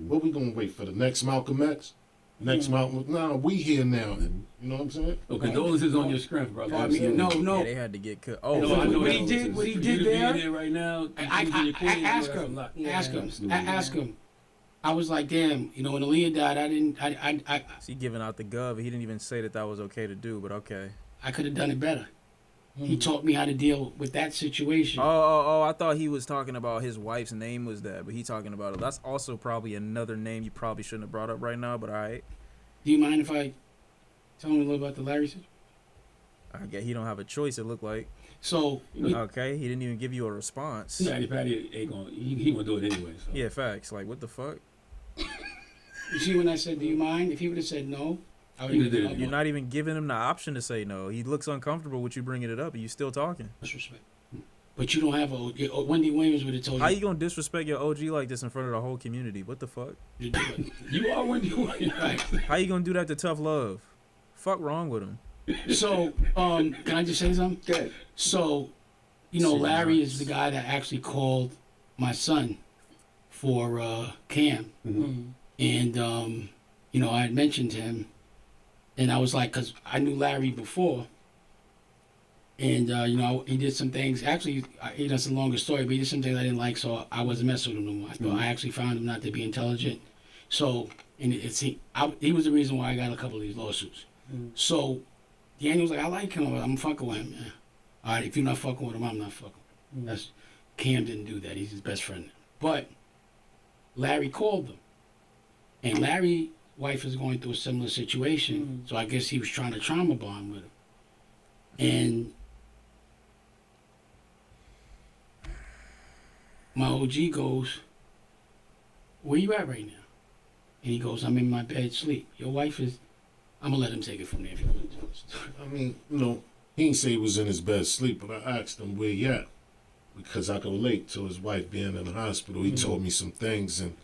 Speaker 8: What we gonna wait for? The next Malcolm X? Next Malcolm? Nah, we here now. You know what I'm saying?
Speaker 4: So condolences on your strength, brother.
Speaker 3: I mean, no.
Speaker 2: Yeah, they had to get cut. Oh,
Speaker 4: No, I know
Speaker 3: What
Speaker 4: that.
Speaker 3: he did- what he
Speaker 4: For
Speaker 3: did
Speaker 4: you to be
Speaker 3: there-
Speaker 4: in here right now.
Speaker 3: I ask him. Ask him.
Speaker 5: absolutely.
Speaker 3: Ask him. I was like, damn. When Aaliyah died,
Speaker 2: he giving out the gov. He didn't even say that was okay to do, but okay.
Speaker 3: I could have done it better. He taught me how to deal with that situation.
Speaker 2: Oh, I thought he was talking about his wife's name was that, but he talking about it. That's also probably another name you probably shouldn't have brought up right now, but all right.
Speaker 3: Do you mind if I tell him a little about the Larry situation?
Speaker 2: I guess he don't have a choice, it looked like.
Speaker 3: So,
Speaker 2: Okay, he didn't even give you a response.
Speaker 4: Patty ain't gonna. He gonna do it anyway. So.
Speaker 2: Yeah, facts. Like, what the fuck?
Speaker 3: you see when I said, do you mind? If he would have said no, I would
Speaker 4: He
Speaker 3: have
Speaker 4: did
Speaker 3: done
Speaker 4: it.
Speaker 2: You're not even giving him the option to say no. He looks uncomfortable with you bringing it up, and you still talking.
Speaker 3: disrespect. But you don't have Wendy Williams would have told
Speaker 2: How
Speaker 3: you
Speaker 2: you gonna disrespect your OG like this in front of the whole community? What the fuck?
Speaker 3: to do it.
Speaker 4: You are when you are.
Speaker 3: Right.
Speaker 2: How you gonna do that to Tough Love? Fuck wrong with him?
Speaker 3: So, can I just say something?
Speaker 5: Good.
Speaker 3: So, Larry is the guy that actually called my son for Cam. And, I had mentioned him. And I was like, because I knew Larry before. And, he did some things. Actually, that's a longer story, but he did some things I didn't like, so I wasn't messing with him no more. I thought I actually found him not to be intelligent. So, and he was the reason why I got a couple of these lawsuits. So, Daniel was like, I like him. I'm fucking with him, man. All right, if you're not fucking with him, I'm not fucking with him. Cam didn't do that. He's his best friend. But Larry called them. And Larry's wife is going through a similar situation. So I guess he was trying to trauma bond with him. And my OG goes, where you at right now? And he goes, I'm in my bed sleep. Your wife is... I'm going to let him take it from there if you want to tell us.
Speaker 8: I mean, he didn't say he was in his bed asleep, but I asked him where he at. Because I could relate to his wife being in the hospital. He told me some things and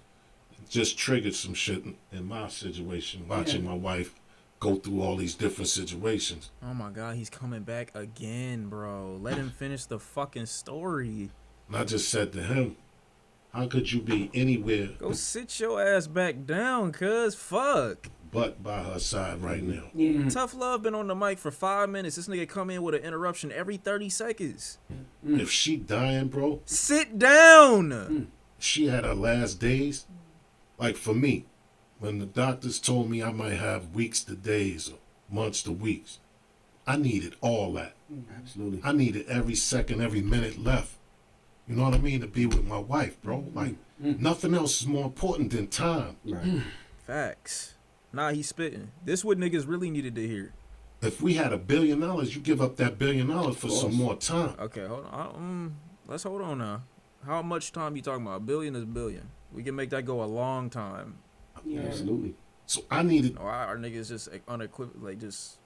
Speaker 8: it just triggered some shit in my situation, watching my wife go through all these different situations.
Speaker 2: Oh my God, he's coming back again, bro. Let him finish the fucking story.
Speaker 8: And I just said to him, How could you be anywhere
Speaker 2: Go sit your ass back down, cuz. Fuck.
Speaker 8: but by her side right now?
Speaker 7: Yeah.
Speaker 2: Tough Love been on the mic for 5 minutes. This nigga come in with an interruption every 30 seconds.
Speaker 8: If she dying, bro,
Speaker 2: Sit down.
Speaker 8: she had her last days. Like for me, when the doctors told me I might have weeks to days or months to weeks, I needed all that.
Speaker 5: Absolutely.
Speaker 8: I needed every second, every minute left. You know what I mean? To be with my wife, bro. Like, nothing else is more important than time.
Speaker 5: Right.
Speaker 2: Facts. Nah, he's spitting. This what niggas really needed to hear.
Speaker 8: If we had $1 billion, you give up that $1 billion for some more time.
Speaker 2: Okay, hold on. Let's hold on now. How much time you talking about? $1 billion is $1 billion. We can make that go a long time.
Speaker 7: Yeah.
Speaker 5: Absolutely.
Speaker 8: So I needed
Speaker 2: Or our niggas just unequivocal, like just.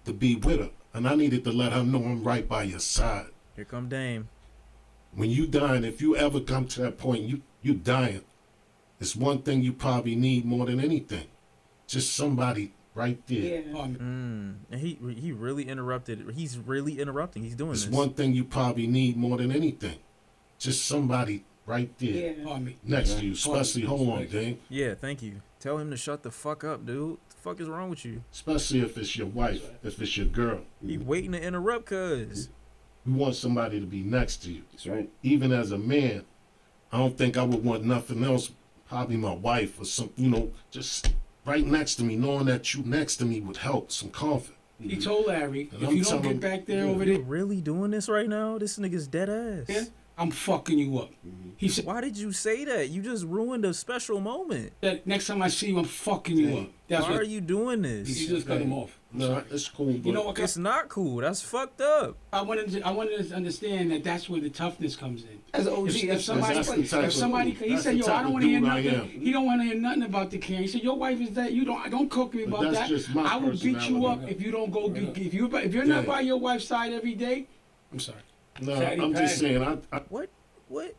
Speaker 8: to be with her, and I needed to let her know I'm right by your side.
Speaker 2: Here come Dame.
Speaker 8: When you dying, if you ever come to that point, you dying. It's one thing you probably need more than anything. Just somebody right there.
Speaker 7: Yeah.
Speaker 2: And he really interrupted. He's really interrupting. He's doing
Speaker 8: It's
Speaker 2: this.
Speaker 8: one thing you probably need more than anything. Just somebody right there
Speaker 7: Yeah.
Speaker 3: Pardon me.
Speaker 8: next to you, especially, hold on, Dane.
Speaker 2: Yeah, thank you. Tell him to shut the fuck up, dude. What the fuck is wrong with you?
Speaker 8: Especially if it's your wife, if it's your girl.
Speaker 2: He waiting to interrupt, cuz.
Speaker 8: You want somebody to be next to you.
Speaker 5: That's right.
Speaker 8: Even as a man, I don't think I would want nothing else. Probably my wife or some, just right next to me, knowing that you next to me would help, some comfort.
Speaker 3: He told Larry,
Speaker 8: And
Speaker 3: if
Speaker 8: I'm
Speaker 3: you don't
Speaker 8: telling-
Speaker 3: get back there over
Speaker 2: You
Speaker 3: there,
Speaker 2: really doing this right now? This nigga's dead ass.
Speaker 3: Yeah. I'm fucking you up. He said
Speaker 2: Why did you say that? You just ruined a special moment.
Speaker 3: that next time I see you, I'm fucking you up. That's
Speaker 2: Why
Speaker 3: what
Speaker 2: are you doing
Speaker 3: he
Speaker 2: this?
Speaker 3: just cut him off.
Speaker 8: No, it's cool, but
Speaker 3: You know what?
Speaker 2: It's not cool. That's fucked up.
Speaker 3: I wanted to understand that that's where the toughness comes in.
Speaker 5: As an OG,
Speaker 3: If somebody,
Speaker 8: that's the type
Speaker 3: if
Speaker 8: of-
Speaker 3: somebody, he
Speaker 8: that's
Speaker 3: said,
Speaker 8: the
Speaker 3: "Yo,
Speaker 8: type
Speaker 3: I don't
Speaker 8: of
Speaker 3: want to hear
Speaker 8: dude I
Speaker 3: nothing."
Speaker 8: am.
Speaker 3: He don't want to hear nothing about the can. He said, "Your wife is that. You don't cook me
Speaker 8: But
Speaker 3: about
Speaker 8: that's
Speaker 3: that.
Speaker 8: just my
Speaker 3: I will beat you
Speaker 8: personality.
Speaker 3: up if you don't go. If you're not
Speaker 8: Yeah.
Speaker 3: by your wife's side every day." I'm sorry.
Speaker 8: no,
Speaker 3: Chatty
Speaker 8: I'm just
Speaker 3: Patty.
Speaker 8: saying,
Speaker 2: What?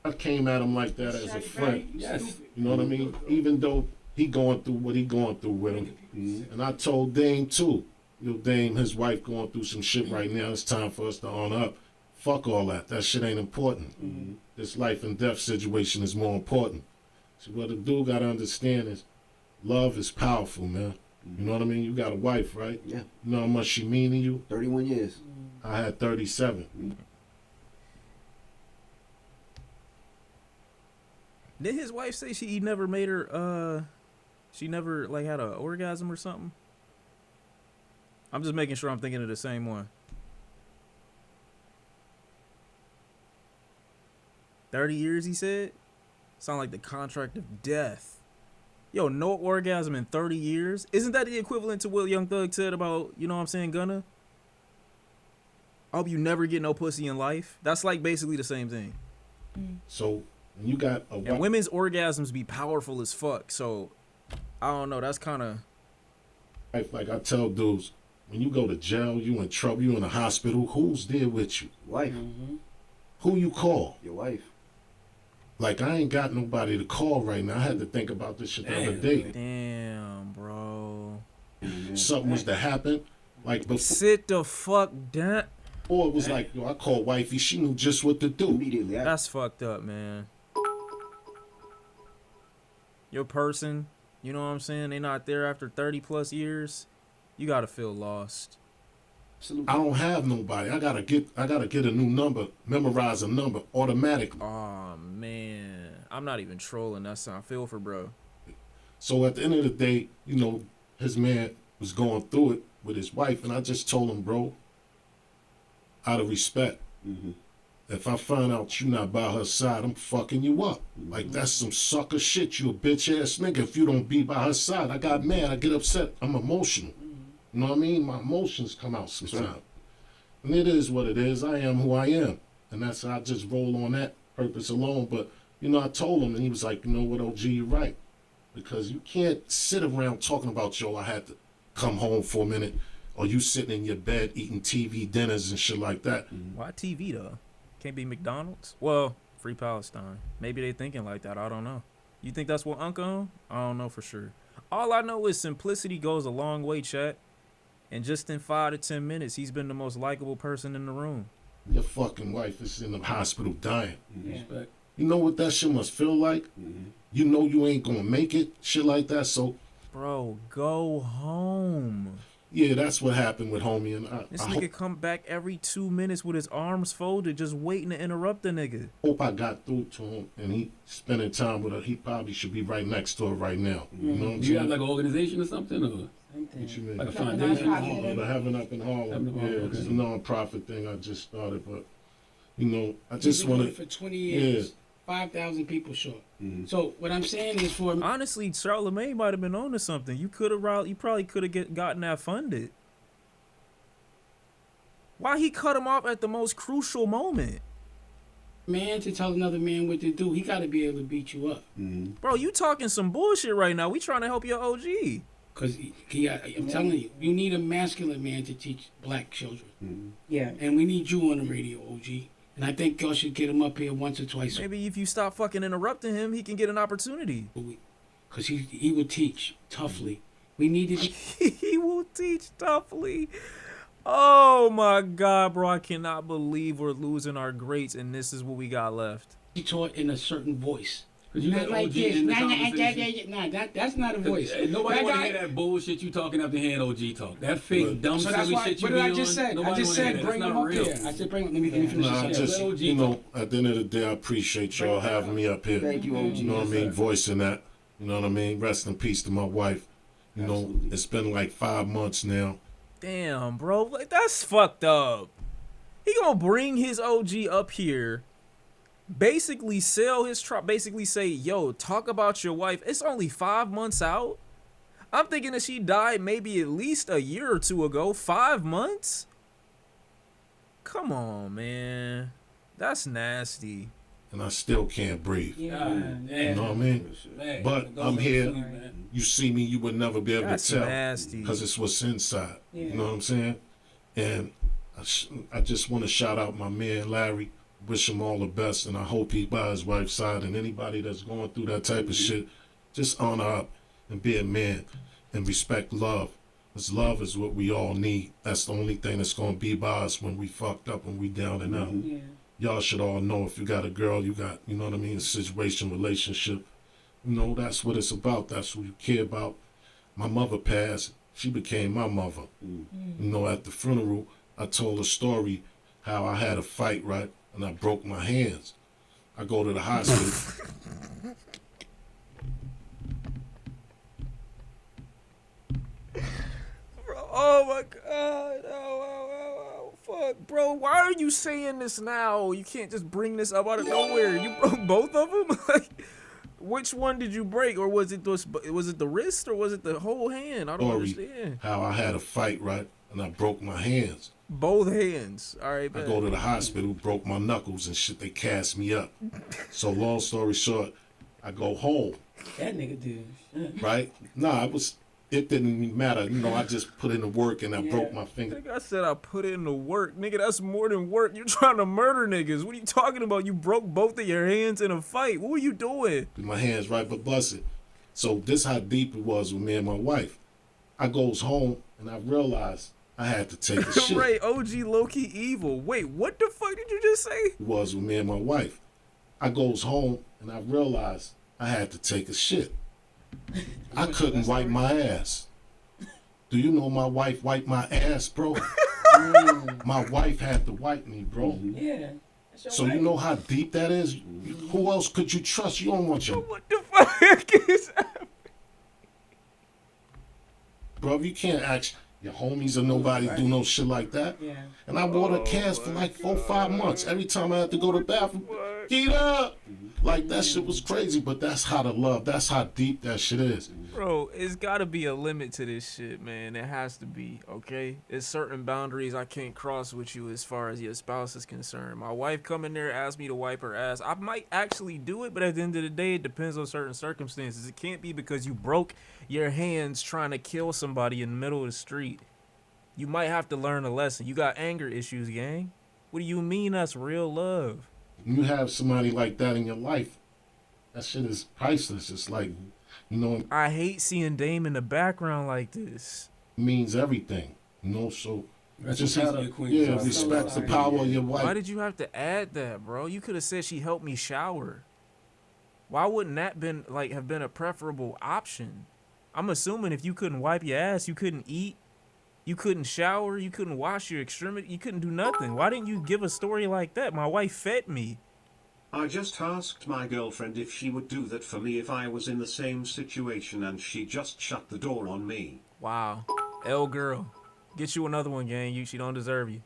Speaker 8: I came at him like that as a
Speaker 3: Chatty
Speaker 8: friend.
Speaker 3: Patty,
Speaker 4: Yes.
Speaker 3: stupid.
Speaker 8: You know what I mean? Even though he going through what he going through with him. And I told Dame too. Dame, his wife going through some shit right now. It's time for us to on up. Fuck all that. That shit ain't important. This life and death situation is more important. So what the dude gotta understand is love is powerful, man. You know what I mean? You got a wife, right?
Speaker 5: Yeah.
Speaker 8: You know how much she mean to you?
Speaker 5: 31 years.
Speaker 8: I had 37.
Speaker 2: Did his wife say she never made her she never like had an orgasm or something? I'm just making sure I'm thinking of the same one. 30 years, he said? Sound like the contract of death. Yo, no orgasm in 30 years? Isn't that the equivalent to what Young Thug said about, you know what I'm saying, Gunna? I hope you never get no pussy in life. That's like basically the same thing.
Speaker 8: So when you got a
Speaker 2: And
Speaker 8: wife,
Speaker 2: women's orgasms be powerful as fuck. So, I don't know. That's kind of...
Speaker 8: like I tell dudes, when you go to jail, you in trouble, you in the hospital, who's there with you?
Speaker 5: Wife.
Speaker 8: Who you call?
Speaker 5: Your wife.
Speaker 8: Like, I ain't got nobody to call right now. I had to think about this shit the other day.
Speaker 2: Damn, bro.
Speaker 8: Something was to happen. Like,
Speaker 2: Sit the fuck down.
Speaker 8: before it was like, yo, I called wifey. She knew just what to do.
Speaker 5: Immediately.
Speaker 2: That's fucked up, man. Your person, you know what I'm saying? They not there after 30 plus years. You gotta feel lost.
Speaker 5: Absolutely.
Speaker 8: I don't have nobody. I gotta get a new number, memorize a number automatically.
Speaker 2: Oh man, I'm not even trolling. That's I feel for bro.
Speaker 8: So at the end of the day, his man was going through it with his wife, and I just told him, bro, out of respect, if I find out you not by her side, I'm fucking you up. Like, that's some sucker shit. You a bitch ass nigga. If you don't be by her side, I got mad. I get upset. I'm emotional. You know what I mean? My emotions come out sometimes. And it is what it is. I am who I am. And that's how I just roll on that purpose alone. But, I told him, and he was like, you know what, OG, you're right. Because you can't sit around talking about, yo, I had to come home for a minute, or you sitting in your bed eating TV dinners and shit like that.
Speaker 2: Why TV though? Can't be McDonald's? Well, Free Palestine. Maybe they thinking like that. I don't know. You think that's what Uncle on? I don't know for sure. All I know is simplicity goes a long way, chat. And just in 5 to 10 minutes, he's been the most likable person in the room.
Speaker 8: Your fucking wife is in the hospital dying.
Speaker 3: Respect.
Speaker 8: You know what that shit must feel like? You know you ain't gonna make it, shit like that. So,
Speaker 2: Bro, go home.
Speaker 8: yeah, that's what happened with homie. And
Speaker 2: This
Speaker 8: I
Speaker 2: nigga come back every 2 minutes with his arms folded, just waiting to interrupt the nigga.
Speaker 8: hope I got through to him and he spending time with her. He probably should be right next to her right now. You know what I'm
Speaker 4: You got
Speaker 8: saying?
Speaker 4: like an organization or something, or
Speaker 8: What you mean?
Speaker 4: like a
Speaker 6: Like a
Speaker 4: foundation?
Speaker 6: nonprofit.
Speaker 8: Yeah, the Heaven Up in Harlem.
Speaker 4: Heaven Up in Harlem,
Speaker 8: Yeah, it's a
Speaker 4: okay.
Speaker 8: non-profit thing I just started, but you know, I
Speaker 3: He's
Speaker 8: just
Speaker 3: been
Speaker 8: want
Speaker 3: doing it
Speaker 8: to.
Speaker 3: for 20 years. 5,000 people short. So what I'm saying is for
Speaker 2: Honestly, Charlamagne might have been on to something. You probably could have gotten that funded. Why he cut him off at the most crucial moment?
Speaker 3: a man to tell another man what to do, he got to be able to beat you up.
Speaker 2: Bro, you talking some bullshit right now. We trying to help your OG.
Speaker 3: Because I'm telling you, you need a masculine man to teach black children.
Speaker 7: Yeah.
Speaker 3: And we need you on the radio, OG. And I think y'all should get him up here once or twice.
Speaker 2: Maybe if you stop fucking interrupting him, he can get an opportunity.
Speaker 3: Because he would teach toughly. We needed
Speaker 2: He will teach toughly. Oh my God, bro. I cannot believe we're losing our greats and this is what we got left.
Speaker 3: to be taught in a certain voice.
Speaker 4: Because you
Speaker 3: Not
Speaker 4: had
Speaker 3: like
Speaker 4: OG
Speaker 3: this.
Speaker 4: in the
Speaker 3: Nah,
Speaker 4: conversation.
Speaker 3: that's not a voice.
Speaker 4: Nobody
Speaker 3: That
Speaker 4: want to
Speaker 3: guy-
Speaker 4: hear that bullshit you talking after hearing OG talk. That fake, dumb,
Speaker 3: So that's
Speaker 4: silly
Speaker 3: why.
Speaker 4: shit you
Speaker 3: What
Speaker 4: be
Speaker 3: did I just
Speaker 4: on.
Speaker 3: say? I
Speaker 4: Nobody
Speaker 3: just
Speaker 4: wanna hear
Speaker 3: said
Speaker 4: that.
Speaker 3: bring
Speaker 4: That's
Speaker 3: him
Speaker 4: not
Speaker 3: up
Speaker 4: real.
Speaker 3: here. I said bring him. Let me finish
Speaker 8: Nah, I
Speaker 3: this.
Speaker 8: just,
Speaker 3: Let OG
Speaker 8: you know,
Speaker 3: talk.
Speaker 8: at the end of the day, I appreciate y'all having me up here.
Speaker 5: Thank you, OG.
Speaker 8: You know what I mean? Voicing that. You know what I mean? Rest in peace to my wife. You know,
Speaker 5: Absolutely.
Speaker 8: it's been like 5 months now.
Speaker 2: Damn, bro. Like, that's fucked up. He gonna bring his OG up here, basically sell his truck, basically say, yo, talk about your wife. It's only 5 months out. I'm thinking that she died maybe at least a year or two ago. 5 months? Come on, man. That's nasty.
Speaker 8: And I still can't breathe.
Speaker 7: Yeah.
Speaker 8: You know what I mean?
Speaker 4: Man,
Speaker 8: But
Speaker 4: go
Speaker 8: I'm
Speaker 4: to
Speaker 8: here.
Speaker 4: sleep, man.
Speaker 8: You see me, you would never be able
Speaker 2: That's
Speaker 8: to tell.
Speaker 2: nasty.
Speaker 8: Because it's what's inside.
Speaker 7: Yeah.
Speaker 8: You know what I'm saying? And I just want to shout out my man, Larry. Wish him all the best. And I hope he by his wife's side. And anybody that's going through that type of shit, just honor up and be a man and respect love. Because love is what we all need. That's the only thing that's going to be by us when we fucked up, when we down and out.
Speaker 7: Yeah.
Speaker 8: Y'all should all know if you got a girl, you got, you know what I mean, a situation, relationship. You know, that's what it's about. That's what you care about. My mother passed. She became my mother. You know, at the funeral, I told a story how I had a fight, right? And I broke my hands. I go to the hospital.
Speaker 2: Bro, oh my God. Oh, fuck. Bro, why are you saying this now? You can't just bring this up out of nowhere. You broke both of them? Like, which one did you break? Or was it the wrist or was it the whole hand? I don't
Speaker 8: Story
Speaker 2: understand.
Speaker 8: how I had a fight, right? And I broke my hands.
Speaker 2: Both hands. All right,
Speaker 8: I
Speaker 2: bet.
Speaker 8: go to the hospital, broke my knuckles and shit. They cast me up. So long story short, I go home,
Speaker 7: That nigga did.
Speaker 8: right? Nah, it didn't even matter. You know, I just put in the work and I broke my finger.
Speaker 2: Nigga, I said I put in the work. Nigga, that's more than work. You're trying to murder niggas. What are you talking about? You broke both of your hands in a fight. What were you doing?
Speaker 8: My hands right but busted. So this how deep it was with me and my wife. I goes home and I realized I had to take a shit.
Speaker 2: Right, OG low-key evil. Wait, what the fuck did you just say?
Speaker 8: It was with me and my wife. I goes home and I realized I had to take a shit. I couldn't wipe my ass. Do you know my wife wiped my ass, bro? My wife had to wipe me, bro.
Speaker 7: Yeah. That's your
Speaker 8: So
Speaker 7: wife.
Speaker 8: you know how deep that is? Who else could you trust? You don't want your...
Speaker 2: What the fuck is that?
Speaker 8: Bro, you can't ask your homies or nobody do no shit like that.
Speaker 7: Yeah.
Speaker 8: And I wore the cast for like 4 or 5 months. Every time I had to go to the bathroom, get up! Like, that shit was crazy, but that's how the love, that's how deep that shit is.
Speaker 2: Bro, it's gotta be a limit to this shit, man. It has to be, okay? There's certain boundaries I can't cross with you as far as your spouse is concerned. My wife come in there, ask me to wipe her ass. I might actually do it, but at the end of the day, it depends on certain circumstances. It can't be because you broke your hands trying to kill somebody in the middle of the street. You might have to learn a lesson. You got anger issues, gang. What do you mean that's real love?
Speaker 8: You have somebody like that in your life, that shit is priceless. It's like, you know,
Speaker 2: I hate seeing Dame in the background like this.
Speaker 8: it means everything. You know, so
Speaker 4: Rest
Speaker 8: Just
Speaker 4: in peace
Speaker 8: have
Speaker 4: to your queen.
Speaker 8: yeah,
Speaker 4: So
Speaker 8: respect the
Speaker 7: sorry.
Speaker 8: power of your
Speaker 2: Why
Speaker 8: wife.
Speaker 2: did you have to add that, bro? You could have said she helped me shower. Why wouldn't that been like have been a preferable option? I'm assuming if you couldn't wipe your ass, you couldn't eat, you couldn't shower, you couldn't wash your extremity, you couldn't do nothing. Why didn't you give a story like that? My wife fed me.
Speaker 1: I just asked my girlfriend if she would do that for me if I was in the same situation, and she just shut the door on me.
Speaker 2: Wow. L girl. Get you another one, gang. She don't deserve you.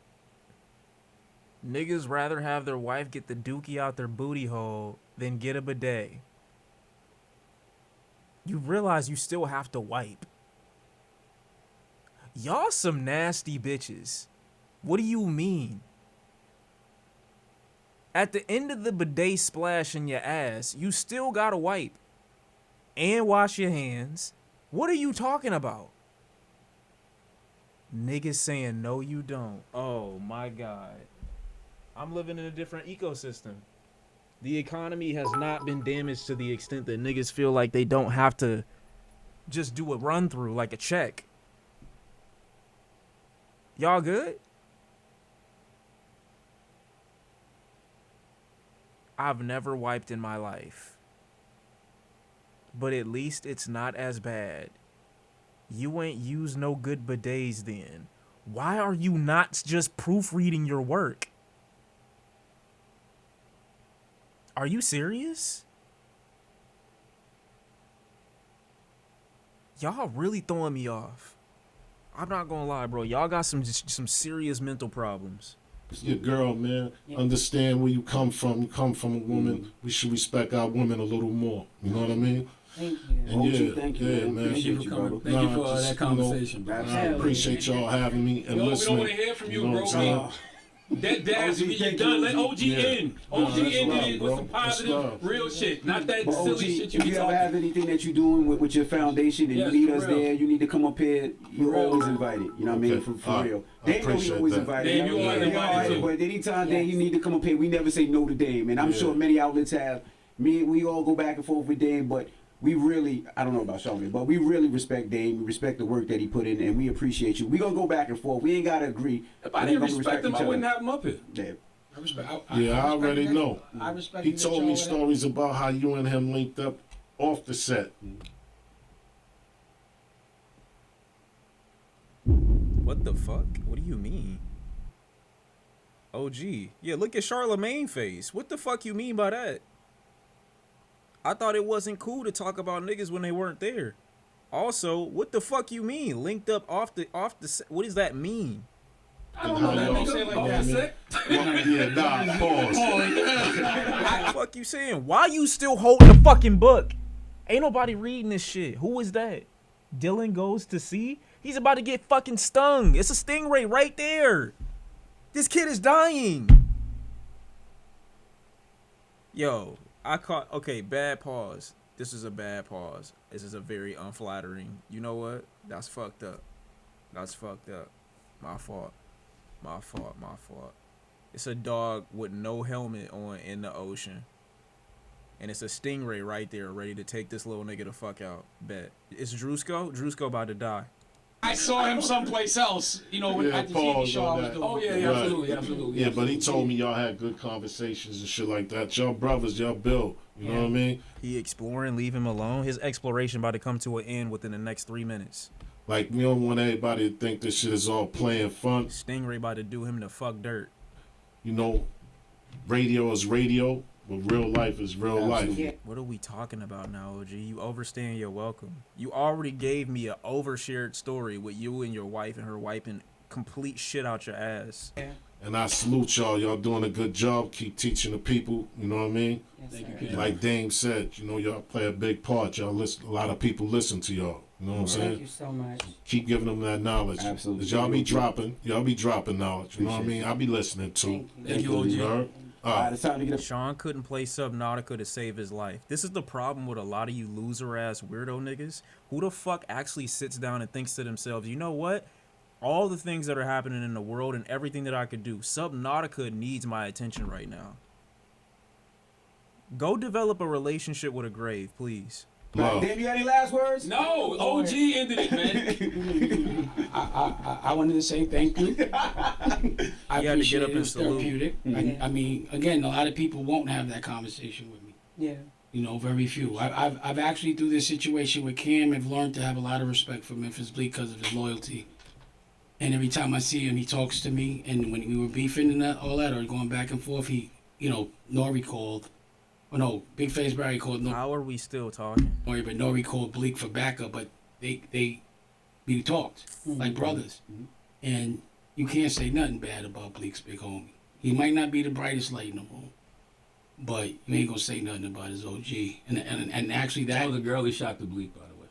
Speaker 2: Niggas rather have their wife get the dookie out their booty hole than get a bidet. You realize you still have to wipe. Y'all some nasty bitches. What do you mean? At the end of the bidet splash in your ass, you still gotta wipe and wash your hands. What are you talking about? Niggas saying no you don't. Oh my God. I'm living in a different ecosystem. The economy has not been damaged to the extent that niggas feel like they don't have to just do a run through like a check. Y'all good? I've never wiped in my life. But at least it's not as bad. You ain't used no good bidets then. Why are you not just proofreading your work? Are you serious? Y'all really throwing me off. I'm not gonna lie, bro. Y'all got some serious mental problems.
Speaker 8: It's your girl, man. Understand where you come from. You come from a woman. We should respect our women a little more. You know what I mean?
Speaker 7: Thank you.
Speaker 8: And
Speaker 5: OG, thank you, man.
Speaker 8: man.
Speaker 3: Thank you for
Speaker 5: Appreciate you,
Speaker 3: coming.
Speaker 5: brother.
Speaker 3: Thank you
Speaker 8: Nah,
Speaker 3: for
Speaker 8: just,
Speaker 3: that conversation, bro.
Speaker 5: you know,
Speaker 8: I appreciate y'all having me and
Speaker 4: Yo, we
Speaker 8: listening.
Speaker 4: don't want to hear from you,
Speaker 8: know
Speaker 4: bro.
Speaker 8: what I'm saying?
Speaker 4: That
Speaker 5: OG,
Speaker 4: you're
Speaker 5: thank
Speaker 4: done.
Speaker 5: you,
Speaker 4: Let
Speaker 5: OG.
Speaker 4: OG
Speaker 8: Yeah.
Speaker 4: in. OG
Speaker 8: That's
Speaker 4: ended
Speaker 8: love,
Speaker 4: it with
Speaker 8: bro.
Speaker 4: some
Speaker 8: That's
Speaker 4: positive,
Speaker 8: love.
Speaker 4: real shit. Not that
Speaker 5: But OG,
Speaker 4: silly shit you
Speaker 5: if
Speaker 4: be
Speaker 5: you ever have
Speaker 4: talking.
Speaker 5: anything that you're doing with your foundation and
Speaker 4: Yes,
Speaker 5: you need
Speaker 4: for
Speaker 5: us
Speaker 4: real.
Speaker 5: there, you need to come up here, you're
Speaker 4: real.
Speaker 5: always invited. You know what I mean?
Speaker 8: Okay.
Speaker 5: For
Speaker 8: All right.
Speaker 5: real.
Speaker 8: I
Speaker 5: Dame know he
Speaker 8: appreciate
Speaker 5: always
Speaker 8: that.
Speaker 5: invited.
Speaker 4: Dame, you always invited too.
Speaker 5: But anytime Dame, you
Speaker 7: Yes.
Speaker 5: need to come up here. We never say no to Dame. And I'm
Speaker 8: Yeah.
Speaker 5: sure many outlets have. We all go back and forth with Dame, but we really, I don't know about Charlamagne, but we really respect Dame. We respect the work that he put in, and we appreciate you. We're going to go back and forth. We ain't got to agree.
Speaker 4: If I
Speaker 5: We
Speaker 4: didn't
Speaker 5: gonna
Speaker 4: respect him,
Speaker 5: each
Speaker 4: I wouldn't
Speaker 5: other.
Speaker 4: have him up here.
Speaker 5: Yeah.
Speaker 3: I respect.
Speaker 8: Yeah, I already
Speaker 3: respect
Speaker 8: know.
Speaker 3: that. I respect.
Speaker 8: He
Speaker 3: that
Speaker 8: told
Speaker 3: y'all
Speaker 8: me
Speaker 3: would-
Speaker 8: stories about how you and him linked up off the set.
Speaker 2: What the fuck? What do you mean? OG. Yeah, look at Charlamagne face. What the fuck you mean by that? I thought it wasn't cool to talk about niggas when they weren't there. Also, what the fuck you mean? Linked up off the what does that mean?
Speaker 4: I don't know that
Speaker 8: How y'all-
Speaker 4: nigga.
Speaker 3: say it like
Speaker 4: Off
Speaker 3: that.
Speaker 4: the set.
Speaker 8: Yeah, nah, pause.
Speaker 2: What the fuck you saying? Why you still holding the fucking book? Ain't nobody reading this shit. Who is that? Dylan goes to sea? He's about to get fucking stung. It's a stingray right there. This kid is dying. Yo, okay, bad pause. This is a bad pause. This is a very unflattering. You know what? That's fucked up. That's fucked up. My fault. My fault. My fault. It's a dog with no helmet on in the ocean. And it's a stingray right there ready to take this little nigga the fuck out. Bet. It's Drusco. Drusco about to die.
Speaker 3: I saw him someplace else. You know,
Speaker 8: Yeah,
Speaker 3: at the TV
Speaker 8: pause
Speaker 3: show I
Speaker 8: on
Speaker 3: was
Speaker 8: that.
Speaker 3: doing.
Speaker 4: Oh yeah,
Speaker 8: Right.
Speaker 4: absolutely, absolutely.
Speaker 8: Yeah, but he told me y'all had good conversations and shit like that. Y'all brothers, y'all build. You know what I mean?
Speaker 2: He exploring, leave him alone. His exploration about to come to an end within the next 3 minutes.
Speaker 8: Like, we don't want everybody to think this shit is all playing fun.
Speaker 2: Stingray about to do him the fuck dirt.
Speaker 8: You know, radio is radio, but real life is real life.
Speaker 7: Yeah.
Speaker 2: What are we talking about now, OG? You overstaying your welcome. You already gave me a overshared story with you and your wife and her wiping complete shit out your ass.
Speaker 8: And I salute y'all. Y'all doing a good job. Keep teaching the people. You know what I mean?
Speaker 7: Yes,
Speaker 3: Thank you,
Speaker 7: sir.
Speaker 3: kid.
Speaker 8: Like Dame said, you know, y'all play a big part. Y'all listen. A lot of people listen to y'all. You know what I'm
Speaker 7: Thank
Speaker 8: saying?
Speaker 7: you so much.
Speaker 8: Keep giving them that knowledge.
Speaker 5: Absolutely.
Speaker 8: 'Cause y'all be dropping knowledge. You know what I mean? I be listening too.
Speaker 7: Thank you.
Speaker 3: Thank you, OG.
Speaker 8: You heard?
Speaker 5: All right, it's time to get up.
Speaker 2: Sean couldn't play Subnautica to save his life. This is the problem with a lot of you loser ass weirdo niggas. Who the fuck actually sits down and thinks to themselves, you know what? All the things that are happening in the world and everything that I could do, Subnautica needs my attention right now. Go develop a relationship with a grave, please.
Speaker 8: Love.
Speaker 5: Damn, you got any last words?
Speaker 4: No, OG ended it, man.
Speaker 3: I wanted to say thank you. I
Speaker 2: You had to get
Speaker 3: appreciate
Speaker 2: up
Speaker 3: it. It
Speaker 2: and
Speaker 3: was
Speaker 2: salute.
Speaker 3: therapeutic. I mean, again, a lot of people won't have that conversation with me.
Speaker 7: Yeah.
Speaker 3: You know, very few. I've actually through this situation with Cam, have learned to have a lot of respect for Memphis Bleak because of his loyalty. And every time I see him, he talks to me. And when we were beefing and all that, or going back and forth, Nori called. Oh no, Big Face Barry called Nori.
Speaker 2: How are we still talking?
Speaker 3: But Nori called Bleak for backup, but we talked like brothers. And you can't say nothing bad about Bleak's big homie. He might not be the brightest light in the room, but you ain't gonna say nothing about his OG. And actually
Speaker 4: That
Speaker 3: that
Speaker 4: was a girl he shot the bleep, by the way.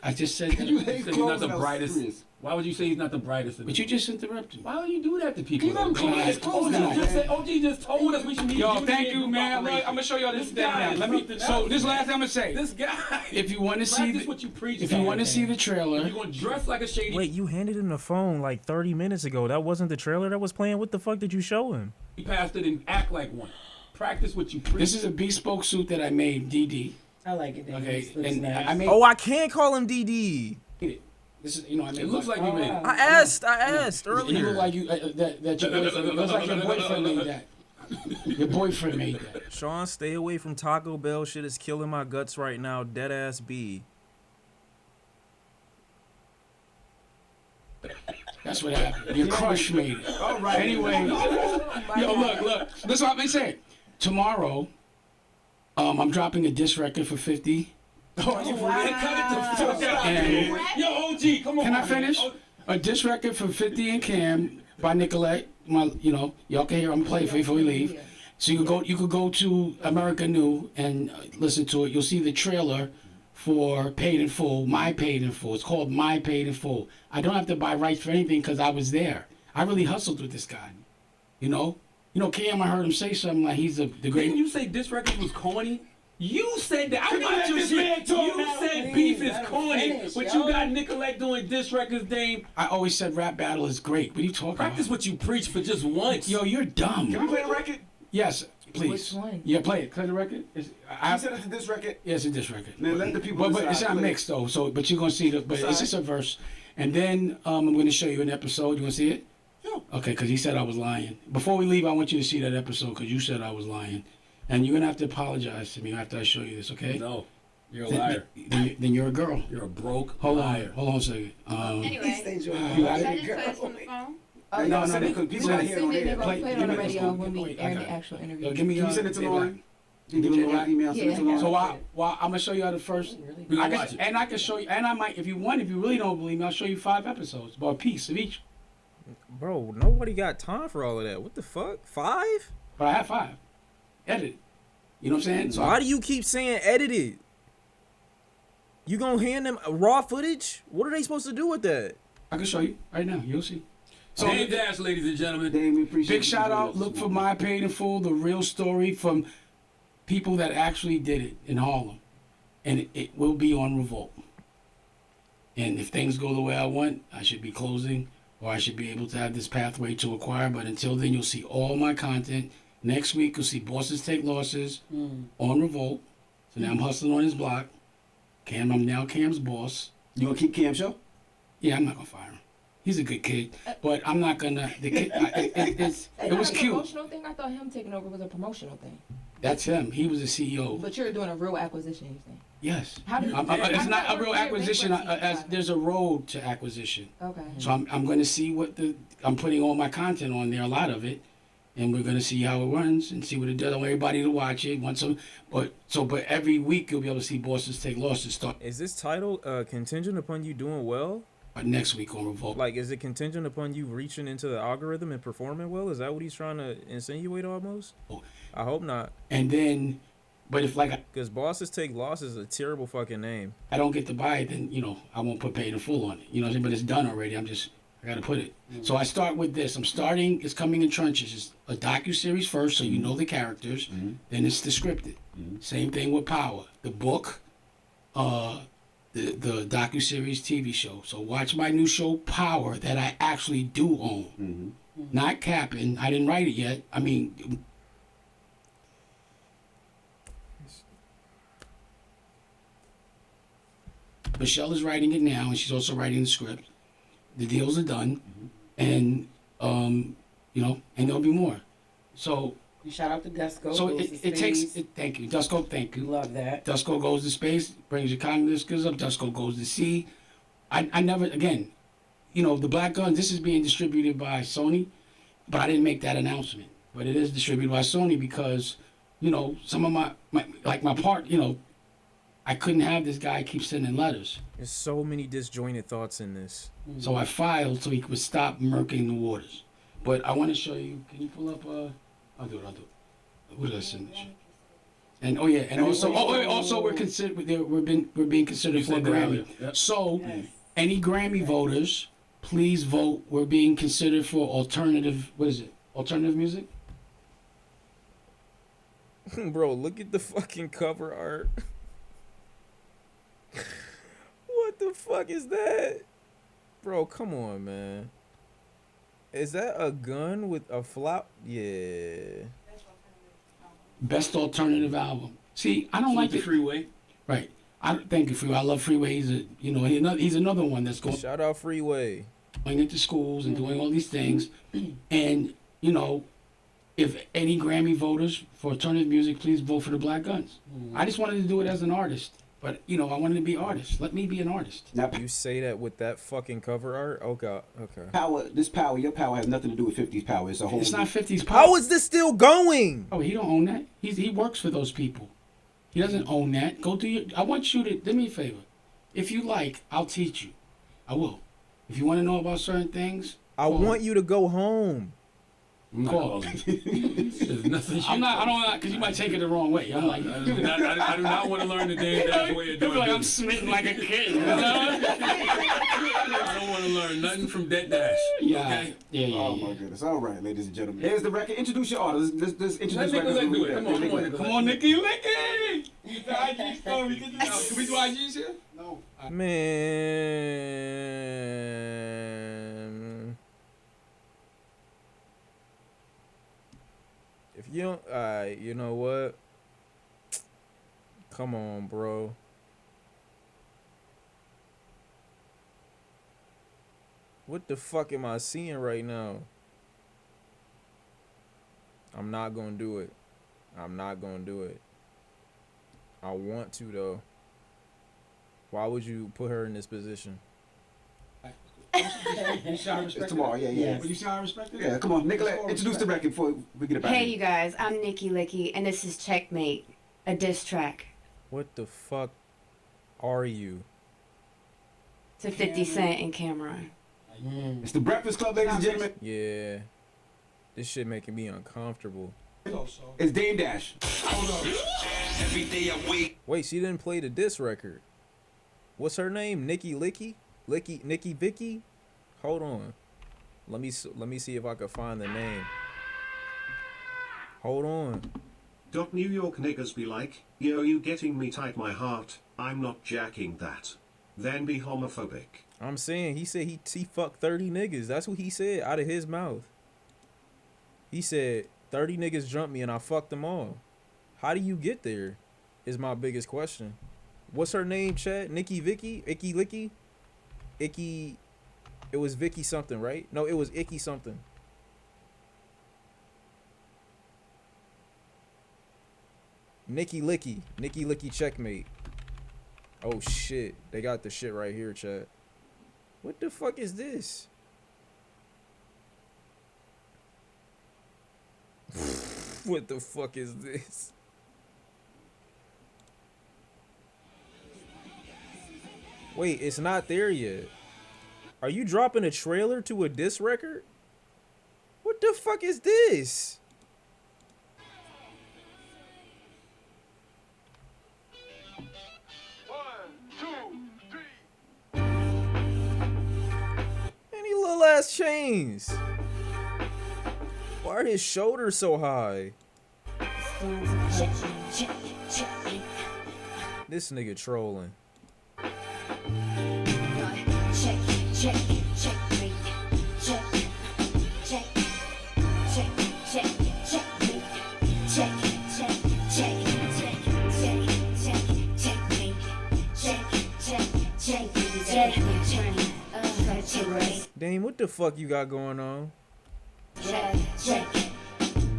Speaker 3: I just said that.
Speaker 4: You said he's not the brightest. Why would you say he's not the brightest?
Speaker 3: But you just interrupted me.
Speaker 4: Why would you do that to people?
Speaker 7: You don't call his clothes
Speaker 3: out.
Speaker 4: OG just told us we should need
Speaker 3: Yo,
Speaker 4: unity
Speaker 3: thank
Speaker 4: and
Speaker 3: you, man.
Speaker 4: cooperation.
Speaker 3: Look, I'm gonna show y'all this
Speaker 4: This
Speaker 3: thing
Speaker 4: guy
Speaker 3: now.
Speaker 4: is
Speaker 3: Let me.
Speaker 4: something
Speaker 3: So
Speaker 4: else,
Speaker 3: this is the
Speaker 4: man.
Speaker 3: last thing I'm gonna say.
Speaker 4: This guy.
Speaker 3: If you want to see
Speaker 4: Practice
Speaker 3: the,
Speaker 4: what you preach.
Speaker 3: if you want to see the
Speaker 4: if
Speaker 3: trailer,
Speaker 4: you're gonna dress like a shady,
Speaker 2: Wait, you handed him the phone like 30 minutes ago. That wasn't the trailer that was playing. What the fuck did you show him?
Speaker 4: pastor and act like one. Practice what you preach.
Speaker 3: this is a bespoke suit that I made, DD.
Speaker 7: I like it.
Speaker 3: Okay,
Speaker 7: It looks
Speaker 3: and
Speaker 7: nice.
Speaker 3: I made
Speaker 2: Oh, I can't call him DD.
Speaker 3: it. This is, I made
Speaker 4: It looks like you made it.
Speaker 2: I asked
Speaker 3: You
Speaker 2: earlier.
Speaker 3: look like you that your boyfriend. It looks like your boyfriend made that. Your boyfriend made that.
Speaker 2: Sean, stay away from Taco Bell. Shit is killing my guts right now. Dead ass B.
Speaker 3: That's what happened. Your crush made it. All right. Anyway, yo, look. This is what I'm saying. Tomorrow, I'm dropping a diss record for 50.
Speaker 4: Cut it the fuck out.
Speaker 3: And
Speaker 4: Yo, OG, come on.
Speaker 3: can I
Speaker 4: man.
Speaker 3: finish? A diss record for 50 and Cam by Nicolette. Y'all can hear. I'm playing for you before we leave. So you could go to America New and listen to it. You'll see the trailer for Paid in Full, My Paid in Full. It's called My Paid in Full. I don't have to buy rights for anything because I was there. I really hustled with this guy. Cam, I heard him say something like he's the
Speaker 4: Didn't
Speaker 3: great.
Speaker 4: you say this record was corny? You said that. I
Speaker 3: Come on,
Speaker 4: watched your
Speaker 3: this
Speaker 4: shit.
Speaker 3: man talk
Speaker 4: You
Speaker 3: now.
Speaker 4: said beef is
Speaker 7: Let him
Speaker 4: corny,
Speaker 7: finish,
Speaker 4: but
Speaker 7: yo.
Speaker 4: you got Nicolette doing diss records, Dame.
Speaker 3: I always said rap battle is great. What are you talking
Speaker 4: Practice
Speaker 3: about?
Speaker 4: what you preach for just once.
Speaker 3: Yo, you're dumb.
Speaker 5: Can we play the record?
Speaker 3: Yes, please.
Speaker 6: Which one?
Speaker 3: Yeah, play it. Play the record.
Speaker 5: I said it's this record.
Speaker 3: Yes, it's this record.
Speaker 5: Then let the people
Speaker 3: But it's
Speaker 5: decide.
Speaker 3: not mixed though. So, but you're gonna see the. But it's just a verse, and then I'm gonna show you an episode. You wanna see it?
Speaker 5: Yeah.
Speaker 3: Okay, because he said I was lying. Before we leave, I want you to see that episode because you said I was lying, and you're gonna have to apologize to me after I show you this. Okay?
Speaker 4: No, you're a liar.
Speaker 3: Then you're a girl.
Speaker 4: You're a broke
Speaker 3: Hold
Speaker 4: liar.
Speaker 3: on a second.
Speaker 7: He stays your
Speaker 3: You got
Speaker 9: Should I
Speaker 3: it?
Speaker 9: just play this from the phone?
Speaker 6: Oh,
Speaker 3: No,
Speaker 6: yeah,
Speaker 3: no,
Speaker 6: send
Speaker 3: no,
Speaker 6: it.
Speaker 5: because people
Speaker 6: We're
Speaker 5: not
Speaker 6: gonna
Speaker 5: here
Speaker 6: send
Speaker 5: on
Speaker 6: it. They're
Speaker 5: air.
Speaker 6: gonna play it on
Speaker 3: Give
Speaker 6: the
Speaker 3: me this
Speaker 6: radio
Speaker 3: one.
Speaker 6: when we
Speaker 3: Wait, I
Speaker 6: air
Speaker 3: got
Speaker 6: the
Speaker 3: it.
Speaker 6: actual interview.
Speaker 3: Yo, give me
Speaker 5: Can you send it to
Speaker 3: yeah,
Speaker 5: Lauren?
Speaker 3: Give
Speaker 5: Get
Speaker 3: me
Speaker 5: your
Speaker 3: the
Speaker 5: black email. Send it to
Speaker 6: Yeah.
Speaker 3: So
Speaker 5: Lauren.
Speaker 3: I'm gonna show you how the first.
Speaker 4: We gonna
Speaker 3: I
Speaker 4: watch
Speaker 3: can,
Speaker 4: it.
Speaker 3: and I can show you, and I might, if you really don't believe me, I'll show you 5 episodes, but a piece of each.
Speaker 2: Bro, nobody got time for all of that. What the fuck? 5?
Speaker 3: But I have 5. Edit. You know what I'm saying? So
Speaker 2: Why do you keep saying edited? You gonna hand them raw footage? What are they supposed to do with that?
Speaker 3: I can show you right now. You'll see. So
Speaker 4: Dame Dash, ladies and gentlemen.
Speaker 5: Dave, we appreciate
Speaker 3: big
Speaker 5: you
Speaker 3: shout
Speaker 5: joining
Speaker 3: out.
Speaker 5: us
Speaker 3: Look
Speaker 5: this
Speaker 3: for
Speaker 5: morning.
Speaker 3: My Paid in Full, the real story from people that actually did it in Harlem, and it will be on Revolt. And if things go the way I want, I should be closing, or I should be able to have this pathway to acquire. But until then, you'll see all my content. Next week, you'll see Bosses Take Losses on Revolt. So now I'm hustling on his block. I'm now Cam's boss.
Speaker 5: You gonna keep Cam show?
Speaker 3: Yeah, I'm not gonna fire him. He's a good kid, but I'm not gonna. The kid, it
Speaker 6: Is
Speaker 3: was
Speaker 6: that a
Speaker 3: cute.
Speaker 6: promotional thing? I thought him taking over was a promotional thing.
Speaker 3: That's him. He was the CEO.
Speaker 6: But you're doing a real acquisition, you think?
Speaker 3: Yes.
Speaker 6: How do you?
Speaker 3: It's
Speaker 6: I
Speaker 3: not
Speaker 6: thought
Speaker 3: a real
Speaker 6: we're
Speaker 3: acquisition.
Speaker 6: bankruptcy
Speaker 3: As
Speaker 6: filing.
Speaker 3: there's a road to acquisition.
Speaker 6: Okay.
Speaker 3: So I'm going to see what I'm putting all my content on there, a lot of it, and we're going to see how it runs and see what it does. I want everybody to watch it. But every week you'll be able to see Bosses Take Losses start
Speaker 2: Is this title contingent upon you doing well?
Speaker 3: next week on Revolt.
Speaker 2: Like, is it contingent upon you reaching into the algorithm and performing well? Is that what he's trying to insinuate almost?
Speaker 3: Oh.
Speaker 2: I hope not.
Speaker 3: And then, but if
Speaker 2: Because Bosses Take Losses is a terrible fucking name.
Speaker 3: I don't get to buy it, then I won't put Paid in Full on it. You know what I'm saying? But it's done already. I got to put it. So I start with this. It's coming in trenches. It's a docu-series first, so you know the characters. Then it's the scripted. Same thing with Power. The book, the docu-series TV show. So watch my new show, Power, that I actually do own. Not capping. I didn't write it yet. I mean, Michelle is writing it now, and she's also writing the script. The deals are done, and you know, and there'll be more. So
Speaker 7: Shout out to Desco.
Speaker 3: so
Speaker 7: goes to
Speaker 3: it takes.
Speaker 7: space.
Speaker 3: Thank you, Dusko. Thank you.
Speaker 7: Love that.
Speaker 3: Dusko goes to space, brings your cognitive skills up. Dusko goes to sea. I never, again, you know, the Black Gun, this is being distributed by Sony, but I didn't make that announcement. But it is distributed by Sony because, you know, some of my part, you know, I couldn't have this guy keep sending letters.
Speaker 2: There's so many disjointed thoughts in this.
Speaker 3: So I filed so he could stop murking the waters. But I want to show you, can you pull up, I'll do it. What did I send this? And oh yeah, and also we're considered, we're being considered for a Grammy.
Speaker 4: Yep.
Speaker 3: So any Grammy voters, please vote. We're being considered for alternative. What is it? Alternative music.
Speaker 2: Bro, look at the fucking cover art. What the fuck is that? Bro, come on, man. Is that a gun with a flop? Yeah.
Speaker 3: Best alternative album. See, I don't like
Speaker 4: the
Speaker 3: the
Speaker 4: Freeway.
Speaker 3: right. Thank you, Freeway. I love Freeway. He's another one that's going
Speaker 2: Shout out Freeway.
Speaker 3: into schools and doing all these things. And you know, if any Grammy voters for alternative music, please vote for the Black Guns. I just wanted to do it as an artist, but you know, I wanted to be artist. Let me be an artist.
Speaker 5: Now,
Speaker 2: You say that with that fucking cover art? Oh god. Okay.
Speaker 5: your power has nothing to do with 50s power. It's a whole.
Speaker 3: It's not 50s pop.
Speaker 2: How is this still going?
Speaker 3: Oh, he don't own that. He works for those people. He doesn't own that. Go do your. I want you to do me a favor. If you like, I'll teach you. I will. If you want to know about certain things,
Speaker 2: I want you to go home.
Speaker 3: call.
Speaker 4: There's nothing.
Speaker 3: I'm not. I don't. Because you might take it the wrong way. I'm like.
Speaker 4: I do not want to learn the damn dash way of
Speaker 3: You'll
Speaker 4: doing
Speaker 3: be like I'm
Speaker 4: business.
Speaker 3: smitten like a kid. You know?
Speaker 4: I don't want to learn nothing from that dash.
Speaker 3: Yeah.
Speaker 4: Okay?
Speaker 3: Yeah.
Speaker 5: Oh my goodness! All right, ladies and gentlemen. Here's the record. Introduce your artist. Let's introduce
Speaker 4: Let
Speaker 5: records.
Speaker 4: Nick do it. Come on, Nick.
Speaker 3: Come on, Nicky. Licky. You the IG story. Can we do IGs here? No.
Speaker 2: Man. If you don't, alright, you know what? Come on, bro. What the fuck am I seeing right now? I'm not gonna do it. I'm not gonna do it. I want to though. Why would you put her in this position?
Speaker 3: You see how I respect
Speaker 5: It's tomorrow. Yeah.
Speaker 3: But you see how I respect it?
Speaker 5: Yeah, come on, Nicolette. Introduce the record before we get it back.
Speaker 9: Hey, you guys, I'm Nikki Licky, and this is Checkmate, a diss track
Speaker 2: What the fuck are you?
Speaker 9: to 50 Cent and Cameron.
Speaker 5: It's the Breakfast Club, ladies and gentlemen.
Speaker 2: Yeah. This shit making me uncomfortable.
Speaker 5: It's Dame Dash.
Speaker 2: Wait, she didn't play the diss record. What's her name? Nikki Licky? Nikki Vicky? Hold on. Let me see if I can find the name. Hold on.
Speaker 1: New York niggas be like, yo, you getting me tight my heart, I'm not jacking that. Then be homophobic.
Speaker 2: I'm saying he said he fucked 30 niggas. That's what he said out of his mouth. He said 30 niggas jumped me and I fucked them all. How do you get there? Is my biggest question. What's her name, Chad? Nikki Vicky? Icky Licky? Icky. It was Vicky something, right? No, it was Icky something. Nikki Licky checkmate. Oh shit. They got the shit right here, Chad. What the fuck is this? What the fuck is this? Wait, it's not there yet. Are you dropping a trailer to a diss record? What the fuck is this? Any little ass chains. Why are his shoulders so high? This nigga trolling. Dame, what the fuck you got going on?
Speaker 9: Check. The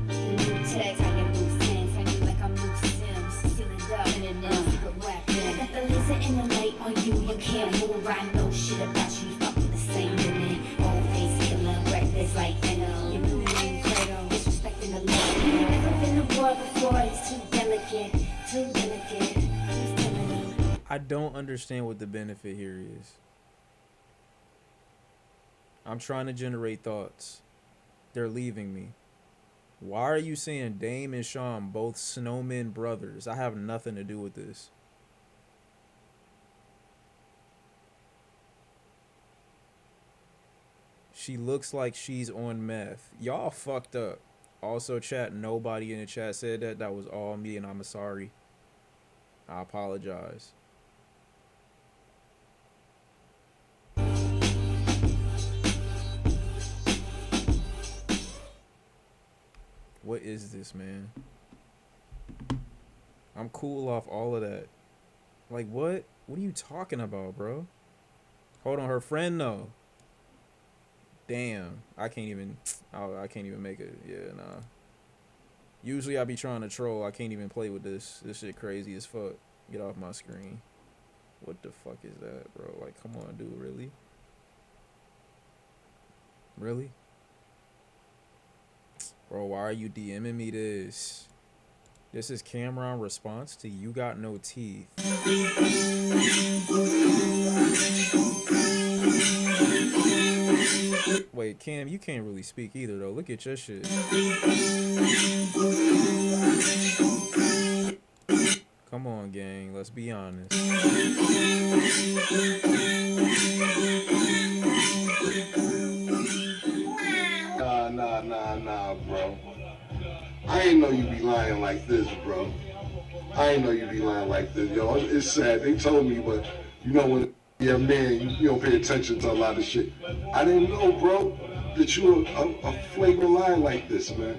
Speaker 9: new text, I get loose ends. I feel like I'm loose Sims. Seal it up in a new secret weapon. I got the laser and the light on you. You can't move. I know shit about you. Fucking the same women. Old face killer, reckless like venom. You knew me, Fredo. Disrespecting the Lord. Never been a war before. It's too delicate. Too delicate. I'm just telling you.
Speaker 2: I don't understand what the benefit here is. I'm trying to generate thoughts. They're leaving me. Why are you saying Dame and Sean both snowmen brothers? I have nothing to do with this. She looks like she's on meth. Y'all fucked up. Also, chat, nobody in the chat said that. That was all me, and I'm sorry. I apologize. What is this, man? I'm cool off all of that. Like, what? What are you talking about, bro? Hold on, her friend, though. Damn. I can't even make it. Yeah, nah. Usually I be trying to troll. I can't even play with this. This shit crazy as fuck. Get off my screen. What the fuck is that, bro? Like, come on, dude. Really? Really? Bro, why are you DMing me this? This is Cameron response to You Got No Teeth. Wait, Cam, you can't really speak either, though. Look at your shit. Come on, gang. Let's be honest.
Speaker 8: Nah, bro. I ain't know you be lying like this, bro. I ain't know you be lying like this, yo. It's sad. They told me, but you know when you're a man, you don't pay attention to a lot of shit. I didn't know, bro, that you a flagrant lying like this, man.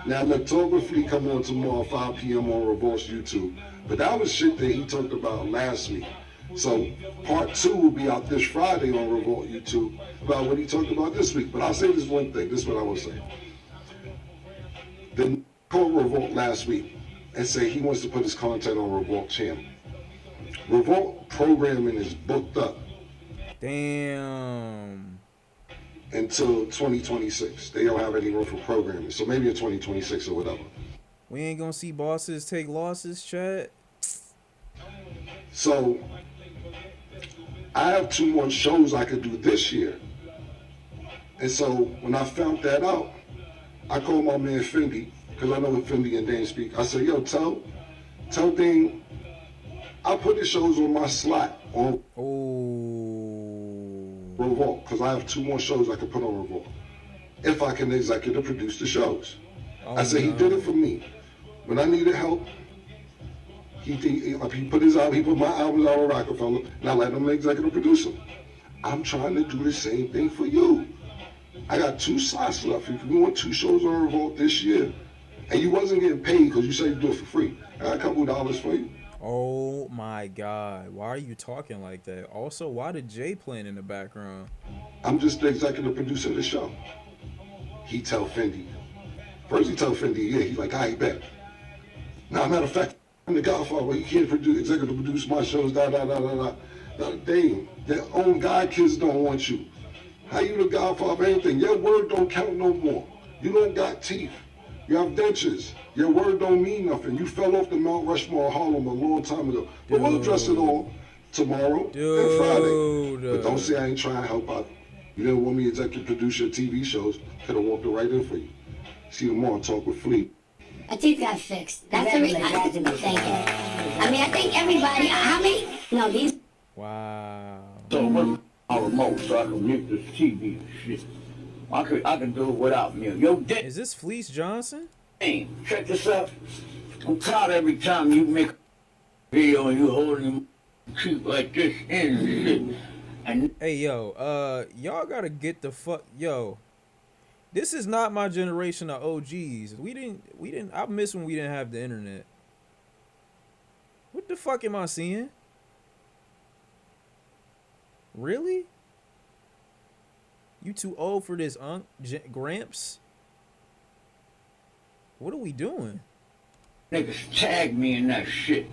Speaker 8: Now, lithography coming on tomorrow, 5 p.m. on Revolt's YouTube. But that was shit that he talked about last week. So part 2 will be out this Friday on Revolt YouTube about what he talked about this week. But I'll say this one thing. This is what I will say. The called Revolt last week and say he wants to put his content on Revolt channel. Revolt programming is booked up.
Speaker 2: Damn.
Speaker 8: Until 2026. They don't have any room for programming. So maybe in 2026 or whatever.
Speaker 2: We ain't gonna see bosses take losses, chat.
Speaker 8: So I have 2 more shows I could do this year. And so when I found that out, I called my man Fendi, because I know what Fendi and Dane speak. I said, yo, tell Dane, I'll put his shows on my slot on Revolt, because I have 2 more shows I could put on Revolt. If I can executive produce the shows. I said, he did it for me. When I needed help, he put my albums out on Rockefeller, and I let him executive produce them. I'm trying to do the same thing for you. I got 2 slots left. If you want 2 shows on Revolt this year, and you wasn't getting paid because you said you do it for free, I got a couple of dollars for you.
Speaker 2: Oh my God. Why are you talking like that? Also, why did Jay playing in the background?
Speaker 8: I'm just the executive producer of the show. He tell Fendi. First he tell Fendi, yeah, he's like, I ain't bet. Now, matter of fact, I'm the Godfather, you can't executive produce my shows, Now, damn, their own guy kids don't want you. How you the Godfather of anything? Your word don't count no more. You don't got teeth. You have dentures. Your word don't mean nothing. You fell off the Mount Rushmore of Harlem a long time ago. But we'll address it all tomorrow and Friday. But don't say I ain't trying to help out. You didn't want me to executive produce your TV shows. Could have walked it right in for you. See you tomorrow, talk with Fleet.
Speaker 9: My teeth got fixed. That's the reason. Thank you. I mean, I think everybody. How many? No, these.
Speaker 2: Wow.
Speaker 10: So what's my remote so I can mute this TV and shit? I can do it without me. Yo,
Speaker 2: Is this Fleece Johnson?
Speaker 10: Dane, check this out. I'm tired every time you make a video and you holding your teeth like this in and shit. And
Speaker 2: hey, yo, y'all gotta get the fuck, yo. This is not my generation of OGs. We didn't. I miss when we didn't have the internet. What the fuck am I seeing? Really? You too old for this, Gramps. What are we doing?
Speaker 10: Niggas tag me in that shit.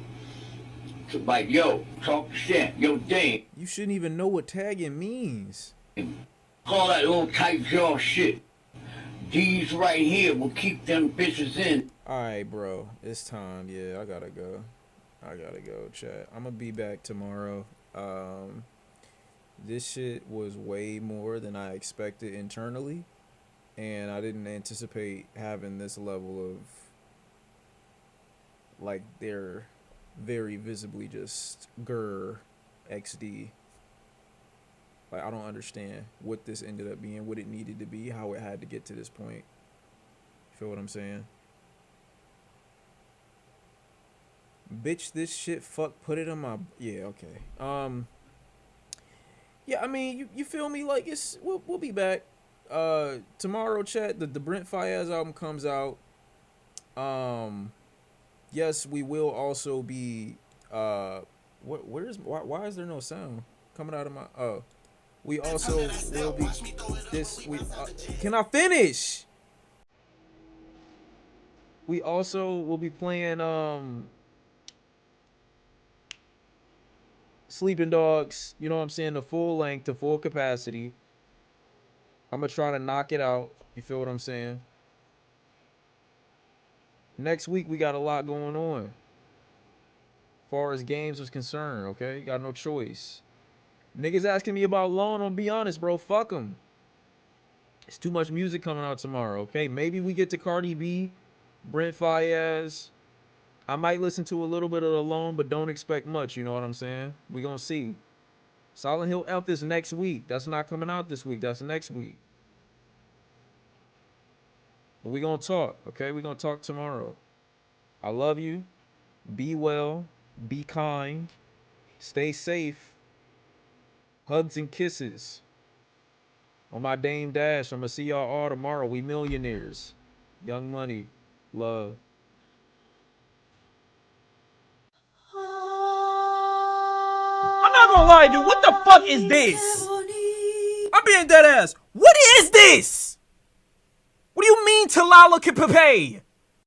Speaker 10: So like, yo, talk shit, yo, Dame.
Speaker 2: You shouldn't even know what tagging means.
Speaker 10: All that old tight jaw shit. These right here will keep them bitches in.
Speaker 2: Alright, bro. It's time. Yeah, I gotta go. Chat. I'm gonna be back tomorrow. This shit was way more than I expected internally. And I didn't anticipate having this level of, like, they're very visibly just XD. Like, I don't understand what this ended up being, what it needed to be, how it had to get to this point. You feel what I'm saying? Bitch, this shit, fuck, put it on my... Yeah, okay. Yeah, I mean, you feel me? Like, we'll be back. Tomorrow, chat, the Brent Fayez album comes out. Yes, we will also be, why is there no sound coming out of my, we also will be, can I finish? We also will be playing, Sleeping Dogs, you know what I'm saying, the full length, the full capacity. I'm gonna try to knock it out, you feel what I'm saying? Next week, we got a lot going on. As far as games is concerned, okay? Got no choice. Niggas asking me about loan, I'll be honest, bro. Fuck them. It's too much music coming out tomorrow, okay? Maybe we get to Cardi B, Brent Fayez. I might listen to a little bit of the loan, but don't expect much, you know what I'm saying? We gonna see. Silent Hill F is next week. That's not coming out this week. That's next week. But we gonna talk, okay? We gonna talk tomorrow. I love you. Be well. Be kind. Stay safe. Hugs and kisses. On my Dame Dash, I'm gonna see y'all all tomorrow. We millionaires. Young Money. Love.
Speaker 11: I'm not gonna lie, dude. What the fuck is this? I'm being dead ass. What is this? What do you mean Talala Kipape?